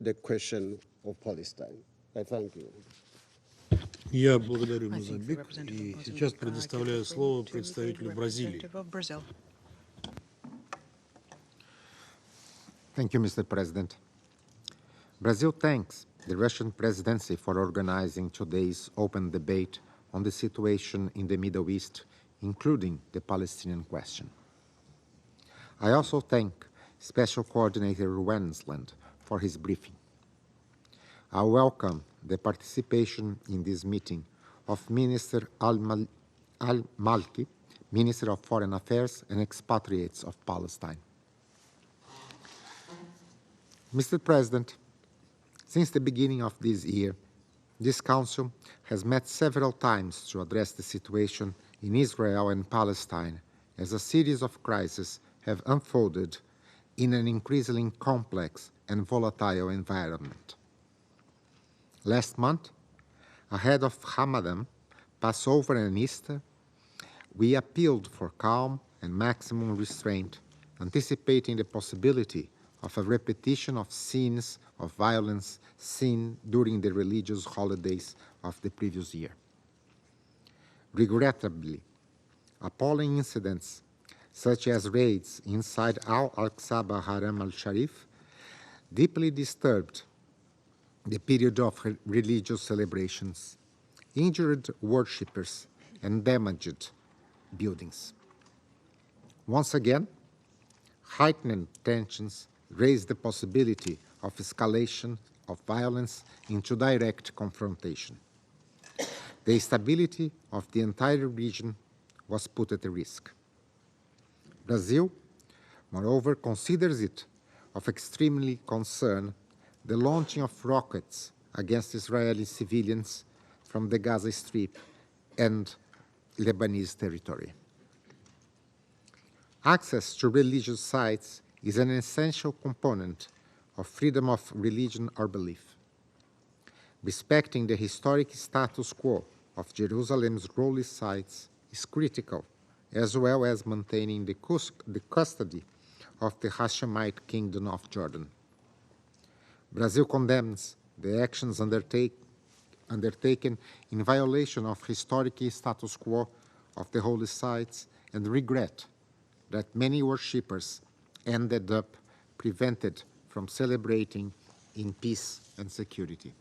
the question of Palestine. I thank you. Я благодарю Мозамбик, и сейчас предоставляю слово представителю Бразилии. Thank you, Mr. President. Brazil thanks the Russian presidency for organizing today's open debate on the situation in the Middle East, including the Palestinian question. I also thank Special Coordinator Wensland for his briefing. I welcome the participation in this meeting of Minister Al-Malki, Minister of Foreign Affairs and Expatriates of Palestine. Mr. President, since the beginning of this year, this Council has met several times to address the situation in Israel and Palestine as a series of crises have unfolded in an increasingly complex and volatile environment. Last month, ahead of Ramadan, Passover and Easter, we appealed for calm and maximum restraint, anticipating the possibility of a repetition of scenes of violence seen during the religious holidays of the previous year. Regrettably, appalling incidents such as raids inside Al-Aqsa Haram al-Sharif deeply disturbed the period of religious celebrations, injured worshippers, and damaged buildings. Once again, heightened tensions raised the possibility of escalation of violence into direct confrontation. The stability of the entire region was put at risk. Brazil, moreover, considers it of extremely concern the launching of rockets against Israeli civilians from the Gaza Strip and Lebanese territory. Access to religious sites is an essential component of freedom of religion or belief. Respecting the historic status quo of Jerusalem's holy sites is critical, as well as maintaining the custody of the Hashemite Kingdom of Jordan. Brazil condemns the actions undertaken in violation of historic status quo of the holy sites and regret that many worshippers ended up prevented from celebrating in peace and security.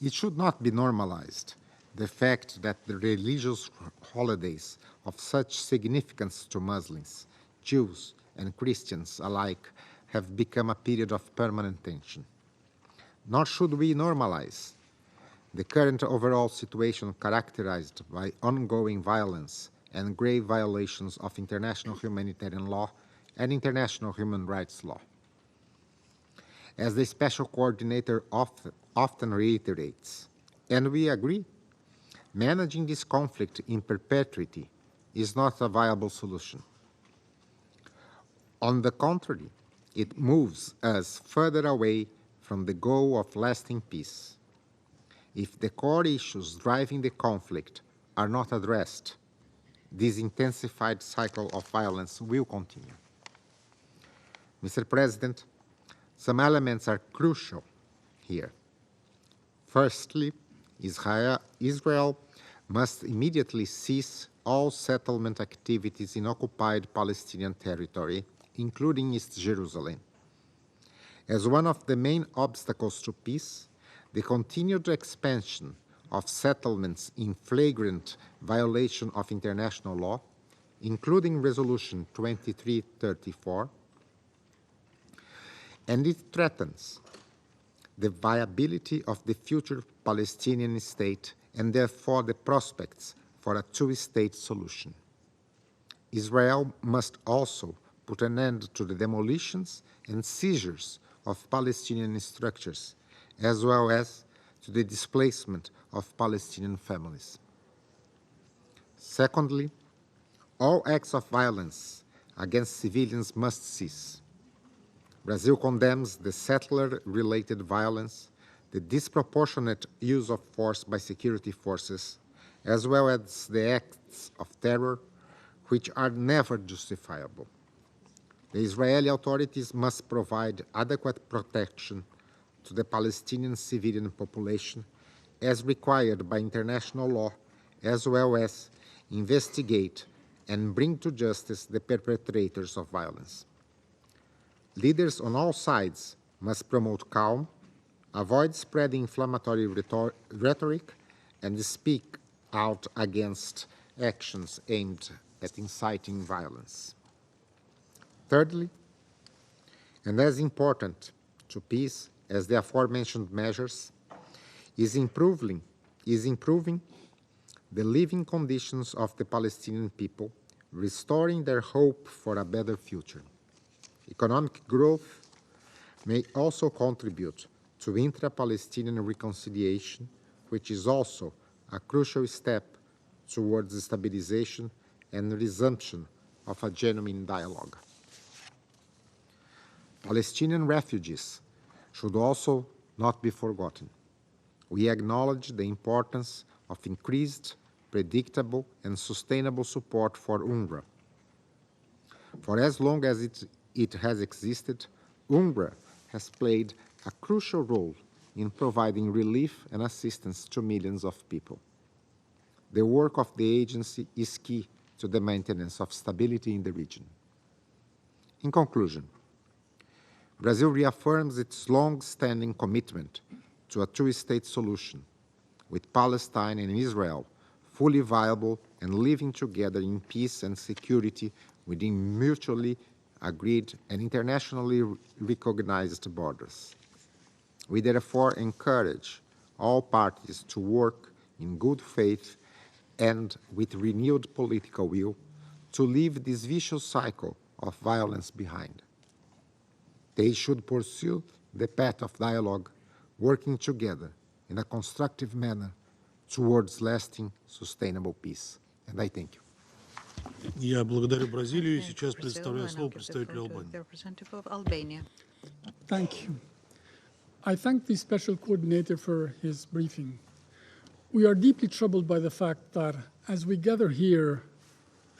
It should not be normalized, the fact that the religious holidays of such significance to Muslims, Jews, and Christians alike have become a period of permanent tension. Nor should we normalize the current overall situation characterized by ongoing violence and grave violations of international humanitarian law and international human rights law. As the Special Coordinator often reiterates, and we agree, managing this conflict in perpetuity is not a viable solution. On the contrary, it moves us further away from the goal of lasting peace. If the core issues driving the conflict are not addressed, this intensified cycle of violence will continue. Mr. President, some elements are crucial here. Firstly, Israel must immediately cease all settlement activities in occupied Palestinian territory, including East Jerusalem. As one of the main obstacles to peace, the continued expansion of settlements in flagrant violation of international law, including Resolution 2334, and it threatens the viability of the future Palestinian state and therefore the prospects for a two-state solution. Israel must also put an end to the demolitions and seizures of Palestinian structures, as well as to the displacement of Palestinian families. Secondly, all acts of violence against civilians must cease. Brazil condemns the settler-related violence, the disproportionate use of force by security forces, as well as the acts of terror which are never justifiable. The Israeli authorities must provide adequate protection to the Palestinian civilian population as required by international law, as well as investigate and bring to justice the perpetrators of violence. Leaders on all sides must promote calm, avoid spreading inflammatory rhetoric, and speak out against actions aimed at inciting violence. Thirdly, and as important to peace as the aforementioned measures, is improving the living conditions of the Palestinian people, restoring their hope for a better future. Economic growth may also contribute to intra-Palestinian reconciliation, which is also a crucial step towards the stabilization and resumption of a genuine dialogue. Palestinian refugees should also not be forgotten. We acknowledge the importance of increased, predictable, and sustainable support for UNRWA. For as long as it has existed, UNRWA has played a crucial role in providing relief and assistance to millions of people. The work of the agency is key to the maintenance of stability in the region. In conclusion, Brazil reaffirms its long-standing commitment to a two-state solution, with Palestine and Israel fully viable and living together in peace and security within mutually agreed and internationally recognized borders. We therefore encourage all parties to work in good faith and with renewed political will to leave this vicious cycle of violence behind. They should pursue the path of dialogue, working together in a constructive manner towards lasting, sustainable peace. And I thank you. Я благодарю Бразилию. Сейчас предоставляю слово представителю Албании. Thank you. I thank the Special Coordinator for his briefing. We are deeply troubled by the fact that as we gather here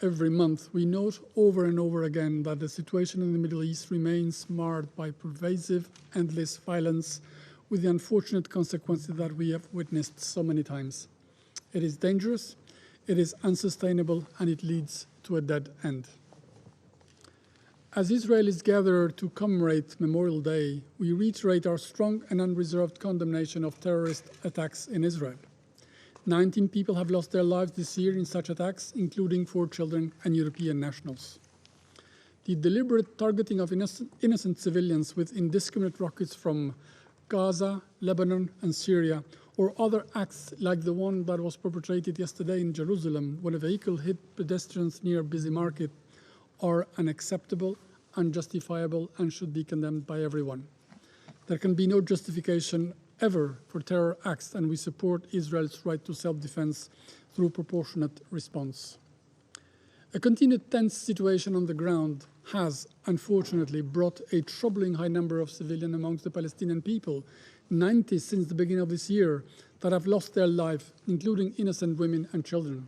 every month, we note over and over again that the situation in the Middle East remains marred by pervasive, endless violence with the unfortunate consequences that we have witnessed so many times. It is dangerous, it is unsustainable, and it leads to a dead end. As Israelis gather to commemorate Memorial Day, we reiterate our strong and unreserved condemnation of terrorist attacks in Israel. 19 people have lost their lives this year in such attacks, including 4 children and European nationals. The deliberate targeting of innocent civilians with indiscriminate rockets from Gaza, Lebanon, and Syria, or other acts like the one that was perpetrated yesterday in Jerusalem when a vehicle hit pedestrians near a busy market, are unacceptable, unjustifiable, and should be condemned by everyone. There can be no justification ever for terror acts, and we support Israel's right to self-defense through proportionate response. A continued tense situation on the ground has, unfortunately, brought a troubling high number of civilians amongst the Palestinian people, 90 since the beginning of this year, that have lost their life, including innocent women and children.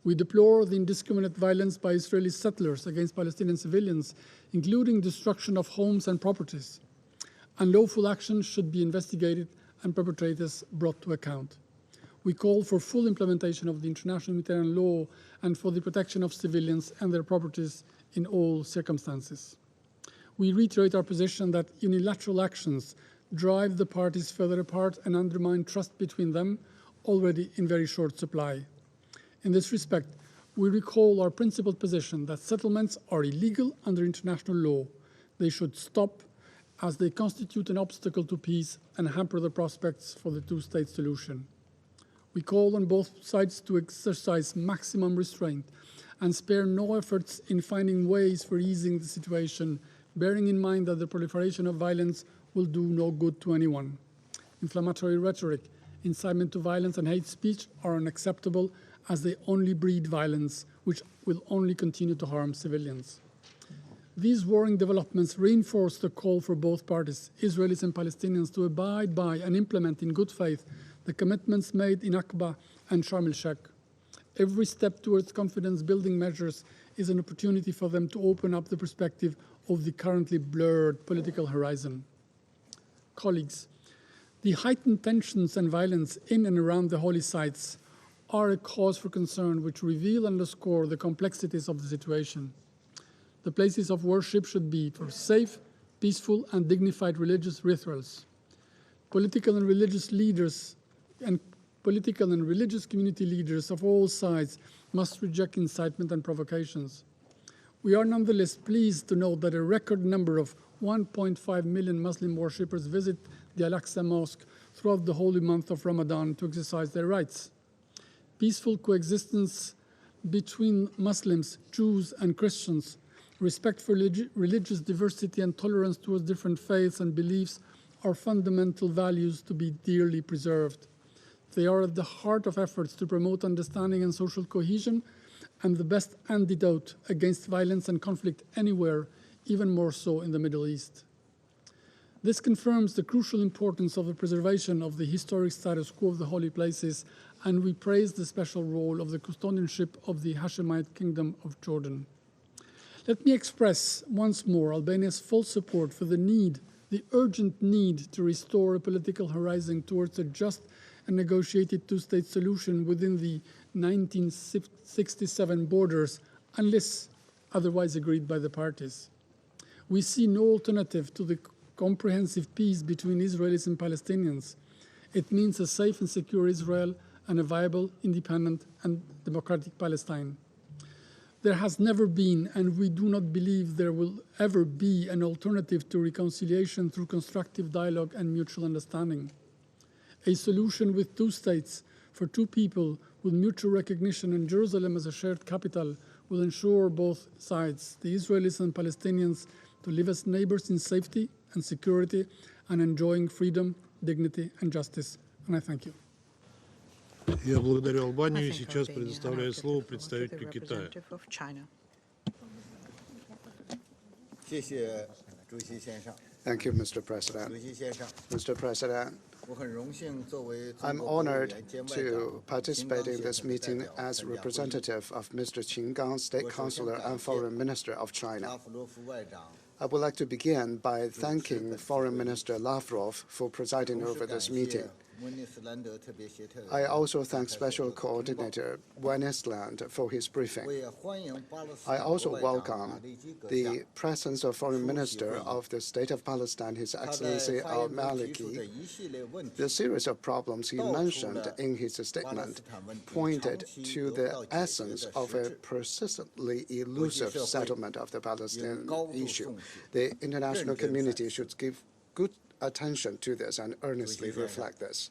We deplore the indiscriminate violence by Israeli settlers against Palestinian civilians, including destruction of homes and properties. Unlawful actions should be investigated and perpetrators brought to account. We call for full implementation of the international humanitarian law and for the protection of civilians and their properties in all circumstances. We reiterate our position that unilateral actions drive the parties further apart and undermine trust between them, already in very short supply. In this respect, we recall our principled position that settlements are illegal under international law. They should stop as they constitute an obstacle to peace and hamper the prospects for the two-state solution. We call on both sides to exercise maximum restraint and spare no efforts in finding ways for easing the situation, bearing in mind that the proliferation of violence will do no good to anyone. Inflammatory rhetoric, incitement to violence, and hate speech are unacceptable as they only breed violence, which will only continue to harm civilians. These warring developments reinforce the call for both parties, Israelis and Palestinians, to abide by and implement in good faith the commitments made in Aqaba and Sharm el-Sheikh. Every step towards confidence-building measures is an opportunity for them to open up the perspective of the currently blurred political horizon. Colleagues, the heightened tensions and violence in and around the holy sites are a cause for concern which reveal and underscore the complexities of the situation. The places of worship should be for safe, peaceful, and dignified religious rituals. Political and religious leaders and political and religious community leaders of all sides must reject incitement and provocations. We are nonetheless pleased to note that a record number of 1.5 million Muslim worshippers visit the Al-Aqsa Mosque throughout the holy month of Ramadan to exercise their rights. Peaceful coexistence between Muslims, Jews, and Christians, respect for religious diversity and tolerance towards different faiths and beliefs are fundamental values to be dearly preserved. They are at the heart of efforts to promote understanding and social cohesion and the best antidote against violence and conflict anywhere, even more so in the Middle East. This confirms the crucial importance of the preservation of the historic status quo of the holy places, and we praise the special role of the custodianship of the Hashemite Kingdom of Jordan. Let me express once more Albania's full support for the urgent need to restore a political horizon towards a just and negotiated two-state solution within the 1967 borders, unless otherwise agreed by the parties. We see no alternative to the comprehensive peace between Israelis and Palestinians. It means a safe and secure Israel and a viable, independent, and democratic Palestine. There has never been, and we do not believe there will ever be, an alternative to reconciliation through constructive dialogue and mutual understanding. A solution with two states for two people with mutual recognition and Jerusalem as a shared capital will ensure both sides, the Israelis and Palestinians, to live as neighbors in safety and security and enjoying freedom, dignity, and justice. And I thank you. Я благодарю Албанию и сейчас предоставляю слово представителю Китая. Thank you, Mr. President. Mr. President, I'm honored to participate in this meeting as representative of Mr. Qin Gang, State Councilor and Foreign Minister of China. I would like to begin by thanking Foreign Minister Lavrov for presiding over this meeting. I also thank Special Coordinator Wennesland for his briefing. I also welcome the presence of Foreign Minister of the State of Palestine, His Excellency al-Maliki. The series of problems he mentioned in his statement pointed to the essence of a persistently elusive settlement of the Palestinian issue. The international community should give good attention to this and earnestly reflect this.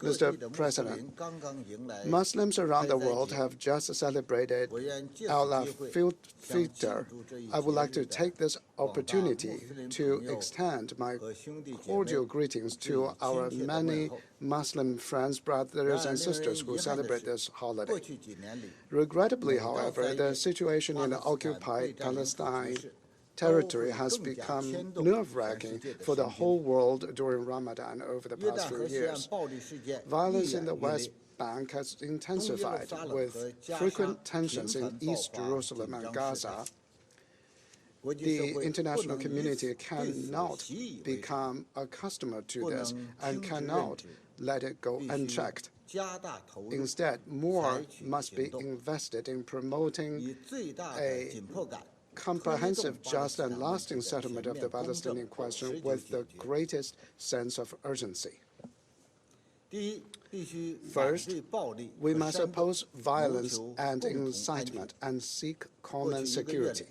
Mr. President, Muslims around the world have just celebrated Al-Fitr. I would like to take this opportunity to extend my cordial greetings to our many Muslim friends, brothers, and sisters who celebrate this holiday. Regrettably, however, the situation in occupied Palestine territory has become nerve-wracking for the whole world during Ramadan over the past few years. Violence in the West Bank has intensified with frequent tensions in East Jerusalem and Gaza. The international community cannot become accustomed to this and cannot let it go unchecked. Instead, more must be invested in promoting a comprehensive, just, and lasting settlement of the Palestinian question with the greatest sense of urgency. First, we must oppose violence and incitement and seek common security.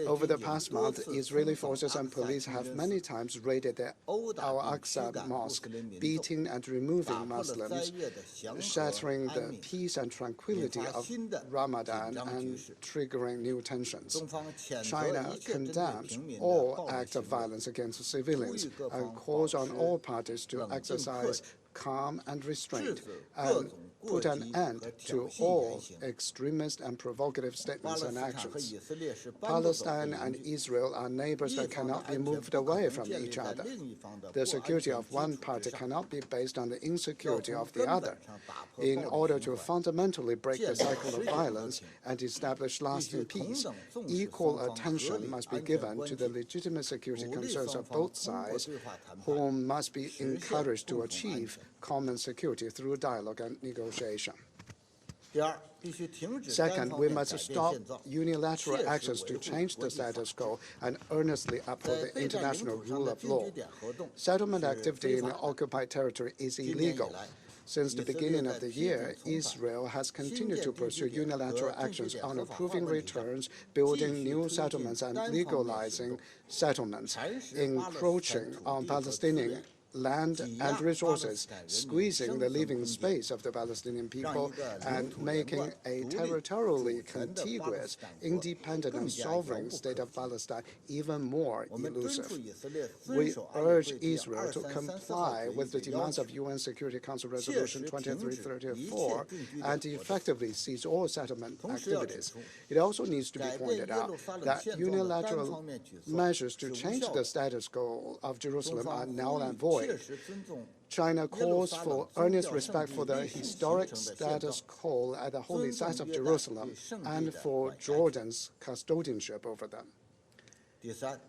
Over the past month, Israeli forces and police have many times raided the Al-Aqsa Mosque, beating and removing Muslims, shattering the peace and tranquility of Ramadan and triggering new tensions. China condemns all acts of violence against civilians and calls on all parties to exercise calm and restraint and put an end to all extremist and provocative statements and actions. Palestine and Israel are neighbors that cannot be moved away from each other. The security of one party cannot be based on the insecurity of the other. In order to fundamentally break the cycle of violence and establish lasting peace, equal attention must be given to the legitimate security concerns of both sides, who must be encouraged to achieve common security through dialogue and negotiation. Second, we must stop unilateral actions to change the status quo and earnestly uphold the international rule of law. Settlement activity in occupied territory is illegal. Since the beginning of the year, Israel has continued to pursue unilateral actions on approving returns, building new settlements, and legalizing settlements, encroaching on Palestinian land and resources, squeezing the living space of the Palestinian people, and making a territorially contiguous, independent and sovereign state of Palestine even more elusive. We urge Israel to comply with the demands of UN Security Council Resolution 2334 and effectively cease all settlement activities. It also needs to be pointed out that unilateral measures to change the status quo of Jerusalem are null and void. China calls for earnest respect for the historic status quo at the holy sites of Jerusalem and for Jordan's custodianship over them.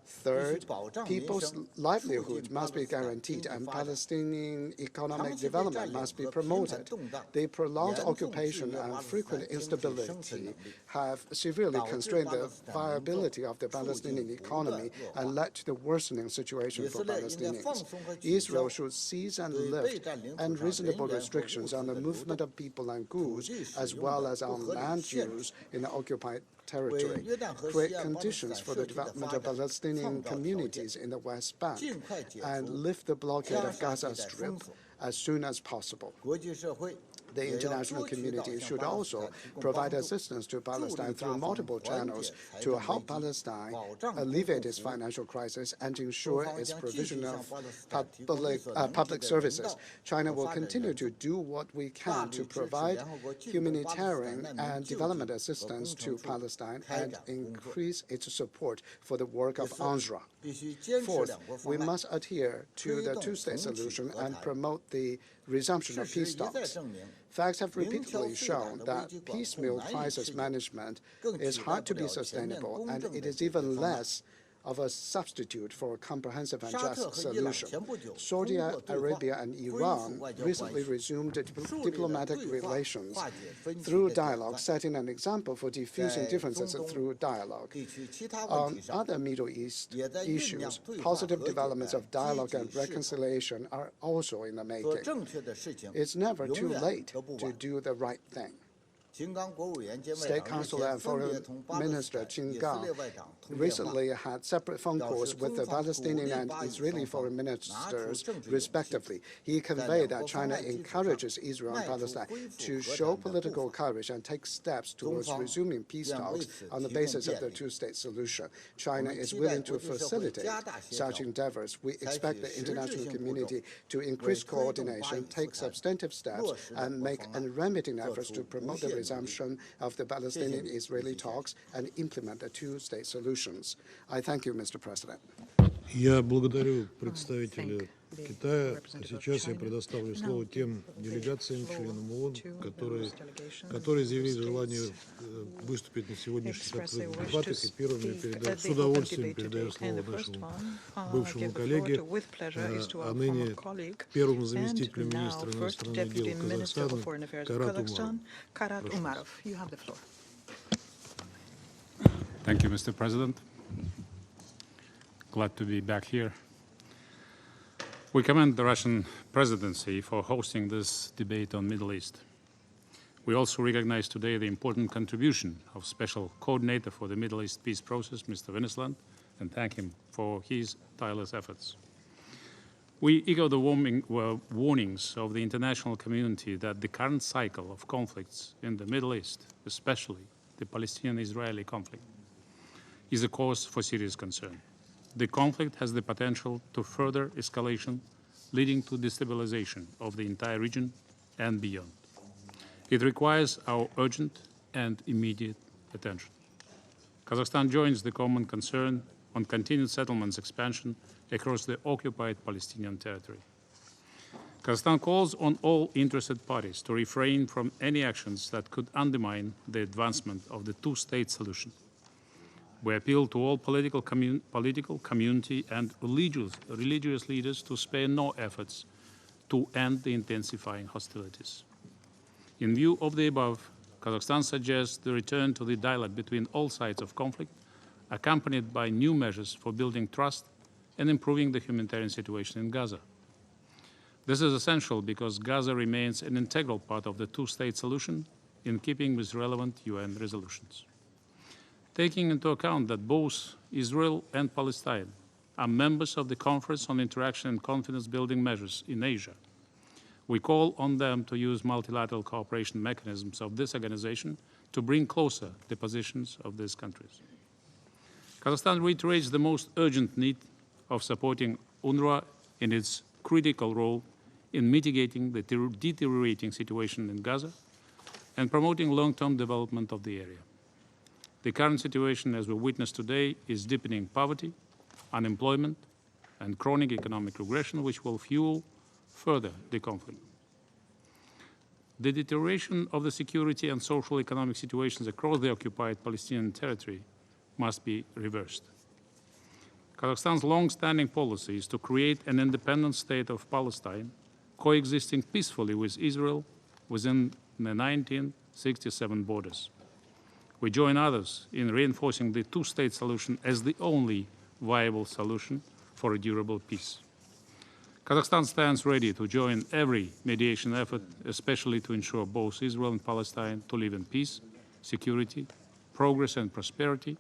Third, people's livelihood must be guaranteed and Palestinian economic development must be promoted. The prolonged occupation and frequent instability have severely constrained the viability of the Palestinian economy and led to the worsening situation for Palestinians. Israel should seize and lift unreasonable restrictions on the movement of people and goods, as well as on land use in the occupied territory, create conditions for the development of Palestinian communities in the West Bank, and lift the blockade of Gaza Strip as soon as possible. The international community should also provide assistance to Palestine through multiple channels to help Palestine alleviate its financial crisis and ensure its provision of public services. China will continue to do what we can to provide humanitarian and development assistance to Palestine and increase its support for the work of UNRWA. Fourth, we must adhere to the two-state solution and promote the resumption of peace talks. Facts have repeatedly shown that piecemeal crisis management is hard to be sustainable, and it is even less of a substitute for a comprehensive and just solution. Saudi Arabia and Iran recently resumed diplomatic relations through dialogue, setting an example for diffusing differences through dialogue. On other Middle East issues, positive developments of dialogue and reconciliation are also in the making. It's never too late to do the right thing. State Councilor and Foreign Minister Qin Gang recently had separate phone calls with the Palestinian and Israeli foreign ministers, respectively. He conveyed that China encourages Israel and Palestine to show political courage and take steps towards resuming peace talks on the basis of the two-state solution. China is willing to facilitate such endeavors. We expect the international community to increase coordination, take substantive steps, and make unremitting efforts to promote the resumption of the Palestinian-Israeli talks and implement the two-state solutions. I thank you, Mr. President. Я благодарю представителя Китая. Сейчас я предоставлю слово тем делегациям, членам ООН, которые заявили желание выступить на сегодняшних открытых дебатах. И первым с удовольствием передаю слово нашему бывшему коллеге, а ныне первому заместителю министра иностранных дел Казахстана Карат Умаров. Thank you, Mr. President. Glad to be back here. We commend the Russian presidency for hosting this debate on Middle East. We also recognize today the important contribution of Special Coordinator for the Middle East peace process, Mr. Venesland, and thank him for his tireless efforts. We echo the warnings of the international community that the current cycle of conflicts in the Middle East, especially the Palestinian-Israeli conflict, is a cause for serious concern. The conflict has the potential to further escalation, leading to destabilization of the entire region and beyond. It requires our urgent and immediate attention. Kazakhstan joins the common concern on continued settlements expansion across the occupied Palestinian territory. Kazakhstan calls on all interested parties to refrain from any actions that could undermine the advancement of the two-state solution. We appeal to all political community and religious leaders to spare no efforts to end the intensifying hostilities. In view of the above, Kazakhstan suggests the return to the dialogue between all sides of conflict, accompanied by new measures for building trust and improving the humanitarian situation in Gaza. This is essential because Gaza remains an integral part of the two-state solution in keeping with relevant UN resolutions. Taking into account that both Israel and Palestine are members of the Conference on Interaction and Confidence-Building Measures in Asia, we call on them to use multilateral cooperation mechanisms of this organization to bring closer the positions of these countries. Kazakhstan reiterates the most urgent need of supporting UNRWA in its critical role in mitigating the deteriorating situation in Gaza and promoting long-term development of the area. The current situation, as we witness today, is deepening poverty, unemployment, and chronic economic regression, which will fuel further the conflict. The deterioration of the security and social economic situations across the occupied Palestinian territory must be reversed. Kazakhstan's long-standing policy is to create an independent state of Palestine, coexisting peacefully with Israel within the 1967 borders. We join others in reinforcing the two-state solution as the only viable solution for a durable peace. Kazakhstan stands ready to join every mediation effort, especially to ensure both Israel and Palestine to live in peace, security, progress and prosperity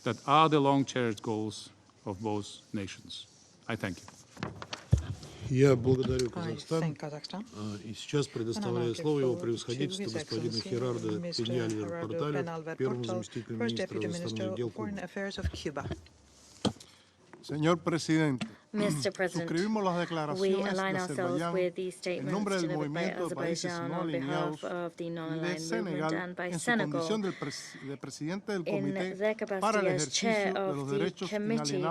that are the long-cherished goals of both nations. I thank you. Я благодарю Казахстан. И сейчас предоставляю слово его превосходительству господину Херардо Пеньяльверу-Порталю, первому заместителю министра иностранных дел Кубы. Señor presidente, Mr. President, we align ourselves with the statements delivered by Azerbaijan on behalf of the non-aligned movement and by Senegal in their capacity as chair of the Committee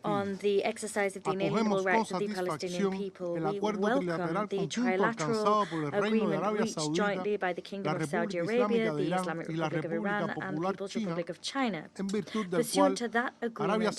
on the Exercise of the Inalienable Rights of the Palestinian People. We welcome the trilateral agreement reached jointly by the Kingdom of Saudi Arabia, the Islamic Republic of Iran, and the People's Republic of China. Pursuant to that agreement,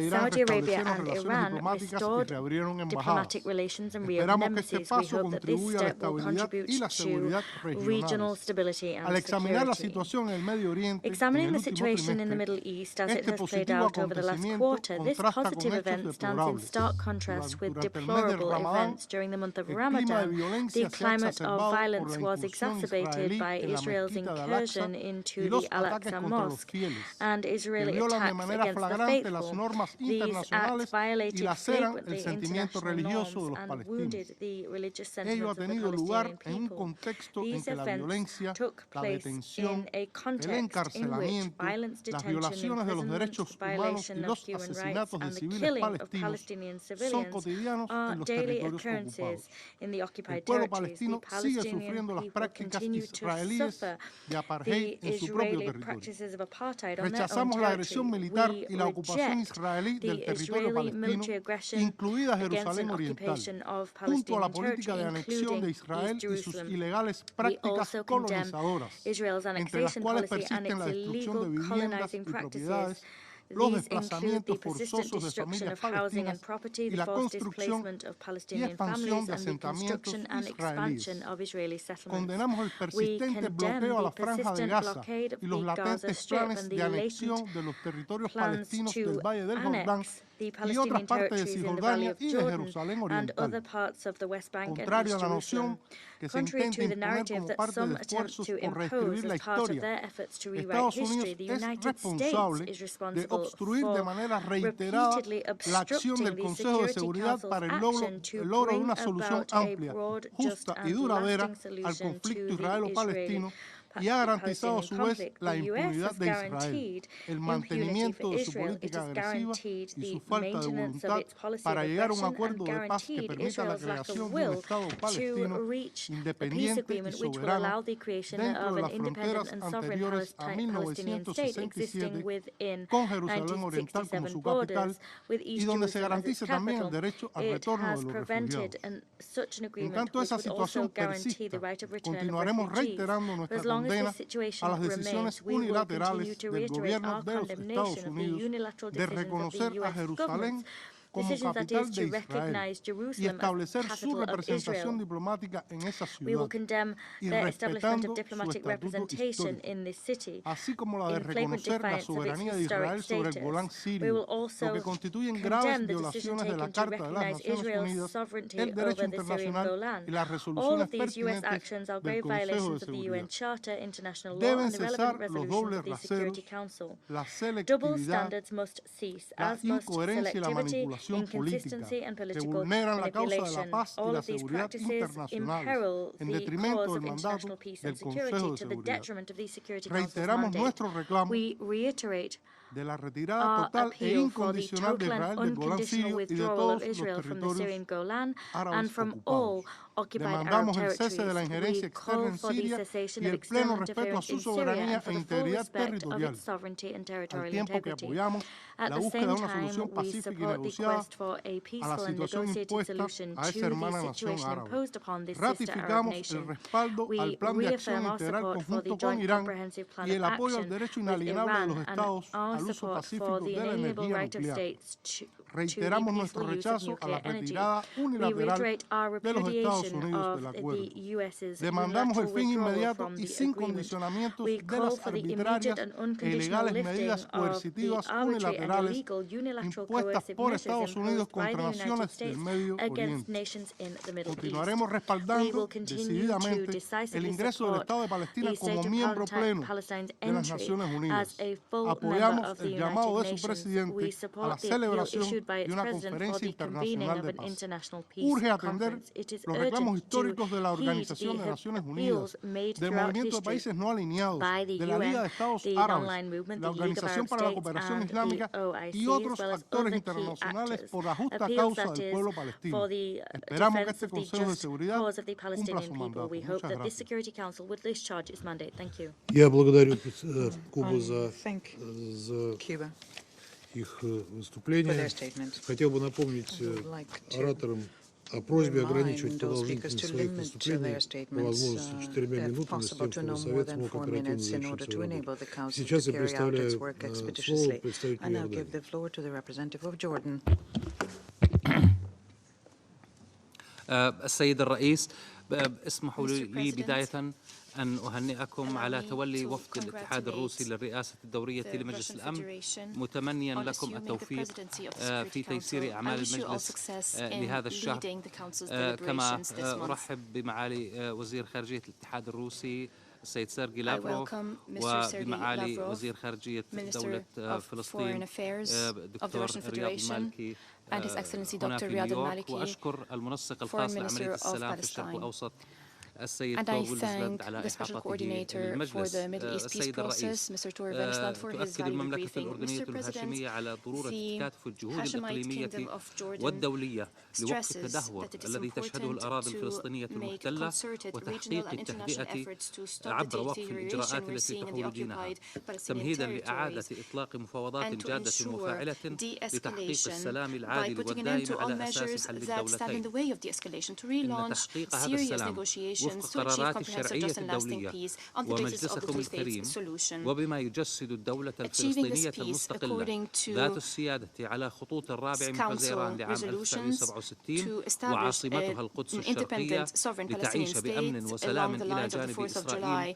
Saudi Arabia and Iran restored diplomatic relations and reopened embassies. We hope that this step will contribute to regional stability and security. Examining the situation in the Middle East as it has played out over the last quarter, this positive event stands in stark contrast with deplorable events during the month of Ramadan. The climate of violence was exacerbated by Israel's incursion into the Al-Aqsa Mosque and Israeli attacks against the faithful. These acts violated frequently international norms and wounded the religious sentiments of the Palestinian people. These events took place in a context in which violence, detention, imprisonment, violation of human rights, and the killing of Palestinian civilians are daily occurrences in the occupied territories. The Palestinian people continue to suffer the Israeli practices of apartheid on their own territory. We reject the Israeli military aggression against an occupation of Palestinian territory, including East Jerusalem. We also condemn Israel's annexation policy and its illegal colonizing practices. These include the persistent destruction of housing and property, the forced displacement of Palestinian families, and the construction and expansion of Israeli settlements. We condemn the persistent blockade of the Gaza Strip and the latent plans to annex the Palestinian territories in the Valley of Jordan and other parts of the West Bank and East Jerusalem. Contrary to the narrative that some attempt to impose as part of their efforts to rewrite history, the United States is responsible for repeatedly obstructing the Security Council's action to bring about a broad, just and lasting solution to the y ha garantizado a su vez la impunidad de Israel, el mantenimiento de su política agresiva y su falta de voluntad para llegar a un acuerdo de paz que permita la creación de un Estado palestino independiente y soberano dentro de las fronteras anteriores a 1967, con Jerusalén Oriental como su capital y donde se garantice también el derecho al retorno de los refugiados. En tanto esa situación persista, continuaremos reiterando nuestra condena a las decisiones unilaterales del gobierno de los Estados Unidos de reconocer a Jerusalén como capital de Israel y establecer su representación diplomática en esa ciudad y respetando su estatuto histórico, así como la de reconocer la soberanía de Israel sobre el Golán sirio, lo que constituyen graves violaciones de la Carta de las Naciones Unidas, el derecho internacional y las resoluciones pertinentes del Consejo de Seguridad. Deben cesar los dobles raseros, la selectividad, la incoherencia y la manipulación política que vulneran la causa de la paz y la seguridad internacionales en detrimento del mandato del Consejo de Seguridad. Reiteramos nuestro reclamo de la retirada total e incondicional de Israel del Golán sirio y de todos los territorios árabes ocupados. Demandamos el cese de la injerencia externa en Siria y el pleno respeto a su soberanía e integridad territorial, al tiempo que apoyamos la búsqueda de una solución pacífica y negociada a la situación impuesta a esa hermana nación árabe. Ratificamos el respaldo al Plan de Acción Integral Conjunto con Irán y el apoyo al derecho inalienable de los Estados al uso pacífico de la energía nuclear. Reiteramos nuestro rechazo a la retirada unilateral de los Estados Unidos del acuerdo. Demandamos el fin inmediato y sin condicionamientos de las arbitrarias e ilegales medidas coercitivas unilaterales impuestas por Estados Unidos contra naciones del Medio Oriente. Continuaremos respaldando decididamente el ingreso del Estado de Palestina como miembro pleno de las Naciones Unidas. Apoyamos el llamado de su presidente a la celebración de una conferencia internacional de paz. Urge atender los reclamos históricos de la Organización de Naciones Unidas, del Movimiento de Países No Alineados, de la Liga de Estados Árabes, la Organización para la Cooperación Islámica y otros actores internacionales por la justa causa del pueblo palestino. Esperamos que este Consejo de Seguridad cumpla su mandato. Muchas gracias. Я благодарю Кубу за их выступление. Хотел бы напомнить ораторам о просьбе ограничивать продолжительность своих выступлений по возможности 4 минутами с тем, чтобы Совет смог оперативно завершить свою работу. Сейчас я представляю слово представителю Иордании. السيد الرئيس، اسمحوا لي بداية أن أهنئكم على تولي وفد الاتحاد الروسي للرئاسة الدورية لمجلس الأمن، متمنيا لكم التوفيق في تيسير أعمال المجلس لهذا الشهر. كما أرحب بمعالي وزير خارجية الاتحاد الروسي السيد سيرغي لافروف وبمعالي وزير خارجية دولة فلسطين دكتور رياض المالكي and His Excellency هنا Dr. في Riyad نيويورك، al-Maliki, وأشكر المنسق الخاص لعملية السلام في الشرق الأوسط السيد and I طور thank على the Special إحاطته Coordinator for للمجلس. the Middle East Peace السيد الرئيس، Process, Mr. Tor Venesland, for his تؤكد valuable المملكة briefing. الأردنية Mr. President, الهاشمية على ضرورة the تكاتف الجهود Hashemite الإقليمية Kingdom of Jordan والدولية لوقف stresses التدهور that it is الذي تشهده important الأراضي to الفلسطينية make المحتلة concerted regional وتحقيق and international التهدئة efforts to stop the عبر وقف deterioration الإجراءات we're التي seeing in the تحول دينها، occupied Palestinian تمهيدا لإعادة territories إطلاق مفاوضات and to جادة ensure وفاعلة لتحقيق de-escalation السلام by العادل putting an end والدائم to all على measures أساس حل that stand in الدولتين. the way of de-escalation, to إن relaunch تحقيق هذا serious السلام negotiations وفق to achieve قرارات comprehensive, الشرعية just and lasting الدولية peace on the basis of the ومجلسكم two-state الكريم، solution. وبما يجسد الدولة Achieving this الفلسطينية peace المستقلة according to ذات السيادة على خطوط الرابع من حزيران لعام resolutions 1967 to establish وعاصمتها القدس an الشرقية independent sovereign لتعيش Palestinian بأمن state وسلام along the إلى lines of the جانب 4th of إسرائيل July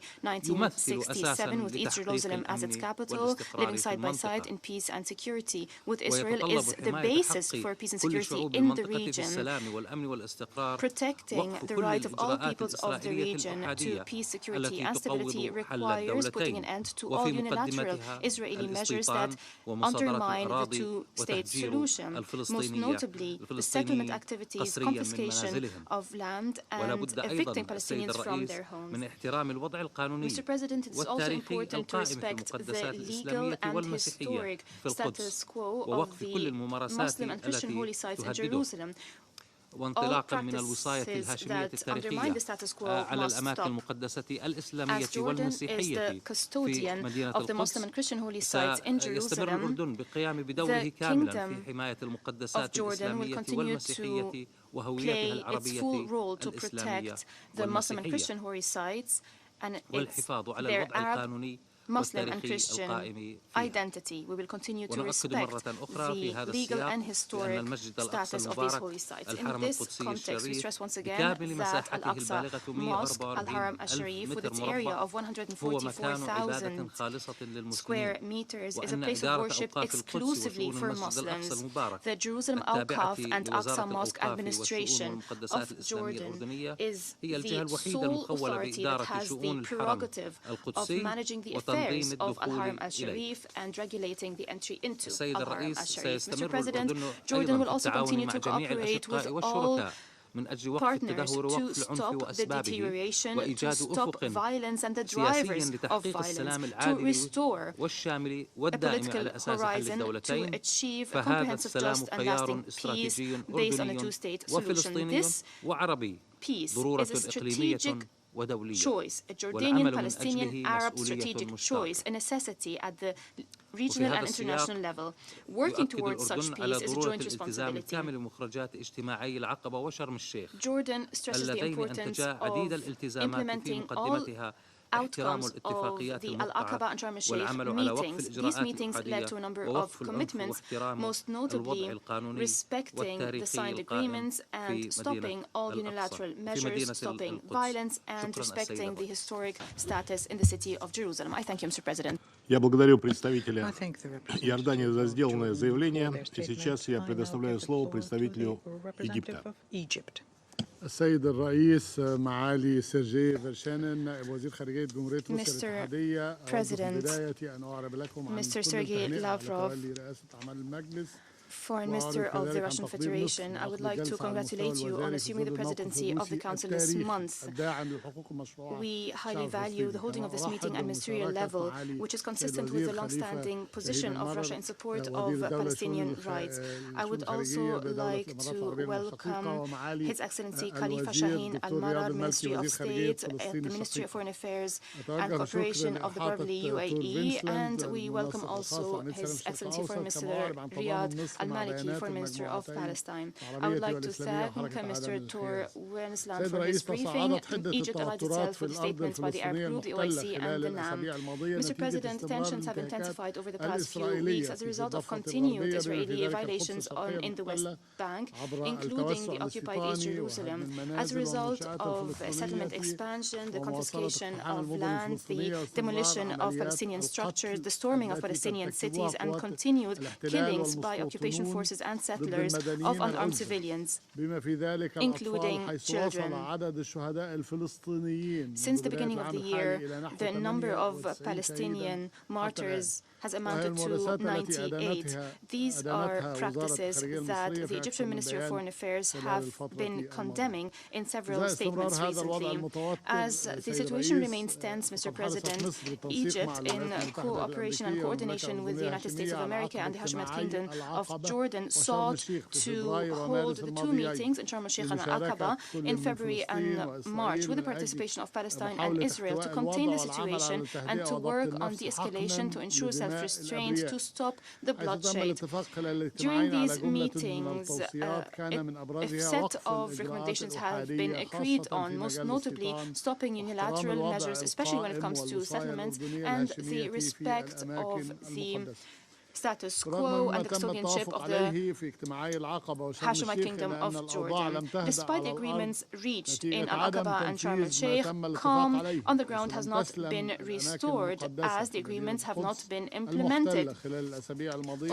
يمثل أساسا 1967 with East لتحقيق Jerusalem as its الأمن capital, والاستقرار living في side by side المنطقة. in peace and security with Israel ويتطلب is the حماية basis حق for peace and كل security شعوب in the المنطقة region, بالسلام والأمن والاستقرار، protecting وقف the كل right of all الإجراءات peoples of of the region to peace, security, and stability requires putting an end to all unilateral Israeli measures that undermine the two-state solution, most notably the settlement activities, confiscation of land, and evicting Palestinians from their homes. Mr. President, it is also important to respect the legal and historic status quo of the Muslim and Christian holy sites in Jerusalem. All practices that undermine the status quo must stop. As Jordan is the custodian of the Muslim and Christian holy sites in Jerusalem, the Kingdom of Jordan will continue to play its full role to protect the Muslim and Christian holy sites and their Arab, Muslim and Christian identity. We will continue to respect the legal and historic status of these holy sites. In this context, we stress once again that Al-Aqsa Mosque, Al-Haram Al-Sharif, with its area of 144,000 square meters, is a place of worship exclusively for Muslims. The Jerusalem Awqaf and Aqsa Mosque Administration of Jordan is the sole authority that has the prerogative of managing the affairs of Al-Haram Al-Sharif and regulating the entry into Al-Haram Al-Sharif. Mr. President, Jordan will also continue to cooperate with all partners to stop the deterioration, to stop violence and the drivers of violence, to restore a political horizon, to achieve a comprehensive, just and lasting peace based on a two-state solution. This peace is a strategic choice, a Jordanian, Palestinian, Arab strategic choice, a necessity at the regional and international level. Working towards such peace is a joint responsibility. Jordan stresses the importance of implementing all outcomes of the Al-Aqaba and Sharm el-Sheikh meetings. These meetings led to a number of commitments, most notably respecting the signed agreements and stopping all unilateral measures, stopping violence, and respecting the historic status in the city of Jerusalem. I thank you, Mr. President. Я благодарю представителя Иордании за сделанное заявление. И сейчас я предоставляю слово представителю Египта. السيد الرئيس معالي سيرجي فيرشانن نائب وزير خارجية جمهورية روسيا الاتحادية أود في البداية أن أعرب لكم عن كل Serguéi Lavrov, رئاسة عمل المجلس. Foreign Minister of the Russian Federation, I would like to congratulate you on assuming the presidency of the Council this month. We highly value the holding of this meeting at ministerial level, which is consistent with the long-standing position of Russia in support of Palestinian rights. I would also like to welcome His Excellency Khalifa Shaheen Al-Marar, Ministry of State at the Ministry of Foreign Affairs and Cooperation of the Beverly UAE, and we welcome also His Excellency Foreign Minister Riyad Al-Maliki, Foreign Minister of Palestine. I would like to thank Mr. Tor Wennesland for his briefing. Egypt allied itself with statements by the Arab Group, the OIC, and the NAM. Mr. President, tensions have intensified over the past few weeks as a result of continued Israeli violations in the West Bank, including the occupied East Jerusalem. As a result of settlement expansion, the confiscation of land, the demolition of Palestinian structures, the storming of Palestinian cities, and continued killings by occupation forces and settlers of unarmed civilians, including children. Since the beginning of the year, the number of Palestinian martyrs has amounted to 98. These are practices that the Egyptian Ministry of Foreign Affairs have been condemning in several statements recently. As the situation remains tense, Mr. President, Egypt, in cooperation and coordination with the United States of America and the Hashemite Kingdom of Jordan, sought to hold the two meetings in Sharm el-Sheikh and Al-Aqaba in February and March with the participation of Palestine and Israel to contain the situation and to work on de-escalation, to ensure self-restraint, to stop the bloodshed. During these meetings, a set of recommendations have been agreed on, most notably stopping unilateral measures, especially when it comes to settlements, and the respect of the status quo and the custodianship of the Hashemite Kingdom of Jordan. Despite the agreements reached in Al-Aqaba and Sharm el-Sheikh, calm on the ground has not been restored as the agreements have not been implemented.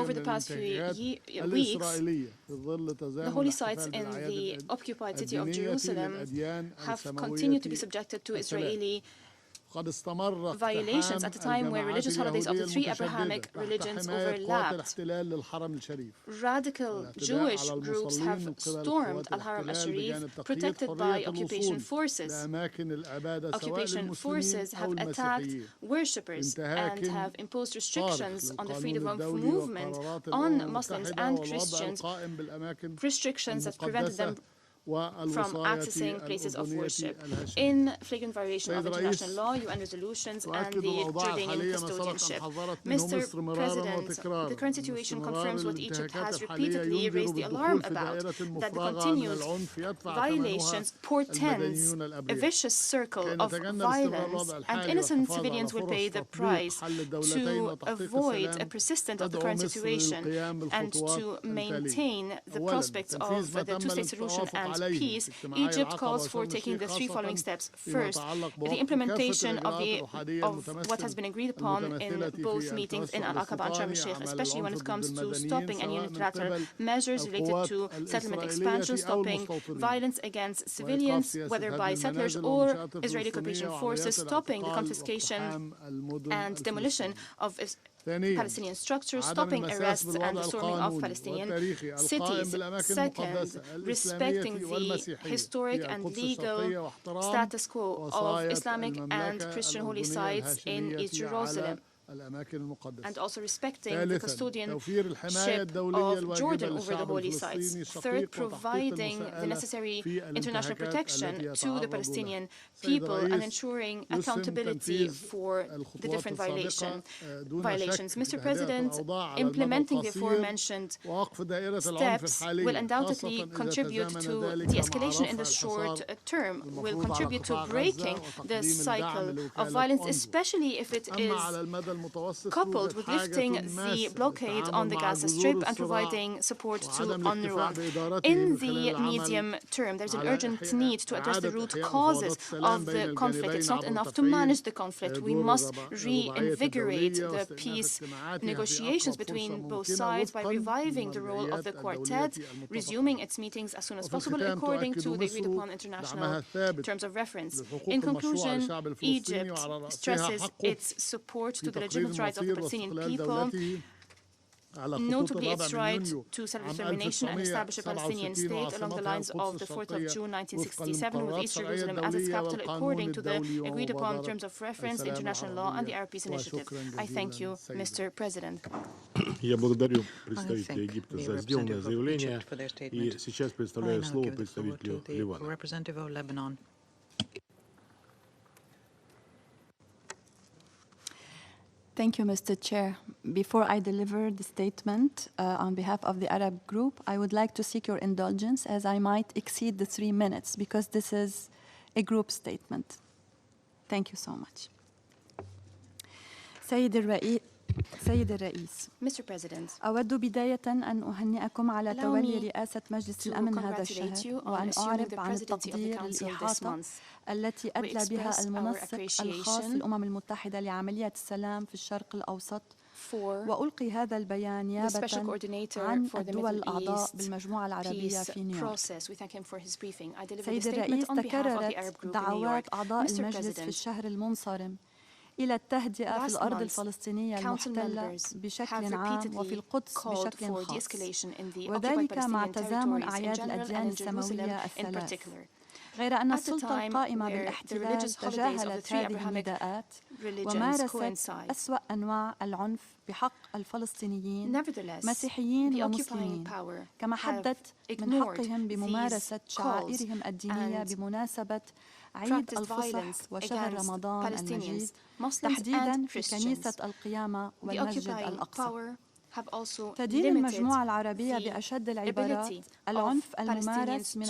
Over the past few weeks, the holy sites in the occupied city of Jerusalem have continued to be subjected to Israeli violations at a time where religious holidays of the three Abrahamic religions overlapped. Radical Jewish groups have stormed Al-Haram al-Sharif, protected by occupation forces. Occupation forces have attacked worshippers and have imposed restrictions on the freedom of movement on Muslims and Christians, restrictions that prevented them from accessing places of worship, in flagrant violation of international law, UN resolutions, and the Jordanian custodianship. Mr. President, the current situation confirms what Egypt has repeatedly raised the alarm about, that the continued violations portends a vicious circle of violence, and innocent civilians will pay the price. To avoid a persistence of the current situation and to maintain the prospects of the two-state solution and peace, Egypt calls for taking the three following steps. First, the implementation of what has been agreed upon in both meetings in Al-Aqaba and Sharm el-Sheikh, especially when it comes to stopping any unilateral measures related to settlement expansion, stopping violence against civilians, whether by settlers or Israeli occupation forces, stopping the confiscation and demolition of Palestinian structures, stopping arrests and the storming of Palestinian cities. Second, respecting the historic and legal status quo of Islamic and Christian holy sites in East Jerusalem, and also respecting the custodianship of Jordan over the holy sites. Third, providing the necessary international protection to the Palestinian people and ensuring accountability for the different violations. Mr. President, implementing the aforementioned steps will undoubtedly contribute to the escalation in the short term, will contribute to breaking the cycle of violence, especially if it is coupled with lifting the blockade on the Gaza Strip and providing support to UNRWA. In the medium term, there's an urgent need to address the root causes of the conflict. It's not enough to manage the conflict. We must reinvigorate the peace negotiations between both sides by reviving the role of the quartet, resuming its meetings as soon as possible according to the agreed-upon international terms of reference. In conclusion, Egypt stresses its support to the legitimate rights of the Palestinian people, notably its right to self-determination and establish a Palestinian state along the lines of the 4th of June 1967 with East Jerusalem as its capital according to the agreed-upon terms of reference, international law, and the Arab Peace Initiative. I thank you, Mr. President. Я благодарю представителя Египта за сделанное заявление. И сейчас предоставляю слово представителю Ливана. Thank you, Mr. Chair. Before I deliver the statement on behalf of the Arab group, I would like to seek your indulgence as I might exceed the 3 minutes because this is a group statement. Thank you so much. سيد الرئيس Mr. President, أود بداية أن أهنئكم على تولي رئاسة مجلس الأمن هذا الشهر وأن أعرب عن التقدير للإحاطة التي أدلى بها المنسق الخاص للأمم المتحدة لعملية السلام في الشرق الأوسط وألقي هذا البيان نيابة عن الدول الأعضاء بالمجموعة العربية في نيويورك. سيد الرئيس، تكررت دعوات أعضاء المجلس في الشهر المنصرم إلى التهدئة في الأرض الفلسطينية المحتلة بشكل عام وفي القدس بشكل خاص، وذلك مع تزامن أعياد الأديان السماوية الثلاث. غير أن السلطة القائمة بالاحتلال تجاهلت هذه النداءات ومارست أسوأ أنواع العنف بحق الفلسطينيين مسيحيين ومسلمين، كما حدت من حقهم بممارسة شعائرهم الدينية بمناسبة عيد الفصح وشهر رمضان المجيد، تحديداً في كنيسة القيامة والمسجد الأقصى. تدين المجموعة العربية بأشد العبارات العنف الممارس من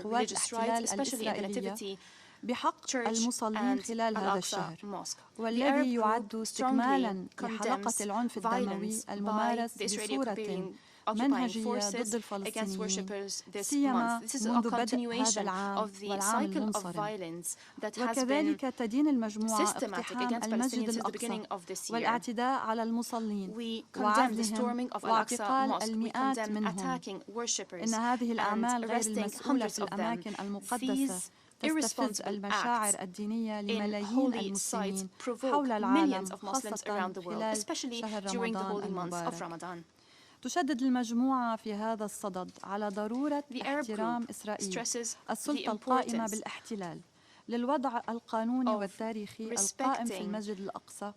قوات الاحتلال الإسرائيلية بحق المصلين خلال هذا الشهر، والذي يعد استكمالا لحلقة العنف الدموي الممارس بصورة منهجية ضد الفلسطينيين سيما منذ بدء هذا العام والعام المنصرم. وكذلك تدين المجموعة اقتحام المسجد الأقصى والاعتداء على المصلين وعزلهم واعتقال المئات منهم. إن هذه الأعمال غير المسؤولة في الأماكن المقدسة تستفز المشاعر الدينية لملايين المسلمين حول العالم، خاصة خلال شهر رمضان المبارك. تشدد المجموعة في هذا الصدد على ضرورة احترام إسرائيل السلطة القائمة بالاحتلال للوضع القانوني والتاريخي القائم في المسجد الأقصى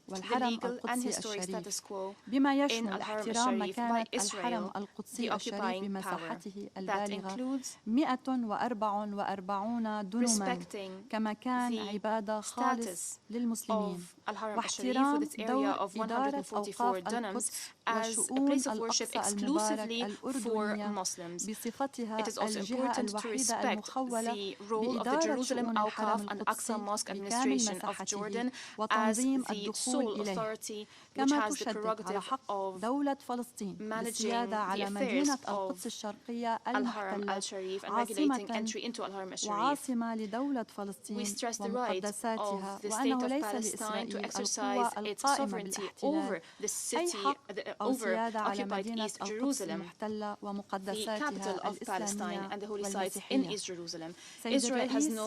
والحرم القدسي الشريف، بما يشمل احترام مكانة الحرم القدسي الشريف بمساحته البالغة 144 دنما كمكان عبادة خالص للمسلمين، واحترام دور إدارة أوقاف القدس وشؤون الأقصى المبارك الأردنية بصفتها الجهة الوحيدة المخولة بإدارة شؤون الحرم القدسي بكامل مساحته وتنظيم الدخول إليه، كما تشدد على حق دولة فلسطين بالسيادة على مدينة القدس الشرقية المحتلة وعاصمة لدولة فلسطين ومقدساتها، وأنه ليس لإسرائيل القوة القائمة بالاحتلال أي حق أو سيادة على مدينة القدس المحتلة ومقدساتها الإسلامية والمسيحية. سيد الرئيس،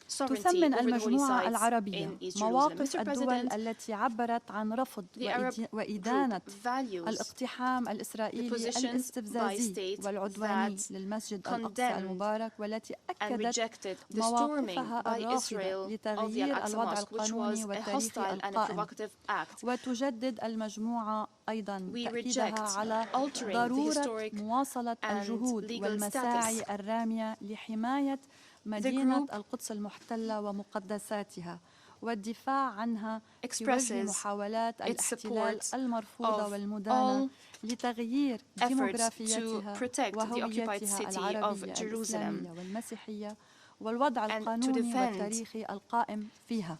تثمن المجموعة العربية مواقف الدول التي عبرت عن رفض وإدانة الاقتحام الإسرائيلي الاستفزازي والعدواني للمسجد الأقصى المبارك، والتي أكدت مواقفها الرافضة لتغيير الوضع القانوني والتاريخي القائم. وتجدد المجموعة أيضا تأكيدها على ضرورة مواصلة الجهود والمساعي الرامية لحماية مدينة القدس المحتلة ومقدساتها والدفاع عنها في وجه محاولات الاحتلال المرفوضة والمدانة لتغيير ديموغرافيتها وهويتها العربية الإسلامية والمسيحية والوضع القانوني والتاريخي القائم فيها.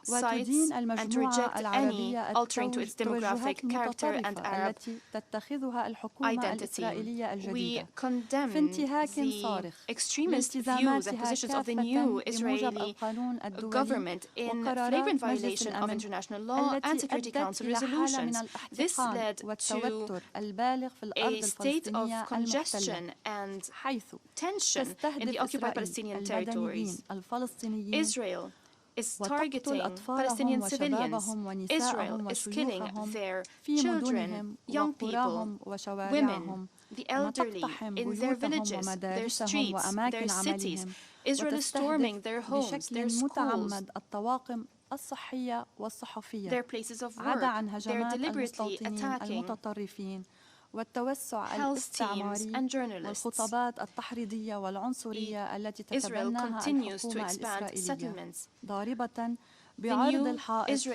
وتدين المجموعة العربية التوجهات المتطرفة التي تتخذها الحكومة الإسرائيلية الجديدة في انتهاك صارخ لالتزاماتها كافة بموجب القانون الدولي وقرارات مجلس الأمن التي أدت إلى حالة من الاحتقان والتوتر البالغ في الأرض الفلسطينية المحتلة، حيث تستهدف إسرائيل المدنيين الفلسطينيين وتقتل أطفالهم وشبابهم ونساءهم وشيوخهم في مدنهم وقراهم وشوارعهم، وتقتحم بيوتهم ومدارسهم وأماكن عملهم، وتستهدف بشكل متعمد الطواقم الصحية والصحفية، عدا عن هجمات المستوطنين المتطرفين والتوسع الاستعماري والخطابات التحريضية والعنصرية التي تتبناها الحكومة الإسرائيلية، ضاربة بعرض الحائط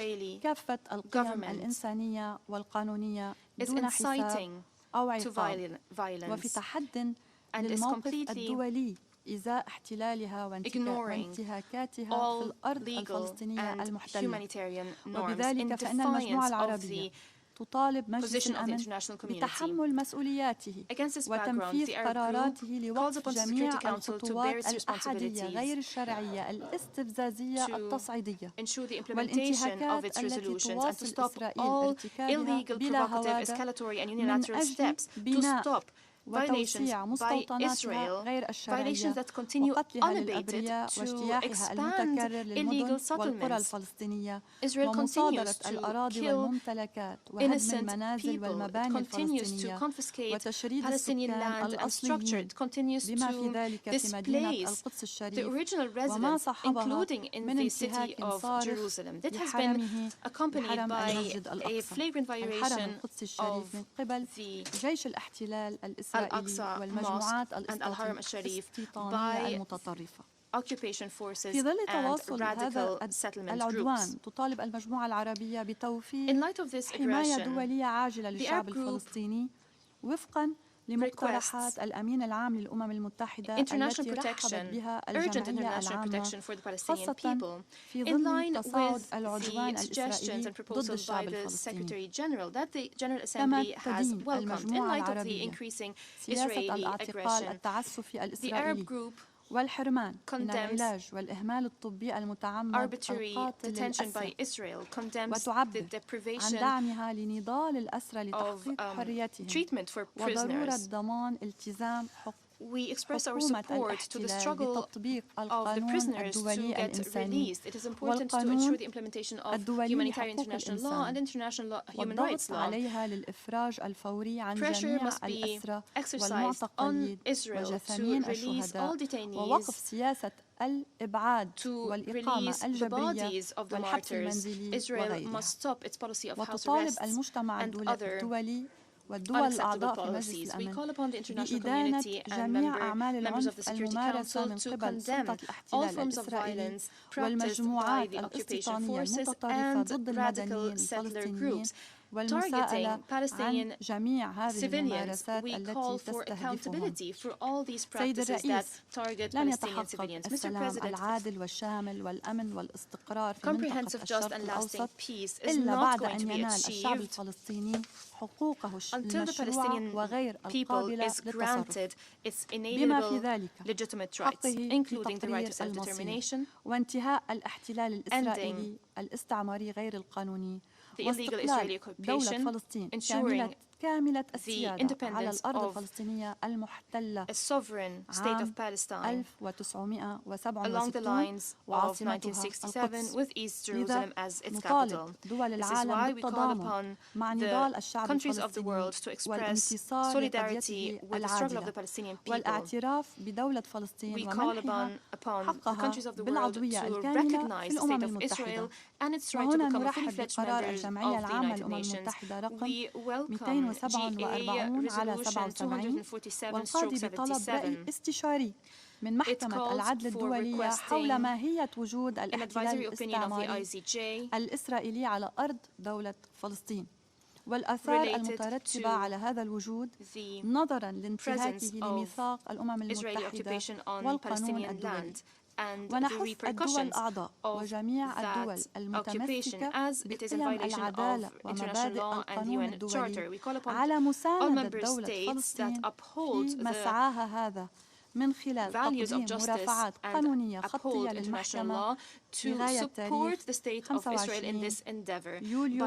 كافة القيم الإنسانية والقانونية دون حساب أو عقاب، وفي تحد للموقف الدولي إزاء احتلالها وانتهاكاتها في الأرض الفلسطينية المحتلة. وبذلك فإن المجموعة العربية تطالب مجلس الأمن بتحمل مسؤولياته وتنفيذ قراراته لوقف جميع الخطوات الأحادية غير الشرعية الاستفزازية التصعيدية والانتهاكات التي تواصل إسرائيل ارتكابها بلا هوادة من أجل بناء وتوسيع مستوطناتها غير الشرعية وقتلها للأبرياء واجتياحها المتكرر للمدن والقرى الفلسطينية ومصادرة الأراضي والممتلكات وهدم المنازل والمباني الفلسطينية وتشريد السكان الأصليين بما في ذلك في مدينة القدس الشريف وما صاحبها من انتهاك صارخ لحرمه بحرم المسجد الأقصى الحرم القدسي الشريف من قبل جيش الاحتلال الإسرائيلي والمجموعات الاستيطانية المتطرفة. في ظل تواصل هذا العدوان تطالب المجموعة العربية بتوفير حماية دولية عاجلة للشعب الفلسطيني وفقا لمقترحات الأمين العام للأمم المتحدة التي رحبت بها الجمعية العامة خاصة في ظل تصاعد العدوان الإسرائيلي ضد الشعب الفلسطيني. كما تدين المجموعة العربية سياسة الاعتقال التعسفي الإسرائيلي والحرمان من العلاج والإهمال الطبي المتعمد القاتل للأسرى، وتعبر عن دعمها لنضال الأسرى لتحقيق حريتهم وضرورة ضمان التزام We express our support to the struggle of the prisoners to get released. It is important to ensure the implementation of humanitarian international law and international human rights law. Pressure must be exercised on Israel to release all detainees, to release the bodies of the martyrs. Israel must stop its policy of house arrests and other والدول الأعضاء في مجلس الأمن بإدانة جميع أعمال العنف الممارسة من قبل سلطة الاحتلال الإسرائيلي والمجموعات الاستيطانية المتطرفة ضد المدنيين الفلسطينيين والمساءلة عن جميع هذه الممارسات التي تستهدفهم. سيد الرئيس، لن يتحقق السلام العادل والشامل والأمن والاستقرار في منطقة الشرق الأوسط إلا بعد أن ينال الشعب الفلسطيني حقوقه المشروعة وغير القابلة للتصرف بما في ذلك حقه في تقرير المصير وانتهاء الاحتلال الإسرائيلي الاستعماري غير القانوني واستقلال دولة فلسطين كاملة السيادة على الأرض الفلسطينية المحتلة عام 1967 وعاصمتها القدس. لذا نطالب دول العالم بالتضامن مع نضال الشعب الفلسطيني والانتصار لقضيته العادلة والاعتراف بدولة فلسطين ومنحها حقها بالعضوية الكاملة في الأمم المتحدة. وهنا نرحب بقرار الجمعية العامة للأمم المتحدة رقم 247 على 77 والقاضي بطلب رأي استشاري من محكمة العدل الدولية حول ماهية وجود الاحتلال الاستعماري الإسرائيلي على أرض دولة فلسطين والآثار المترتبة على هذا الوجود نظراً لانتهاكه لميثاق الأمم المتحدة والقانون الدولي. ونحث الدول الأعضاء وجميع الدول المتمسكة بقيم العدالة ومبادئ القانون الدولي على مساندة دولة فلسطين في مسعاها هذا من خلال تقديم مرافعات قانونية خطية للمحكمة لغاية تاريخ 25 يوليو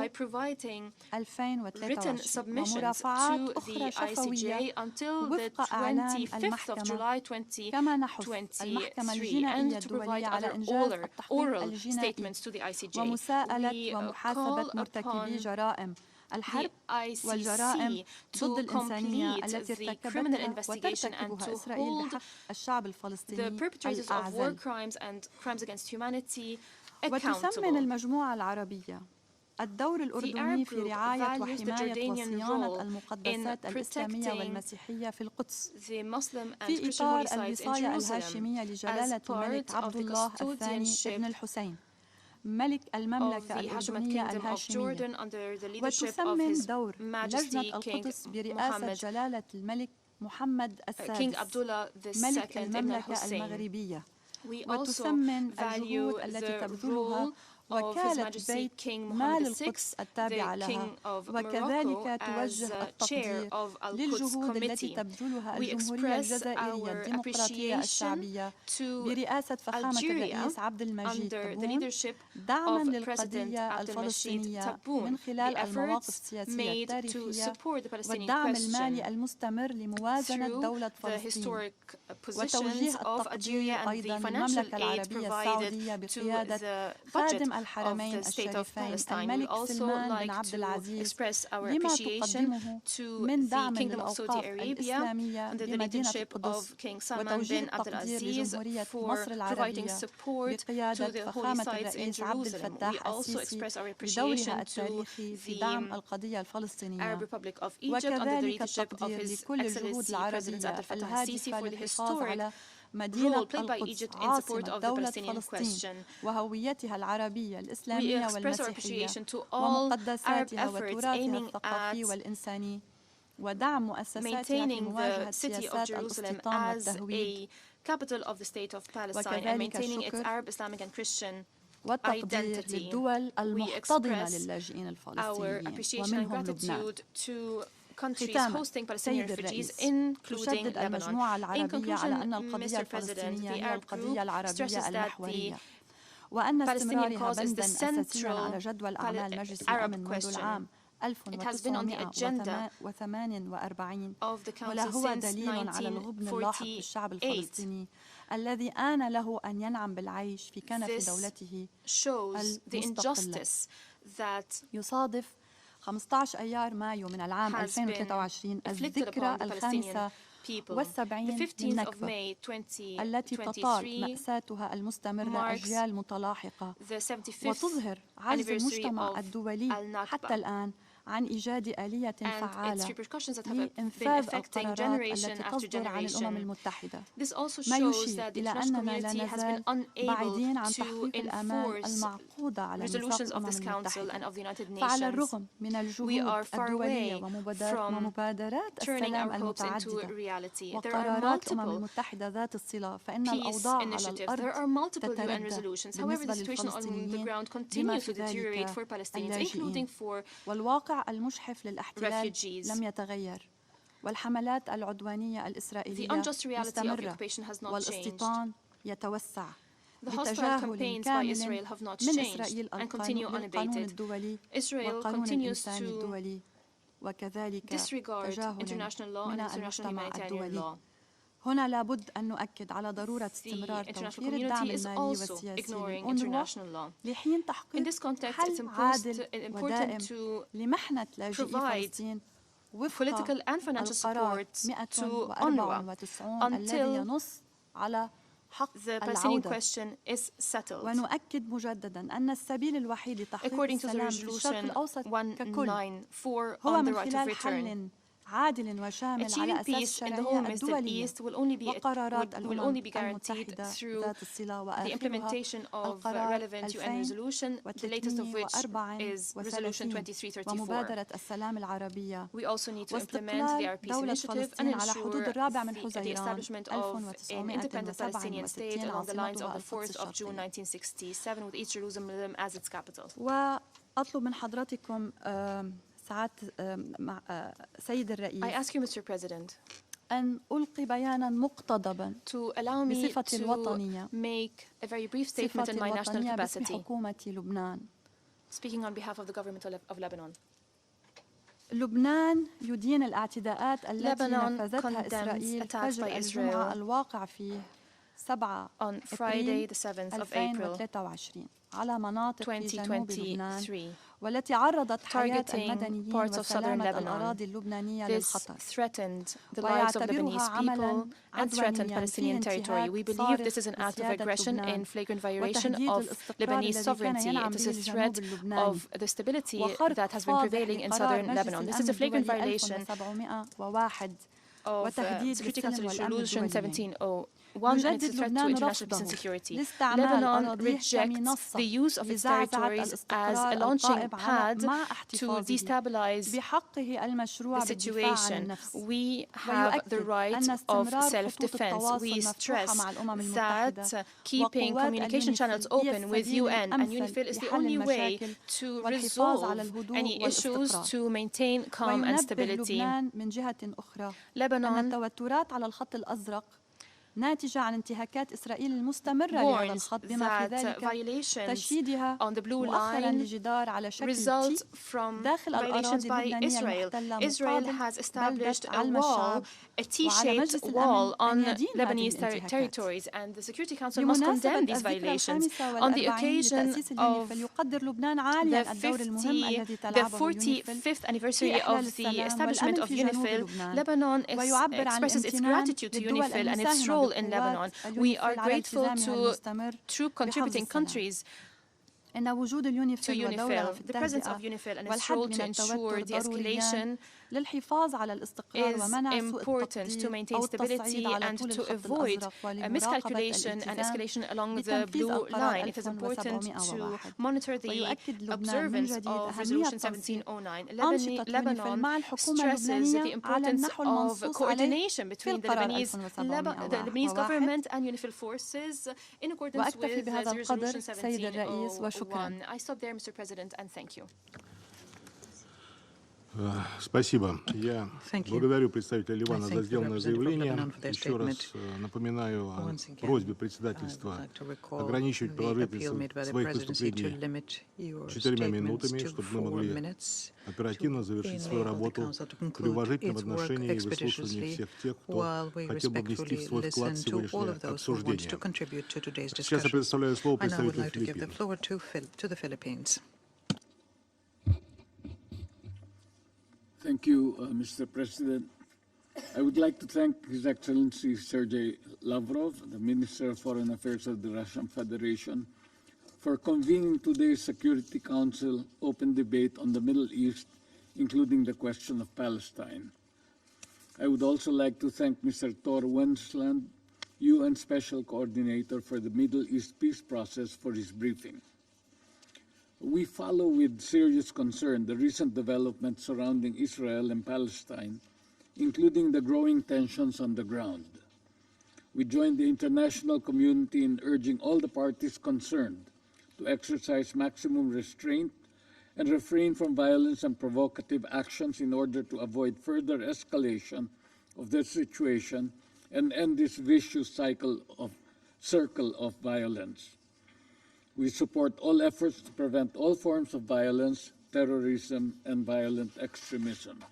2023 ومرافعات أخرى شفوية وفق إعلان المحكمة كما نحث المحكمة الجنائية الدولية على إنجاز التحقيق الجنائي ومساءلة ومحاسبة مرتكبي جرائم الحرب والجرائم ضد الإنسانية التي ارتكبتها وترتكبها إسرائيل بحق الشعب الفلسطيني الأعزل. وتثمن المجموعة العربية الدور الأردني في رعاية وحماية وصيانة المقدسات الإسلامية والمسيحية في القدس في إطار الوصاية الهاشمية لجلالة الملك عبد الله الثاني ابن الحسين ملك المملكة الأردنية الهاشمية. وتثمن دور لجنة القدس برئاسة جلالة الملك محمد السادس ملك المملكة المغربية. وتثمن الجهود التي تبذلها وكالة بيت مال القدس التابعة لها وكذلك توجه التقدير للجهود التي تبذلها الجمهورية الجزائرية الديمقراطية الشعبية برئاسة فخامة الرئيس عبد المجيد تبون دعما للقضية الفلسطينية من خلال المواقف السياسية التاريخية والدعم المالي المستمر لموازنة دولة فلسطين وتوجيه التقدير أيضا للمملكة العربية السعودية بقيادة خادم الحرمين الشريفين الملك سلمان بن عبد العزيز لما تقدمه من دعم للأوقاف الإسلامية بمدينة القدس وتوجيه التقدير لجمهورية مصر العربية بقيادة فخامة الرئيس عبد الفتاح السيسي بدورها التاريخي في دعم القضية الفلسطينية وكذلك التقدير لكل الجهود العربية الهادفة للحفاظ على مدينة القدس عاصمة دولة فلسطين وهويتها العربية الإسلامية والمسيحية ومقدساتها وتراثها الثقافي والإنساني ودعم مؤسساتها في مواجهة سياسات الاستيطان والتهويد capital of the state of Palestine and maintaining its Arab, Islamic and Christian والتقدير للدول المحتضنة للاجئين الفلسطينيين ومنهم لبنان. countries hosting Palestinian refugees, including Lebanon. In conclusion, Mr. President, the Arab group stresses that the Palestinian cause is the central Arab question. It has been on the agenda of the Council since 1948. الذي آن له أن ينعم بالعيش في كنف دولته المستقلة. يصادف 15 أيار مايو من العام 2023 الذكرى الخامسة والسبعين للنكبة التي تطال مأساتها المستمرة أجيال متلاحقة وتظهر عجز المجتمع الدولي حتى الآن عن إيجاد آلية فعالة لإنفاذ القرارات التي تصدر عن الأمم المتحدة. ما يشير إلى أننا لا نزال بعيدين عن تحقيق الآمال المعقودة على ميثاق الأمم المتحدة. فعلى الرغم من الجهود الدولية ومبادرات السلام المتعددة وقرارات الأمم المتحدة ذات الصلة، فإن الأوضاع على الأرض تتردد بالنسبة للفلسطينيين بما في ذلك اللاجئين. والواقع المجحف للاحتلال لم يتغير، والحملات العدوانية الإسرائيلية مستمرة، والاستيطان يتوسع بتجاهل كامل من إسرائيل القانون الدولي والقانون الإنساني الدولي، وكذلك تجاهل من المجتمع الدولي. هنا لابد أن نؤكد على ضرورة استمرار توفير الدعم المالي والسياسي للأونروا لحين تحقيق حل عادل ودائم لمحنة لاجئي فلسطين وفق القرار 194 الذي ينص على حق العودة. ونؤكد مجددا أن السبيل الوحيد لتحقيق السلام في الشرق الأوسط ككل هو من خلال حل عادل وشامل على أساس الشرعية الدولية وقرارات الأمم المتحدة ذات الصلة، وآخرها القرار 2034 ومبادرة السلام العربية واستقلال دولة فلسطين على حدود الرابع من حزيران 1967 عاصمتها القدس الشرقية. وأطلب من حضراتكم سيد الرئيس I ask you, Mr. President, أن ألقي بيانا مقتضبا بصفة الوطنية statement in my national capacity, باسم حكومة لبنان. Speaking on behalf of the government of Lebanon. لبنان يدين الاعتداءات التي نفذتها إسرائيل فجر الجمعة الواقع فيه 7 أبريل 2023 على مناطق في جنوب لبنان، والتي عرضت حياة المدنيين وسلامة الأراضي اللبنانية للخطر، ويعتبرها عملاً عدوانياً في انتهاك صارخ بسيادة لبنان وتهديد الاستقرار الذي كان ينعم به الجنوب اللبناني وخرق فاضح لقرار مجلس الأمن الدولي 1701 وتهديد بالسلم والأمن الدولي. يجدد لبنان رفضه لاستعمال أراضيه كمنصة لزعزعة الاستقرار القائم مع احتفاظه بحقه المشروع بالدفاع عن النفس. ويؤكد أن استمرار خطوط التواصل مفتوحة مع الأمم المتحدة وقوات اليونيفيل هي السبيل الأمثل لحل المشاكل والحفاظ على الهدوء والاستقرار. وينبه لبنان من جهة أخرى أن التوترات على الخط الأزرق ناتجة عن انتهاكات إسرائيل المستمرة لهذا الخط، بما في ذلك تشييدها مؤخرا لجدار على شكل تي داخل الأراضي اللبنانية المحتلة مقابل بلدة علم الشعب، وعلى مجلس الأمن أن يدين هذه الانتهاكات. بمناسبة الذكرى 45 لتأسيس اليونيفيل يقدر لبنان عاليا الدور المهم الذي تلعبه اليونيفيل في إحلال السلام والأمن في جنوب لبنان، ويعبر عن الامتنان للدول المساهمة in Lebanon. We are grateful to contributing countries إن وجود اليونيفيل the presence of UNIFIL and its role to ensure the escalation للحفاظ على الاستقرار ومنع سوء التقدير أو التصعيد على طول الخط الأزرق ولمراقبة الالتزام بتنفيذ القرار 1701 ويؤكد لبنان من جديد أهمية تنسيق أنشطة يونيفيل مع الحكومة اللبنانية على النحو المنصوص عليه في القرار 1701 وأكتفي بهذا القدر سيد الرئيس وشكرا. Спасибо. Я благодарю представителя Ливана за сделанное заявление. Еще раз напоминаю о просьбе председательства ограничивать продолжительность своих выступлений 4 минутами, чтобы мы могли оперативно завершить свою работу при уважительном отношении и выслушивании всех тех, кто хотел бы внести свой вклад в сегодняшнее обсуждение. Сейчас я предоставляю слово представителю Филиппин. Thank you, Mr. President. I would like to thank His Excellency Serguéi Lavrov, the Minister of Foreign Affairs of the Russian Federation, for convening today's Security Council open debate on the Middle East, including the question of Palestine. I would also like to thank Mr. Tor Wennesland, UN Special Coordinator for the Middle East Peace Process, for his briefing. We follow with serious concern the recent developments surrounding Israel and Palestine, including the growing tensions on the ground. We join the international community in urging all the parties concerned to exercise maximum restraint and refrain from violence and provocative actions in order to avoid further escalation of the situation and end this vicious circle of violence. We support all efforts to prevent all forms of violence, terrorism, and violent extremism.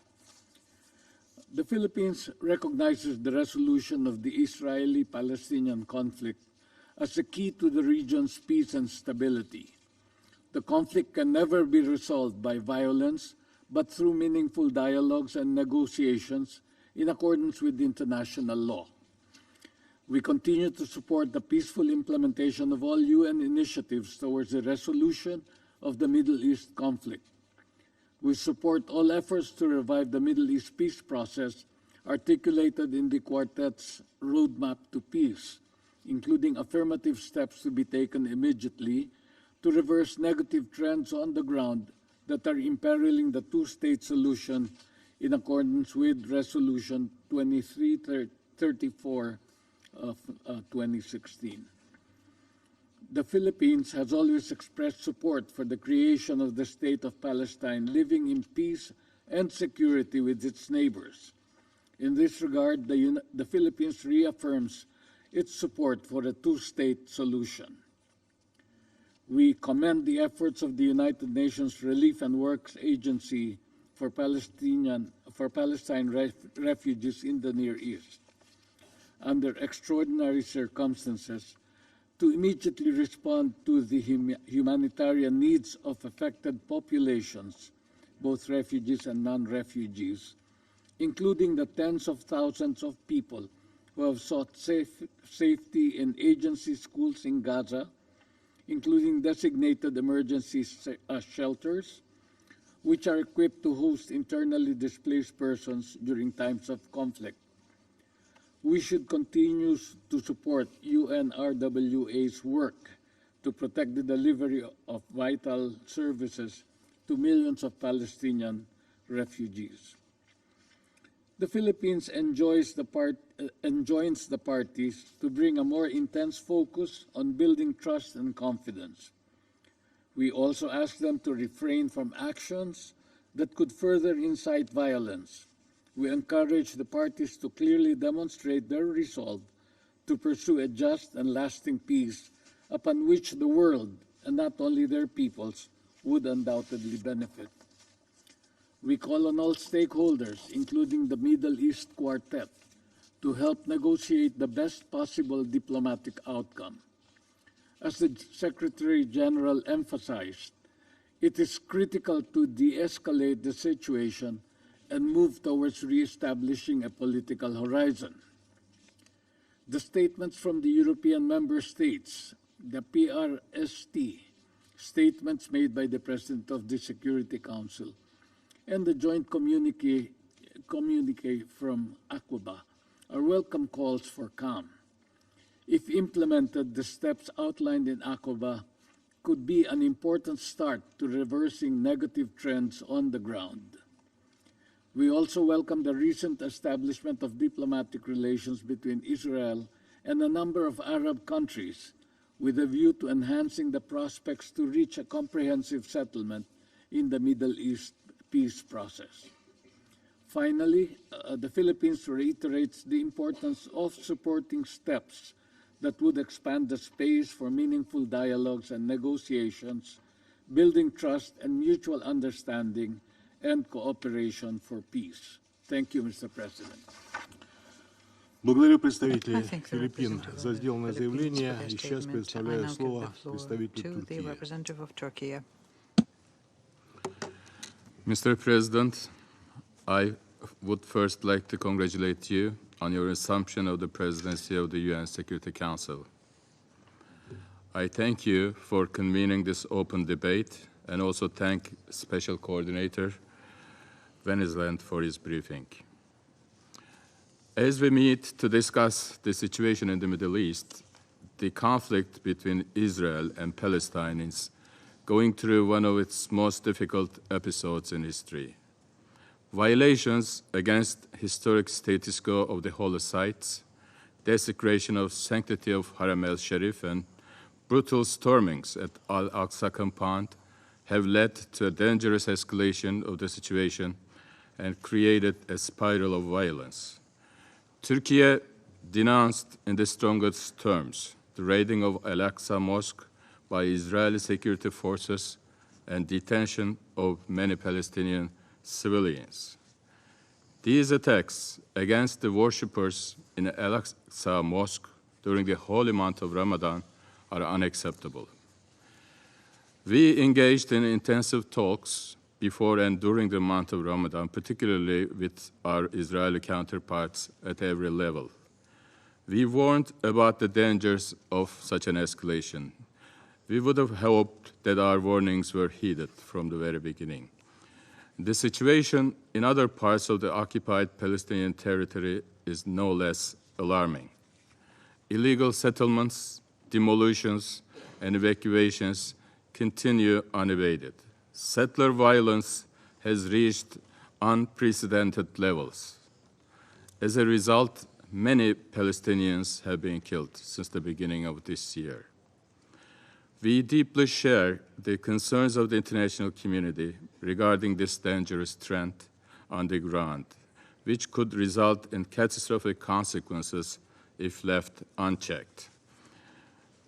The Philippines recognizes the resolution of the Israeli-Palestinian conflict as the key to the region's peace and stability. The conflict can never be resolved by violence, but through meaningful dialogues and negotiations in accordance with international law. We continue to support the peaceful implementation of all UN initiatives towards the resolution of the Middle East conflict. We support all efforts to revive the Middle East peace process articulated in the Quartet's roadmap to peace, including affirmative steps to be taken immediately to reverse negative trends on the ground that are imperiling the two-state solution in accordance with Resolution 2334 of 2016. The Philippines has always expressed support for the creation of the State of Palestine, living in peace and security with its neighbors. In this regard, the Philippines reaffirms its support for a two-state solution. We commend the efforts of the United Nations Relief and Works Agency for Palestine refugees in the Near East, under extraordinary circumstances, to immediately respond to the humanitarian needs of affected populations, both refugees and non-refugees, including the tens of thousands of people who have sought safety in agency schools in Gaza, including designated emergency shelters, which are equipped to host internally displaced persons during times of conflict. We should continue to support UNRWA's work to protect the delivery of vital services to millions of Palestinian refugees. The Philippines enjoins the parties to bring a more intense focus on building trust and confidence. We also ask them to refrain from actions that could further incite violence. We encourage the parties to clearly demonstrate their resolve to pursue a just and lasting peace upon which the world, and not only their peoples, would undoubtedly benefit. We call on all stakeholders, including the Middle East Quartet, to help negotiate the best possible diplomatic outcome. As the Secretary General emphasized, it is critical to de-escalate the situation and move towards re-establishing a political horizon. The statements from the European member states, the PRST, statements made by the President of the Security Council, and the joint communique communique from Aqaba are welcome calls for calm. If implemented, the steps outlined in Aqaba could be an important start to reversing negative trends on the ground. We also welcome the recent establishment of diplomatic relations between Israel and a number of Arab countries with a view to enhancing the prospects to reach a comprehensive settlement in the Middle East peace process. Finally, the Philippines reiterates the importance of supporting steps that would expand the space for meaningful dialogues and negotiations, building trust and mutual understanding and cooperation for peace. Thank you, Mr. President. Благодарю представителя Филиппин за сделанное заявление. И сейчас предоставляю слово представителю Турции. Mr. President, I would first like to congratulate you on your assumption of the presidency of the UN Security Council. I thank you for convening this open debate and also thank Special Coordinator Venezuela for his briefing. As we meet to discuss the situation in the Middle East, the conflict between Israel and Palestine is going through one of its most difficult episodes in history. Violations against historic status quo of the holy sites, desecration of sanctity of Haram el-Sharif, and brutal stormings at Al-Aqsa compound have led to a dangerous escalation of the situation and created a spiral of violence. Turkey denounced in the strongest terms the raiding of Al-Aqsa Mosque by Israeli security forces and detention of many Palestinian civilians. These attacks against the worshippers in Al-Aqsa Mosque during the holy month of Ramadan are unacceptable. We engaged in intensive talks before and during the month of Ramadan, particularly with our Israeli counterparts at every level. We warned about the dangers of such an escalation. We would have hoped that our warnings were heeded from the very beginning. The situation in other parts of the occupied Palestinian territory is no less alarming. Illegal settlements, demolitions, and evacuations continue unabated. Settler violence has reached unprecedented levels. As a result, many Palestinians have been killed since the beginning of this year. We deeply share the concerns of the international community regarding this dangerous trend on the ground, which could result in catastrophic consequences if left unchecked.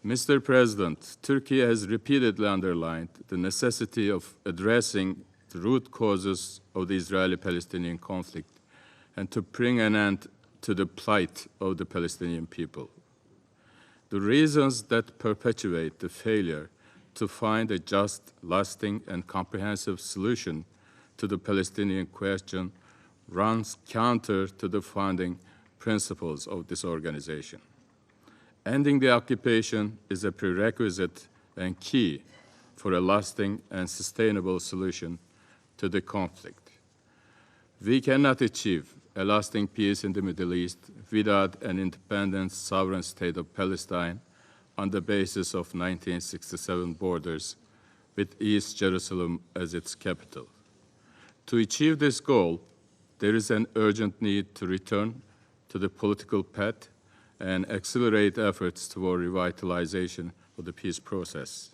Mr. President, Turkey has repeatedly underlined the necessity of addressing the root causes of the Israeli-Palestinian conflict and to bring an end to the plight of the Palestinian people. The reasons that perpetuate the failure to find a just, lasting, and comprehensive solution to the Palestinian question runs counter to the founding principles of this organization. Ending the occupation is a prerequisite and key for a lasting and sustainable solution to the conflict. We cannot achieve a lasting peace in the Middle East without an independent sovereign state of Palestine on the basis of 1967 borders with East Jerusalem as its capital. To achieve this goal, there is an urgent need to return to the political path and accelerate efforts toward revitalization of the peace process.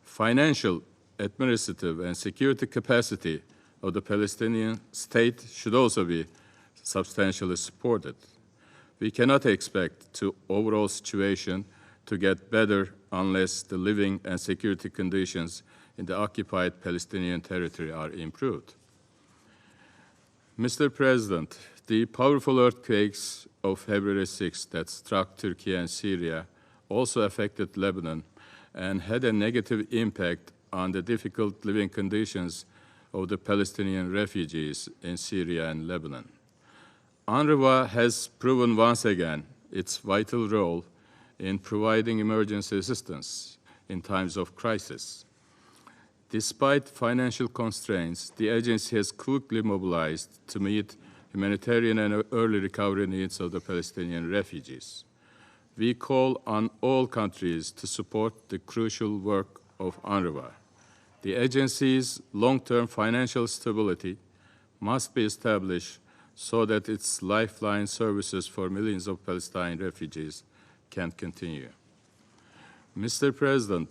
Financial, administrative, and security capacity of the Palestinian state should also be substantially supported. We cannot expect the overall situation to get better unless the living and security conditions in the occupied Palestinian territory are improved. Mr. President, the powerful earthquakes of February 6 that struck Turkey and Syria also affected Lebanon and had a negative impact on the difficult living conditions of the Palestinian refugees in Syria and Lebanon. UNRWA has proven once again its vital role in providing emergency assistance in times of crisis. Despite financial constraints, the agency has quickly mobilized to meet humanitarian and early recovery needs of the Palestinian refugees. We call on all countries to support the crucial work of UNRWA. The agency's long-term financial stability must be established so that its lifeline services for millions of Palestinian refugees can continue. Mr. President,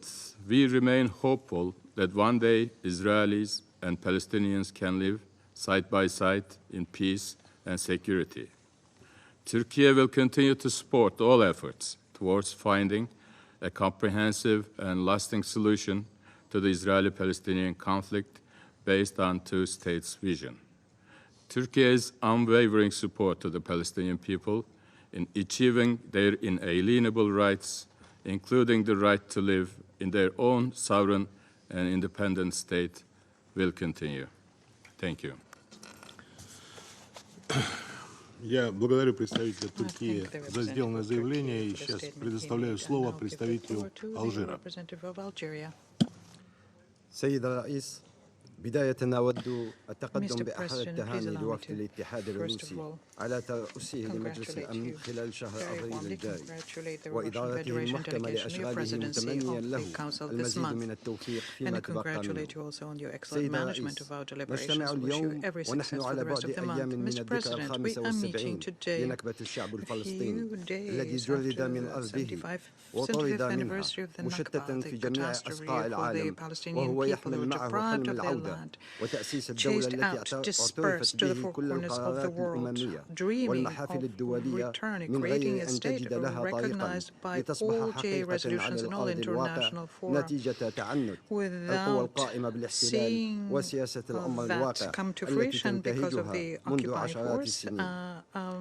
we remain hopeful that one day Israelis and Palestinians can live side by side in peace and security. Turkey will continue to support all efforts towards finding a comprehensive and lasting solution to the Israeli-Palestinian conflict based on two-states vision. Turkey's unwavering support to the Palestinian people in achieving their inalienable rights, including the right to live in their own sovereign and independent state, will continue. Thank you. Я благодарю представителя Турции за сделанное заявление и сейчас предоставляю слово представителю Алжира. سيد الرئيس، بداية أود التقدم بأحد التهاني لوفد الاتحاد الروسي على ترأسه لمجلس الأمن خلال شهر أبريل الجاري وإدارته المحكمة لأشغاله متمنيا له المزيد من التوفيق فيما تبقى منه. سيد الرئيس، نجتمع اليوم ونحن على بعد أيام من الذكرى 75 لنكبة الشعب الفلسطيني الذي جرد من أرضه وطرد منها مشتتا في جميع أصقاع العالم، وهو يحمل معه حلم العودة وتأسيس الدولة التي اعترفت به كل القرارات الأممية والمحافل الدولية من غير أن تجد لها طريقا لتصبح حقيقة على الأرض الواقع نتيجة تعنت القوى القائمة بالاحتلال وسياسة الأمر الواقع التي تنتهجها منذ عشرات السنين،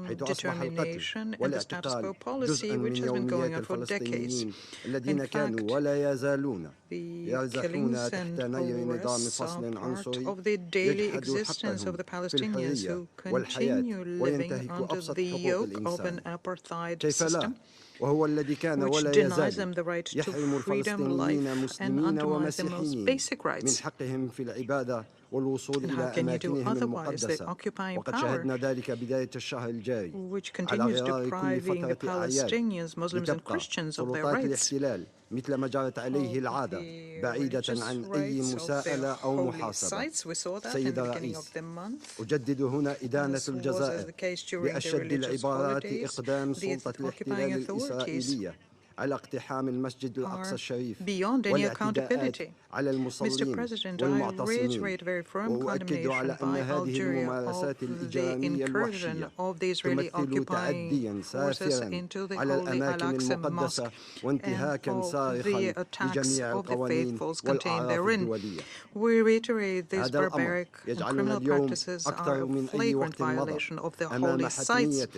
حيث أصبح القتل والاعتقال جزءا من يوميات الفلسطينيين الذين كانوا ولا يزالون يرزحون تحت نير نظام فصل عنصري يجحد حقهم في الحرية والحياة وينتهك أبسط حقوق الإنسان. كيف لا؟ وهو الذي كان ولا يزال يحرم الفلسطينيين مسلمين ومسيحيين من حقهم في العبادة والوصول إلى أماكنهم المقدسة، وقد شهدنا ذلك بداية الشهر الجاري على غرار كل فترة أعياد لتبقى سلطات الاحتلال مثل ما جرت عليه العادة بعيدة عن أي مساءلة أو محاسبة. سيد الرئيس، أجدد هنا إدانة الجزائر بأشد العبارات إقدام سلطة الاحتلال الإسرائيلية على اقتحام المسجد الأقصى الشريف والاعتداءات على المصلين والمعتصمين، وأؤكد على أن هذه الممارسات الإجرامية الوحشية تمثل تعديا سافرا على الأماكن المقدسة وانتهاكا صارخا لجميع القوانين والأعراف الدولية. هذا الأمر يجعلنا اليوم أكثر من أي وقت مضى أمام حتمية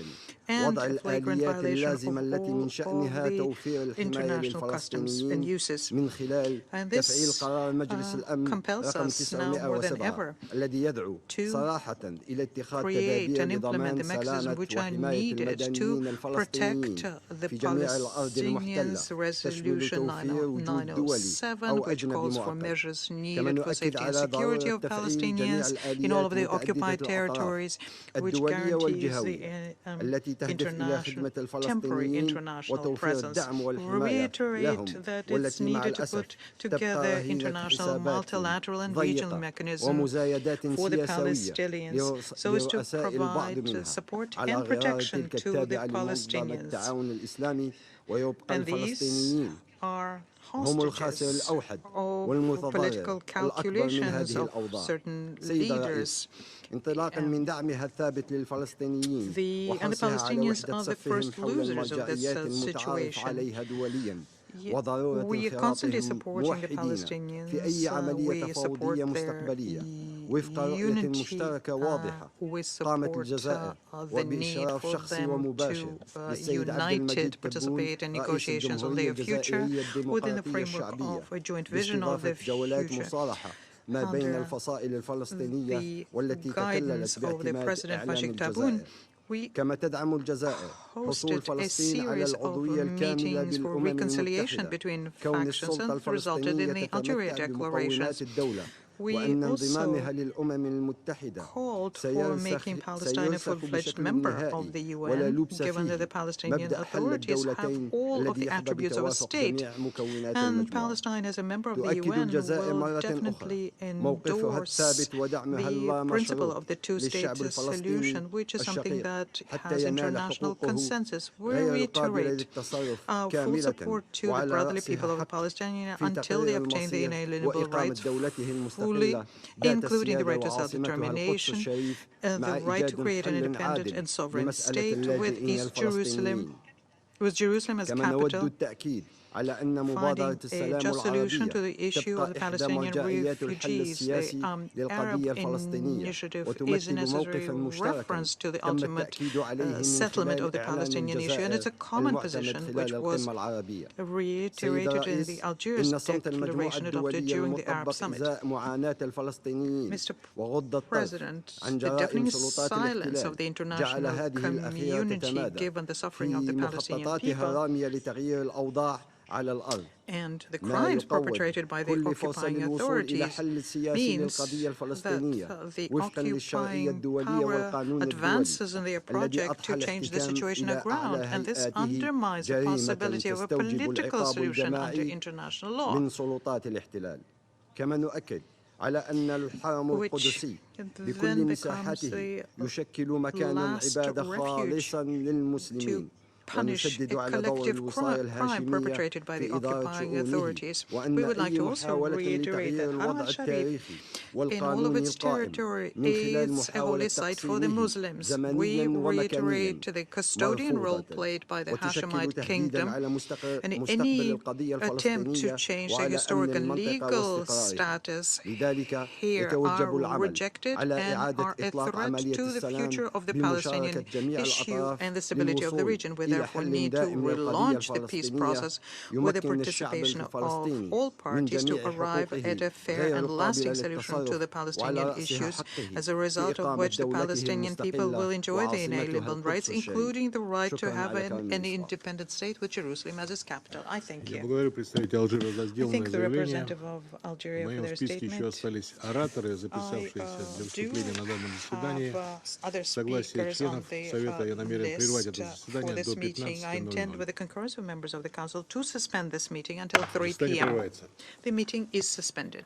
وضع الآليات اللازمة التي من شأنها توفير الحماية للفلسطينيين من خلال تفعيل قرار مجلس الأمن رقم 907 الذي يدعو صراحة إلى اتخاذ تدابير لضمان سلامة وحماية المدنيين الفلسطينيين في جميع الأرض المحتلة، تشمل توفير وجود دولي أو أجنبي معتبر. كما نؤكد على ضرورة تفعيل جميع الآليات متعددة الأطراف الدولية والجهوية التي تهدف إلى خدمة الفلسطينيين وتوفير الدعم والحماية لهم، والتي مع الأسف تبقى رهينة حسابات ضيقة ومزايدات سياسية لرؤساء البعض منها على غرار تلك التابعة لمنظمة التعاون الإسلامي، ويبقى الفلسطينيين هم الخاسر الأوحد والمتضرر الأكبر من هذه الأوضاع. سيد الرئيس، انطلاقا من دعمها الثابت للفلسطينيين وحرصها على وحدة صفهم حول المرجعيات المتعارف عليها دوليا وضرورة انخراطهم موحدين في أي عملية تفاوضية مستقبلية وفق رؤية مشتركة واضحة قامت الجزائر وبإشراف شخصي ومباشر للسيد عبد المجيد تبون رئيس الجمهورية الجزائرية الديمقراطية الشعبية باستضافة جولات مصالحة ما بين الفصائل الفلسطينية والتي تكللت باعتماد إعلام الجزائر. كما تدعم الجزائر حصول فلسطين على العضوية الكاملة بالأمم المتحدة، كون السلطة الفلسطينية تتمتع بمقومات الدولة وأن انضمامها للأمم المتحدة called for making Palestine a full-fledged member of the UN, given that the Palestinian authorities have all of the attributes of a state, and Palestine as a member of the UN will definitely endorse the principle of the two-state solution, which is something that has international consensus. We reiterate our full support to the brotherly people of the Palestinians until they obtain the inalienable rights fully, including the right to self-determination, the right to create an independent and sovereign state with Jerusalem as capital, finding a just solution to the issue of the Palestinian refugees. The Arab initiative is a necessary reference to the ultimate settlement of the Palestinian issue, and it's a common position which was reiterated in the Algiers declaration adopted during the Arab Summit. Mr. President, the deafening silence of the international community given the suffering of the Palestinian people and the crimes perpetrated by the occupying authorities means that the occupying power advances in their project to change the situation on the ground, and this undermines the possibility of a political solution under international law. على أن الحرم القدسي بكل مساحته يشكل مكانا عبادة خالصا للمسلمين punish a collective crime perpetrated by the occupying authorities. We would like to also reiterate that Haram al-Sharif, in all of its territory, is a holy site for the Muslims. We reiterate the custodian role played by the Hashemite kingdom, and any attempt to change the historical legal status here are rejected and are a threat to the future of the Palestinian issue and the stability of the region. We therefore need to relaunch the peace process with the participation of all parties to arrive at a fair and lasting solution to the Palestinian issues, as a result of which the Palestinian people will enjoy the inalienable rights, including the right to have an independent state with Jerusalem as its capital. I thank you. I thank the representative of Algeria for their statement. I do have other speakers on the list for this meeting. I intend, with the concurrence of members of the Council, to suspend this meeting until 3 p.m. The meeting is suspended.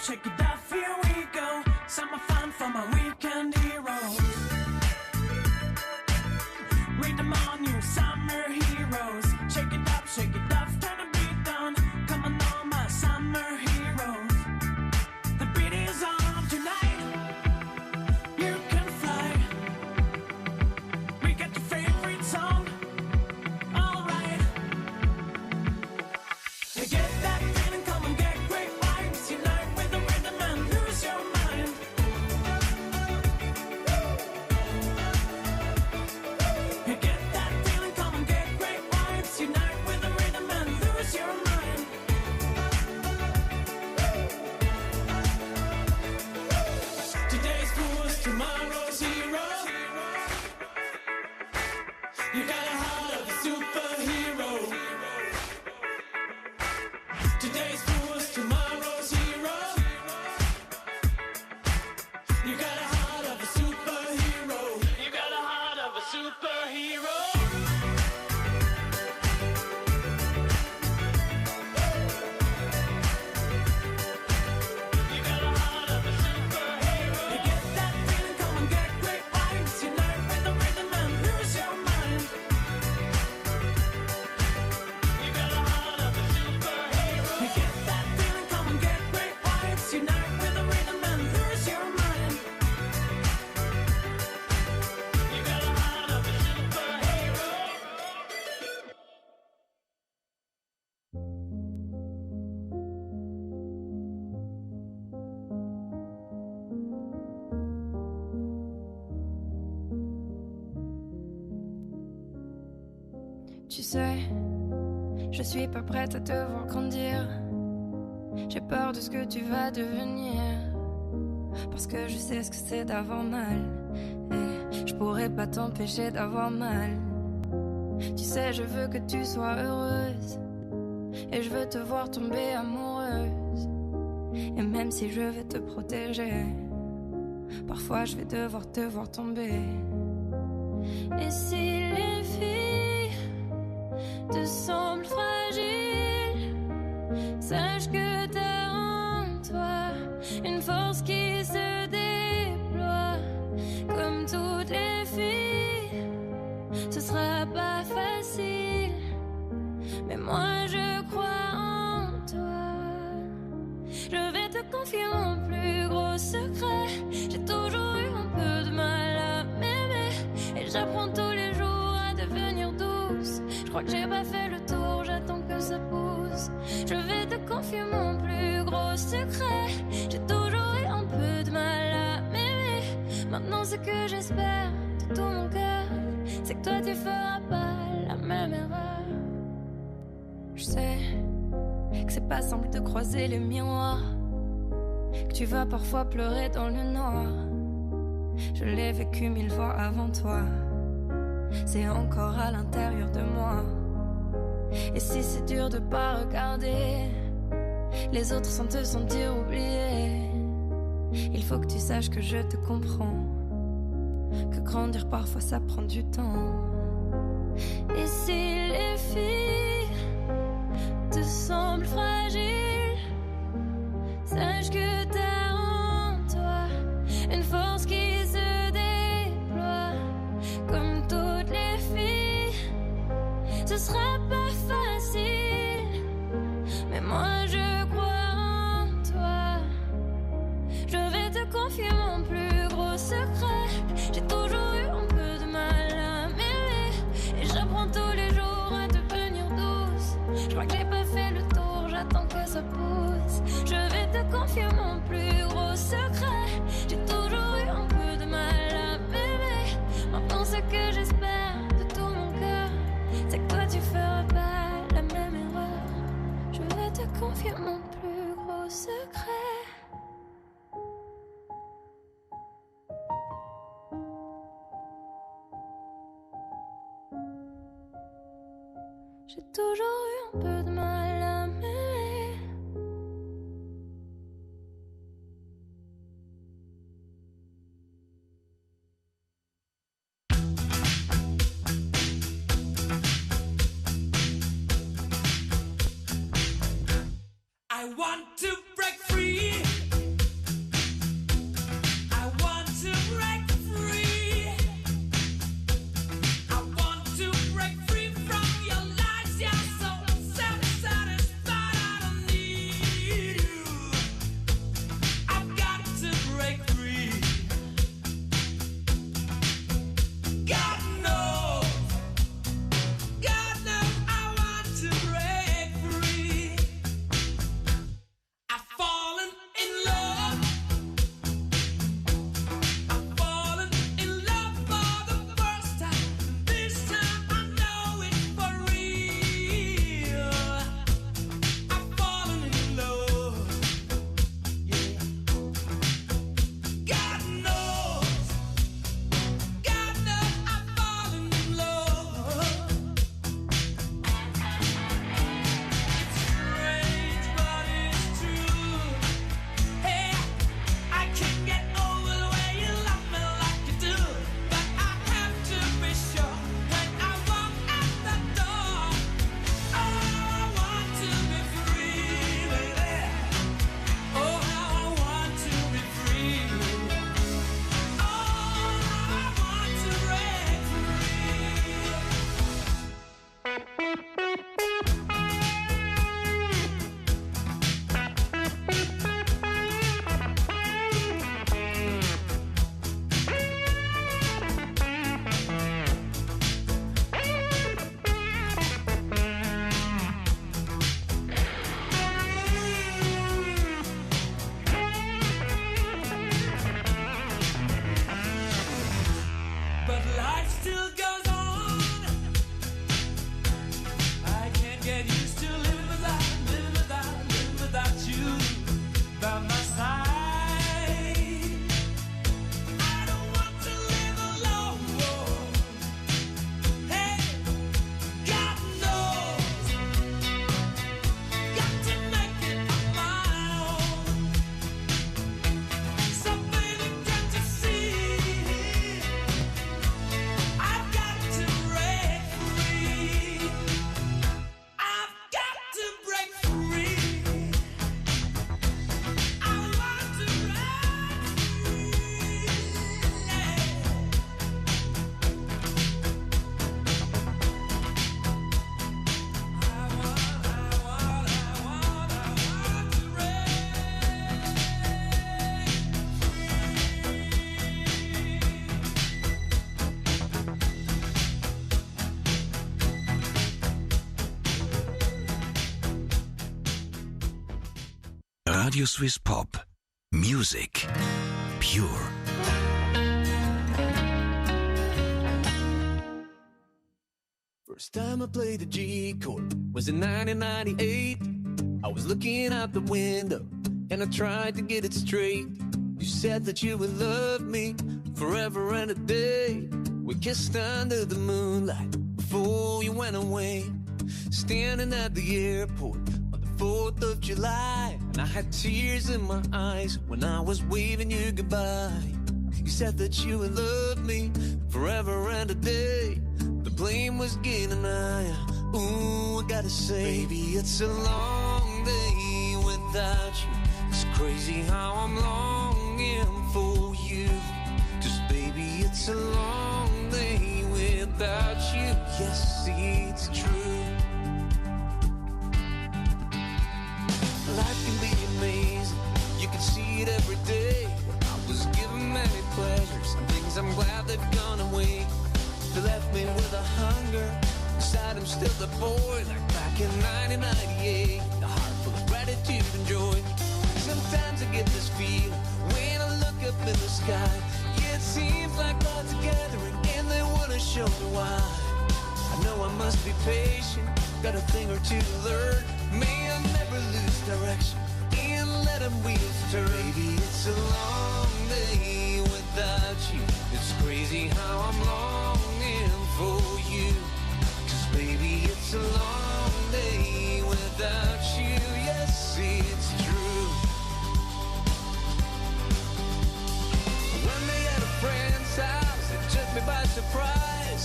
Shake it off, here we go. Summer fun for my weekend heroes. Read them on you, summer heroes. Shake it off, turn the beat down. Come on, all my summer heroes. The beat is on tonight. You can fly. We got your favorite song. All right. You get that feeling, come and get great vibes. Unite with the rhythm and lose your mind. You get that feeling, come and get great vibes. Unite with the rhythm and lose your mind. Today's fools, tomorrow's heroes. You got a heart of a superhero. Today's fools, tomorrow's heroes. You got a heart of a superhero. You got a heart of a superhero. Tu sais, je suis pas prête à te voir grandir. J'ai peur de ce que tu vas devenir, parce que je sais ce que c'est d'avoir mal, et je pourrais pas t'empêcher d'avoir mal. Tu sais, je veux que tu sois heureuse, et je veux te voir tomber amoureuse. Et même si je vais te protéger, parfois je vais devoir te voir tomber. Et si les filles te semblent fragiles, sache que t'as en toi une force qui se déploie. Comme toutes les filles, ce sera pas facile, mais moi je crois en toi. Je vais te confier mon plus gros secret. J'ai toujours eu un peu de mal à m'aimer, et j'apprends tous les jours à devenir douce. Je crois que j'ai pas fait le tour, j'attends que ça pousse. Je vais te confier mon plus gros secret. J'ai toujours eu un peu de mal à m'aimer. Maintenant ce que j'espère de tout mon cœur, c'est que toi tu feras pas la même erreur. Je sais que c'est pas simple de croiser les miroirs, que tu vas parfois pleurer dans le noir. Je l'ai vécu 1000 fois avant toi, c'est encore à l'intérieur de moi. Et si c'est dur de pas regarder les autres sans te sentir oublié, il faut que tu saches que je te comprends, que grandir parfois ça prend du temps. Et si les filles te semblent fragiles, sache que t'as en toi une force qui se déploie. Comme toutes les filles, ce sera pas facile, mais moi je crois en toi. Je vais te confier mon plus gros secret. J'ai toujours eu un peu de mal à m'aimer, et j'apprends tous les jours à devenir douce. Je crois que j'ai pas fait le tour, j'attends que ça pousse. Je vais te confier mon plus gros secret. J'ai toujours eu un peu de mal à m'aimer. Maintenant ce que j'espère de tout mon cœur, c'est que toi tu feras pas la même erreur. Je vais te confier mon plus gros secret. J'ai toujours eu un peu de mal à m'aimer. I want to break free. I want to break free. I want to break free from your lies. You're so self-satisfied. I don't need you. I've got to break free. God knows I want to break free. I've fallen Radio Swiss Pop. Music. Pure. First time I played the G chord was in 1998. I was looking out the window and I tried to get it straight. You said that you would love me forever and a day. We kissed under the moonlight before you went away. Standing at the airport on the 4th of July, and I had tears in my eyes when I was waving you goodbye. You said that you would love me forever and a day. The plane was getting higher. Ooh, I gotta say, baby, it's a long day without you. It's crazy how I'm longing for you. 'Cause baby, it's a long day without you. Yes, see, it's true. Life can be amazing. You can see it every day. I was given many pleasures and things I'm glad they've gone away. They left me with a hunger. Inside I'm still the boy like back in 1998. A heart full of gratitude and joy. Sometimes I get this feeling when I look up in the sky. Yeah, it seems like God's gathering and they wanna show me why. I know I must be patient, got a thing or two to learn. May I never lose direction and let them wheels turn. Baby, it's a long day without you. It's crazy how I'm longing for you. 'Cause baby, it's a long day without you. Yes, it's true. When they at a friend's house, it took me by surprise.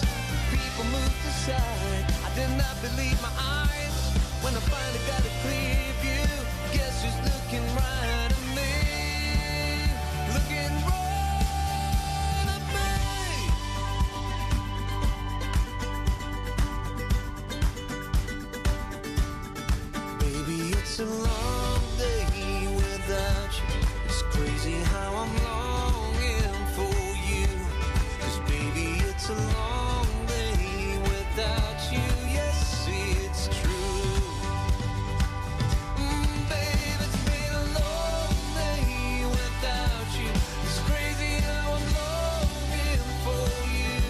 People moved aside, I did not believe my eyes. When I finally got a clear view, guess who's looking right at me? Looking right at me. Baby, it's a long day without you. It's crazy how I'm longing for you. 'Cause baby, it's a long day without you. Yes, it's true. Babe, it's been a long day without you. It's crazy how I'm longing for you.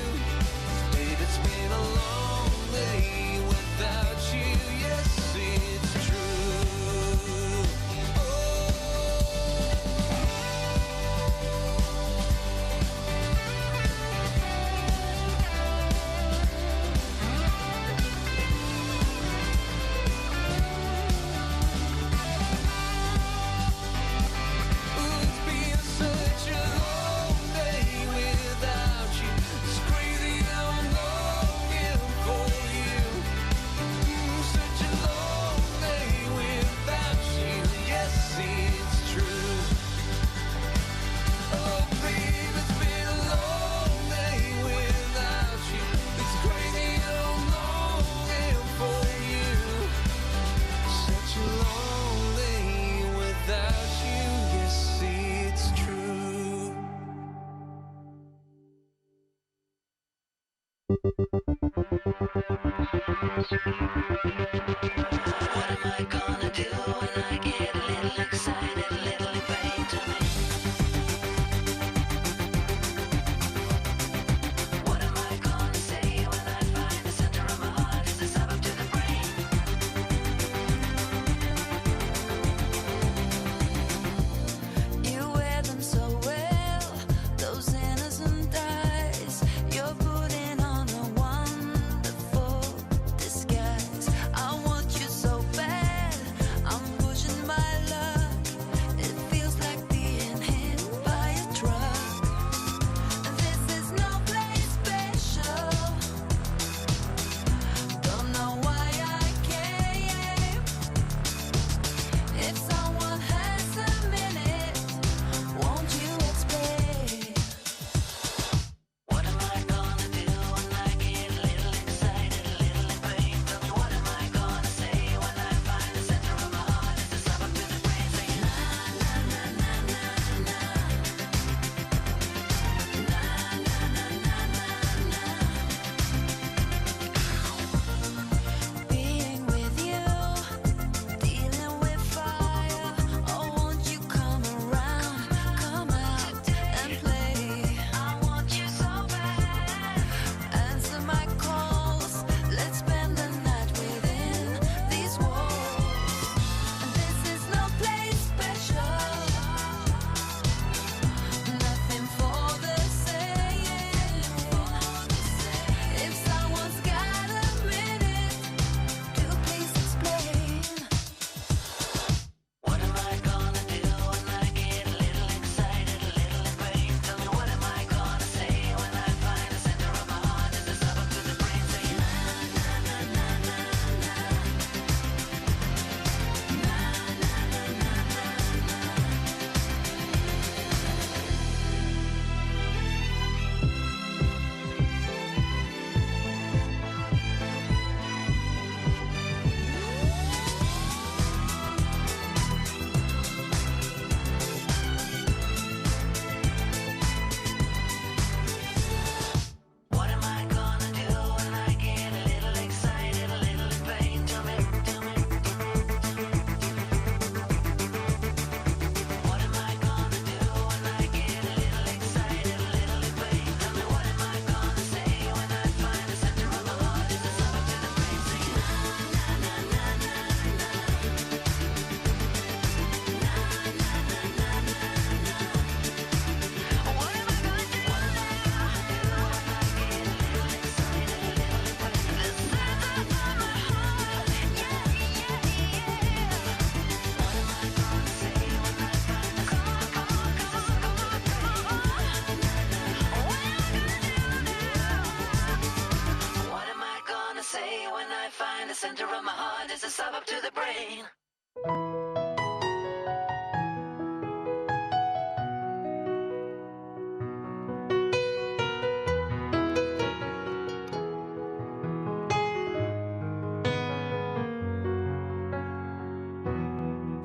Babe, it's been a long day without you. Yes, it's true. It's been such a long day without you. It's crazy how I'm longing for you. Such a long day without you. Yes, it's true. Oh, babe, it's been a long day without you. It's crazy how I'm longing for you. Such a long day without you. Yes, it's true. What am I gonna do when I get a little excited, a little in pain to me? What am I gonna say when I find the center of my heart is the suburb to the brain? You wear them so well, those innocent eyes. You're putting on a wonderful disguise.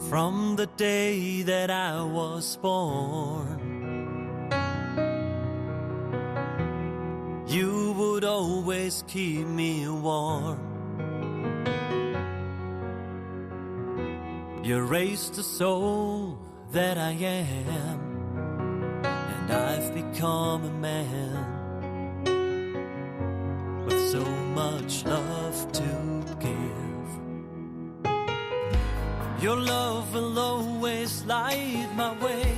from the day that I was born. You would always keep me warm. You raised the soul that I am, and I've become a man with so much love to give. Your love will always light my way,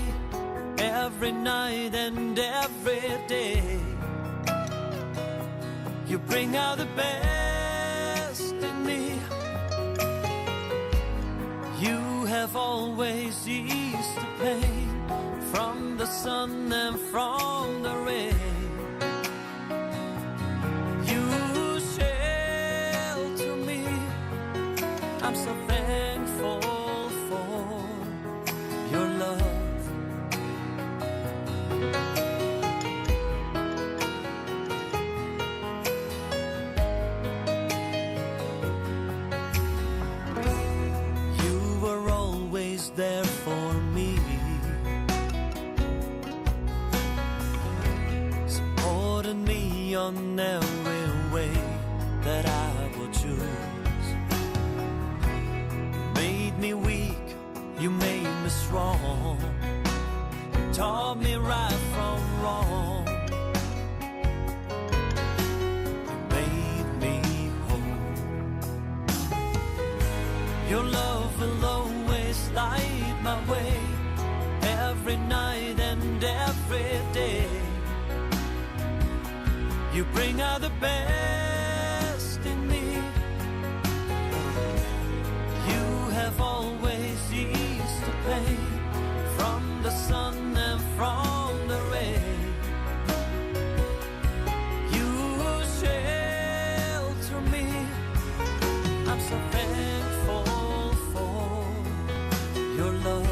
every night and every day. You bring out the best in me. You have always eased the pain from the sun and from the rain. You shelter me. I'm so thankful for your love. There for me, supporting me on every way that I will choose. You made me weak, you made me strong, you taught me right from wrong. You made me whole. Your love will always light my way, every night and every day. You bring out the best in me. You have always eased the pain from the sun and from the rain. You shelter me. I'm so thankful for your love.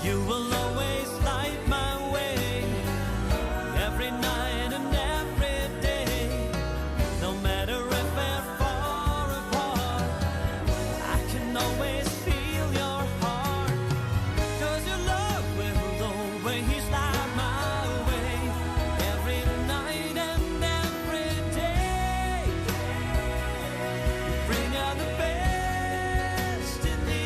You will always light my way, every night and every day. No matter if we're far apart, I can always feel your heart. 'Cause your love will always light my way, every night and every day. Bring out the best in me.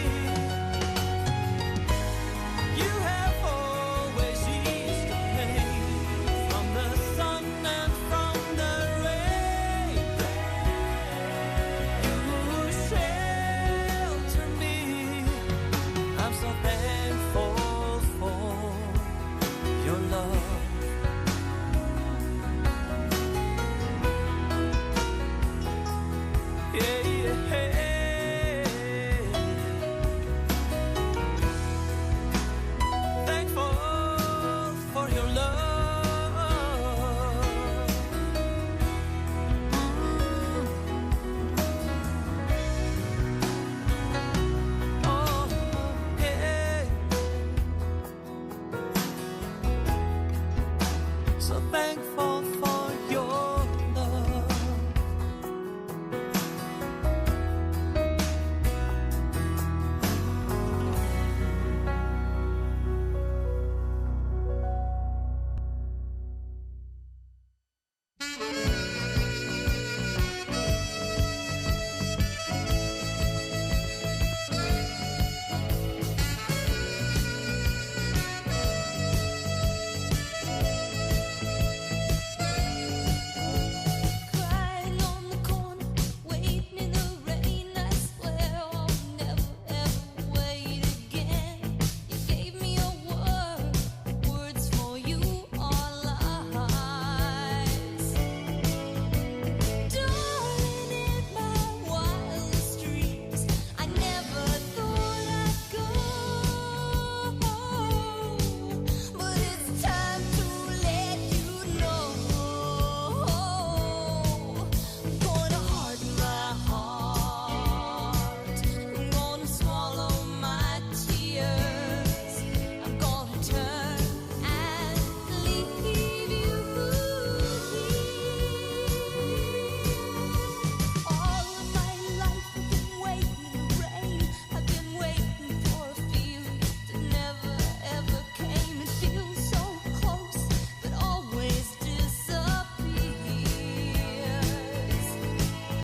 You have always eased the pain from the sun and from the rain. You shelter me. I'm so thankful for your love. Yeah, yeah. Thankful for your love. Oh, yeah. So thankful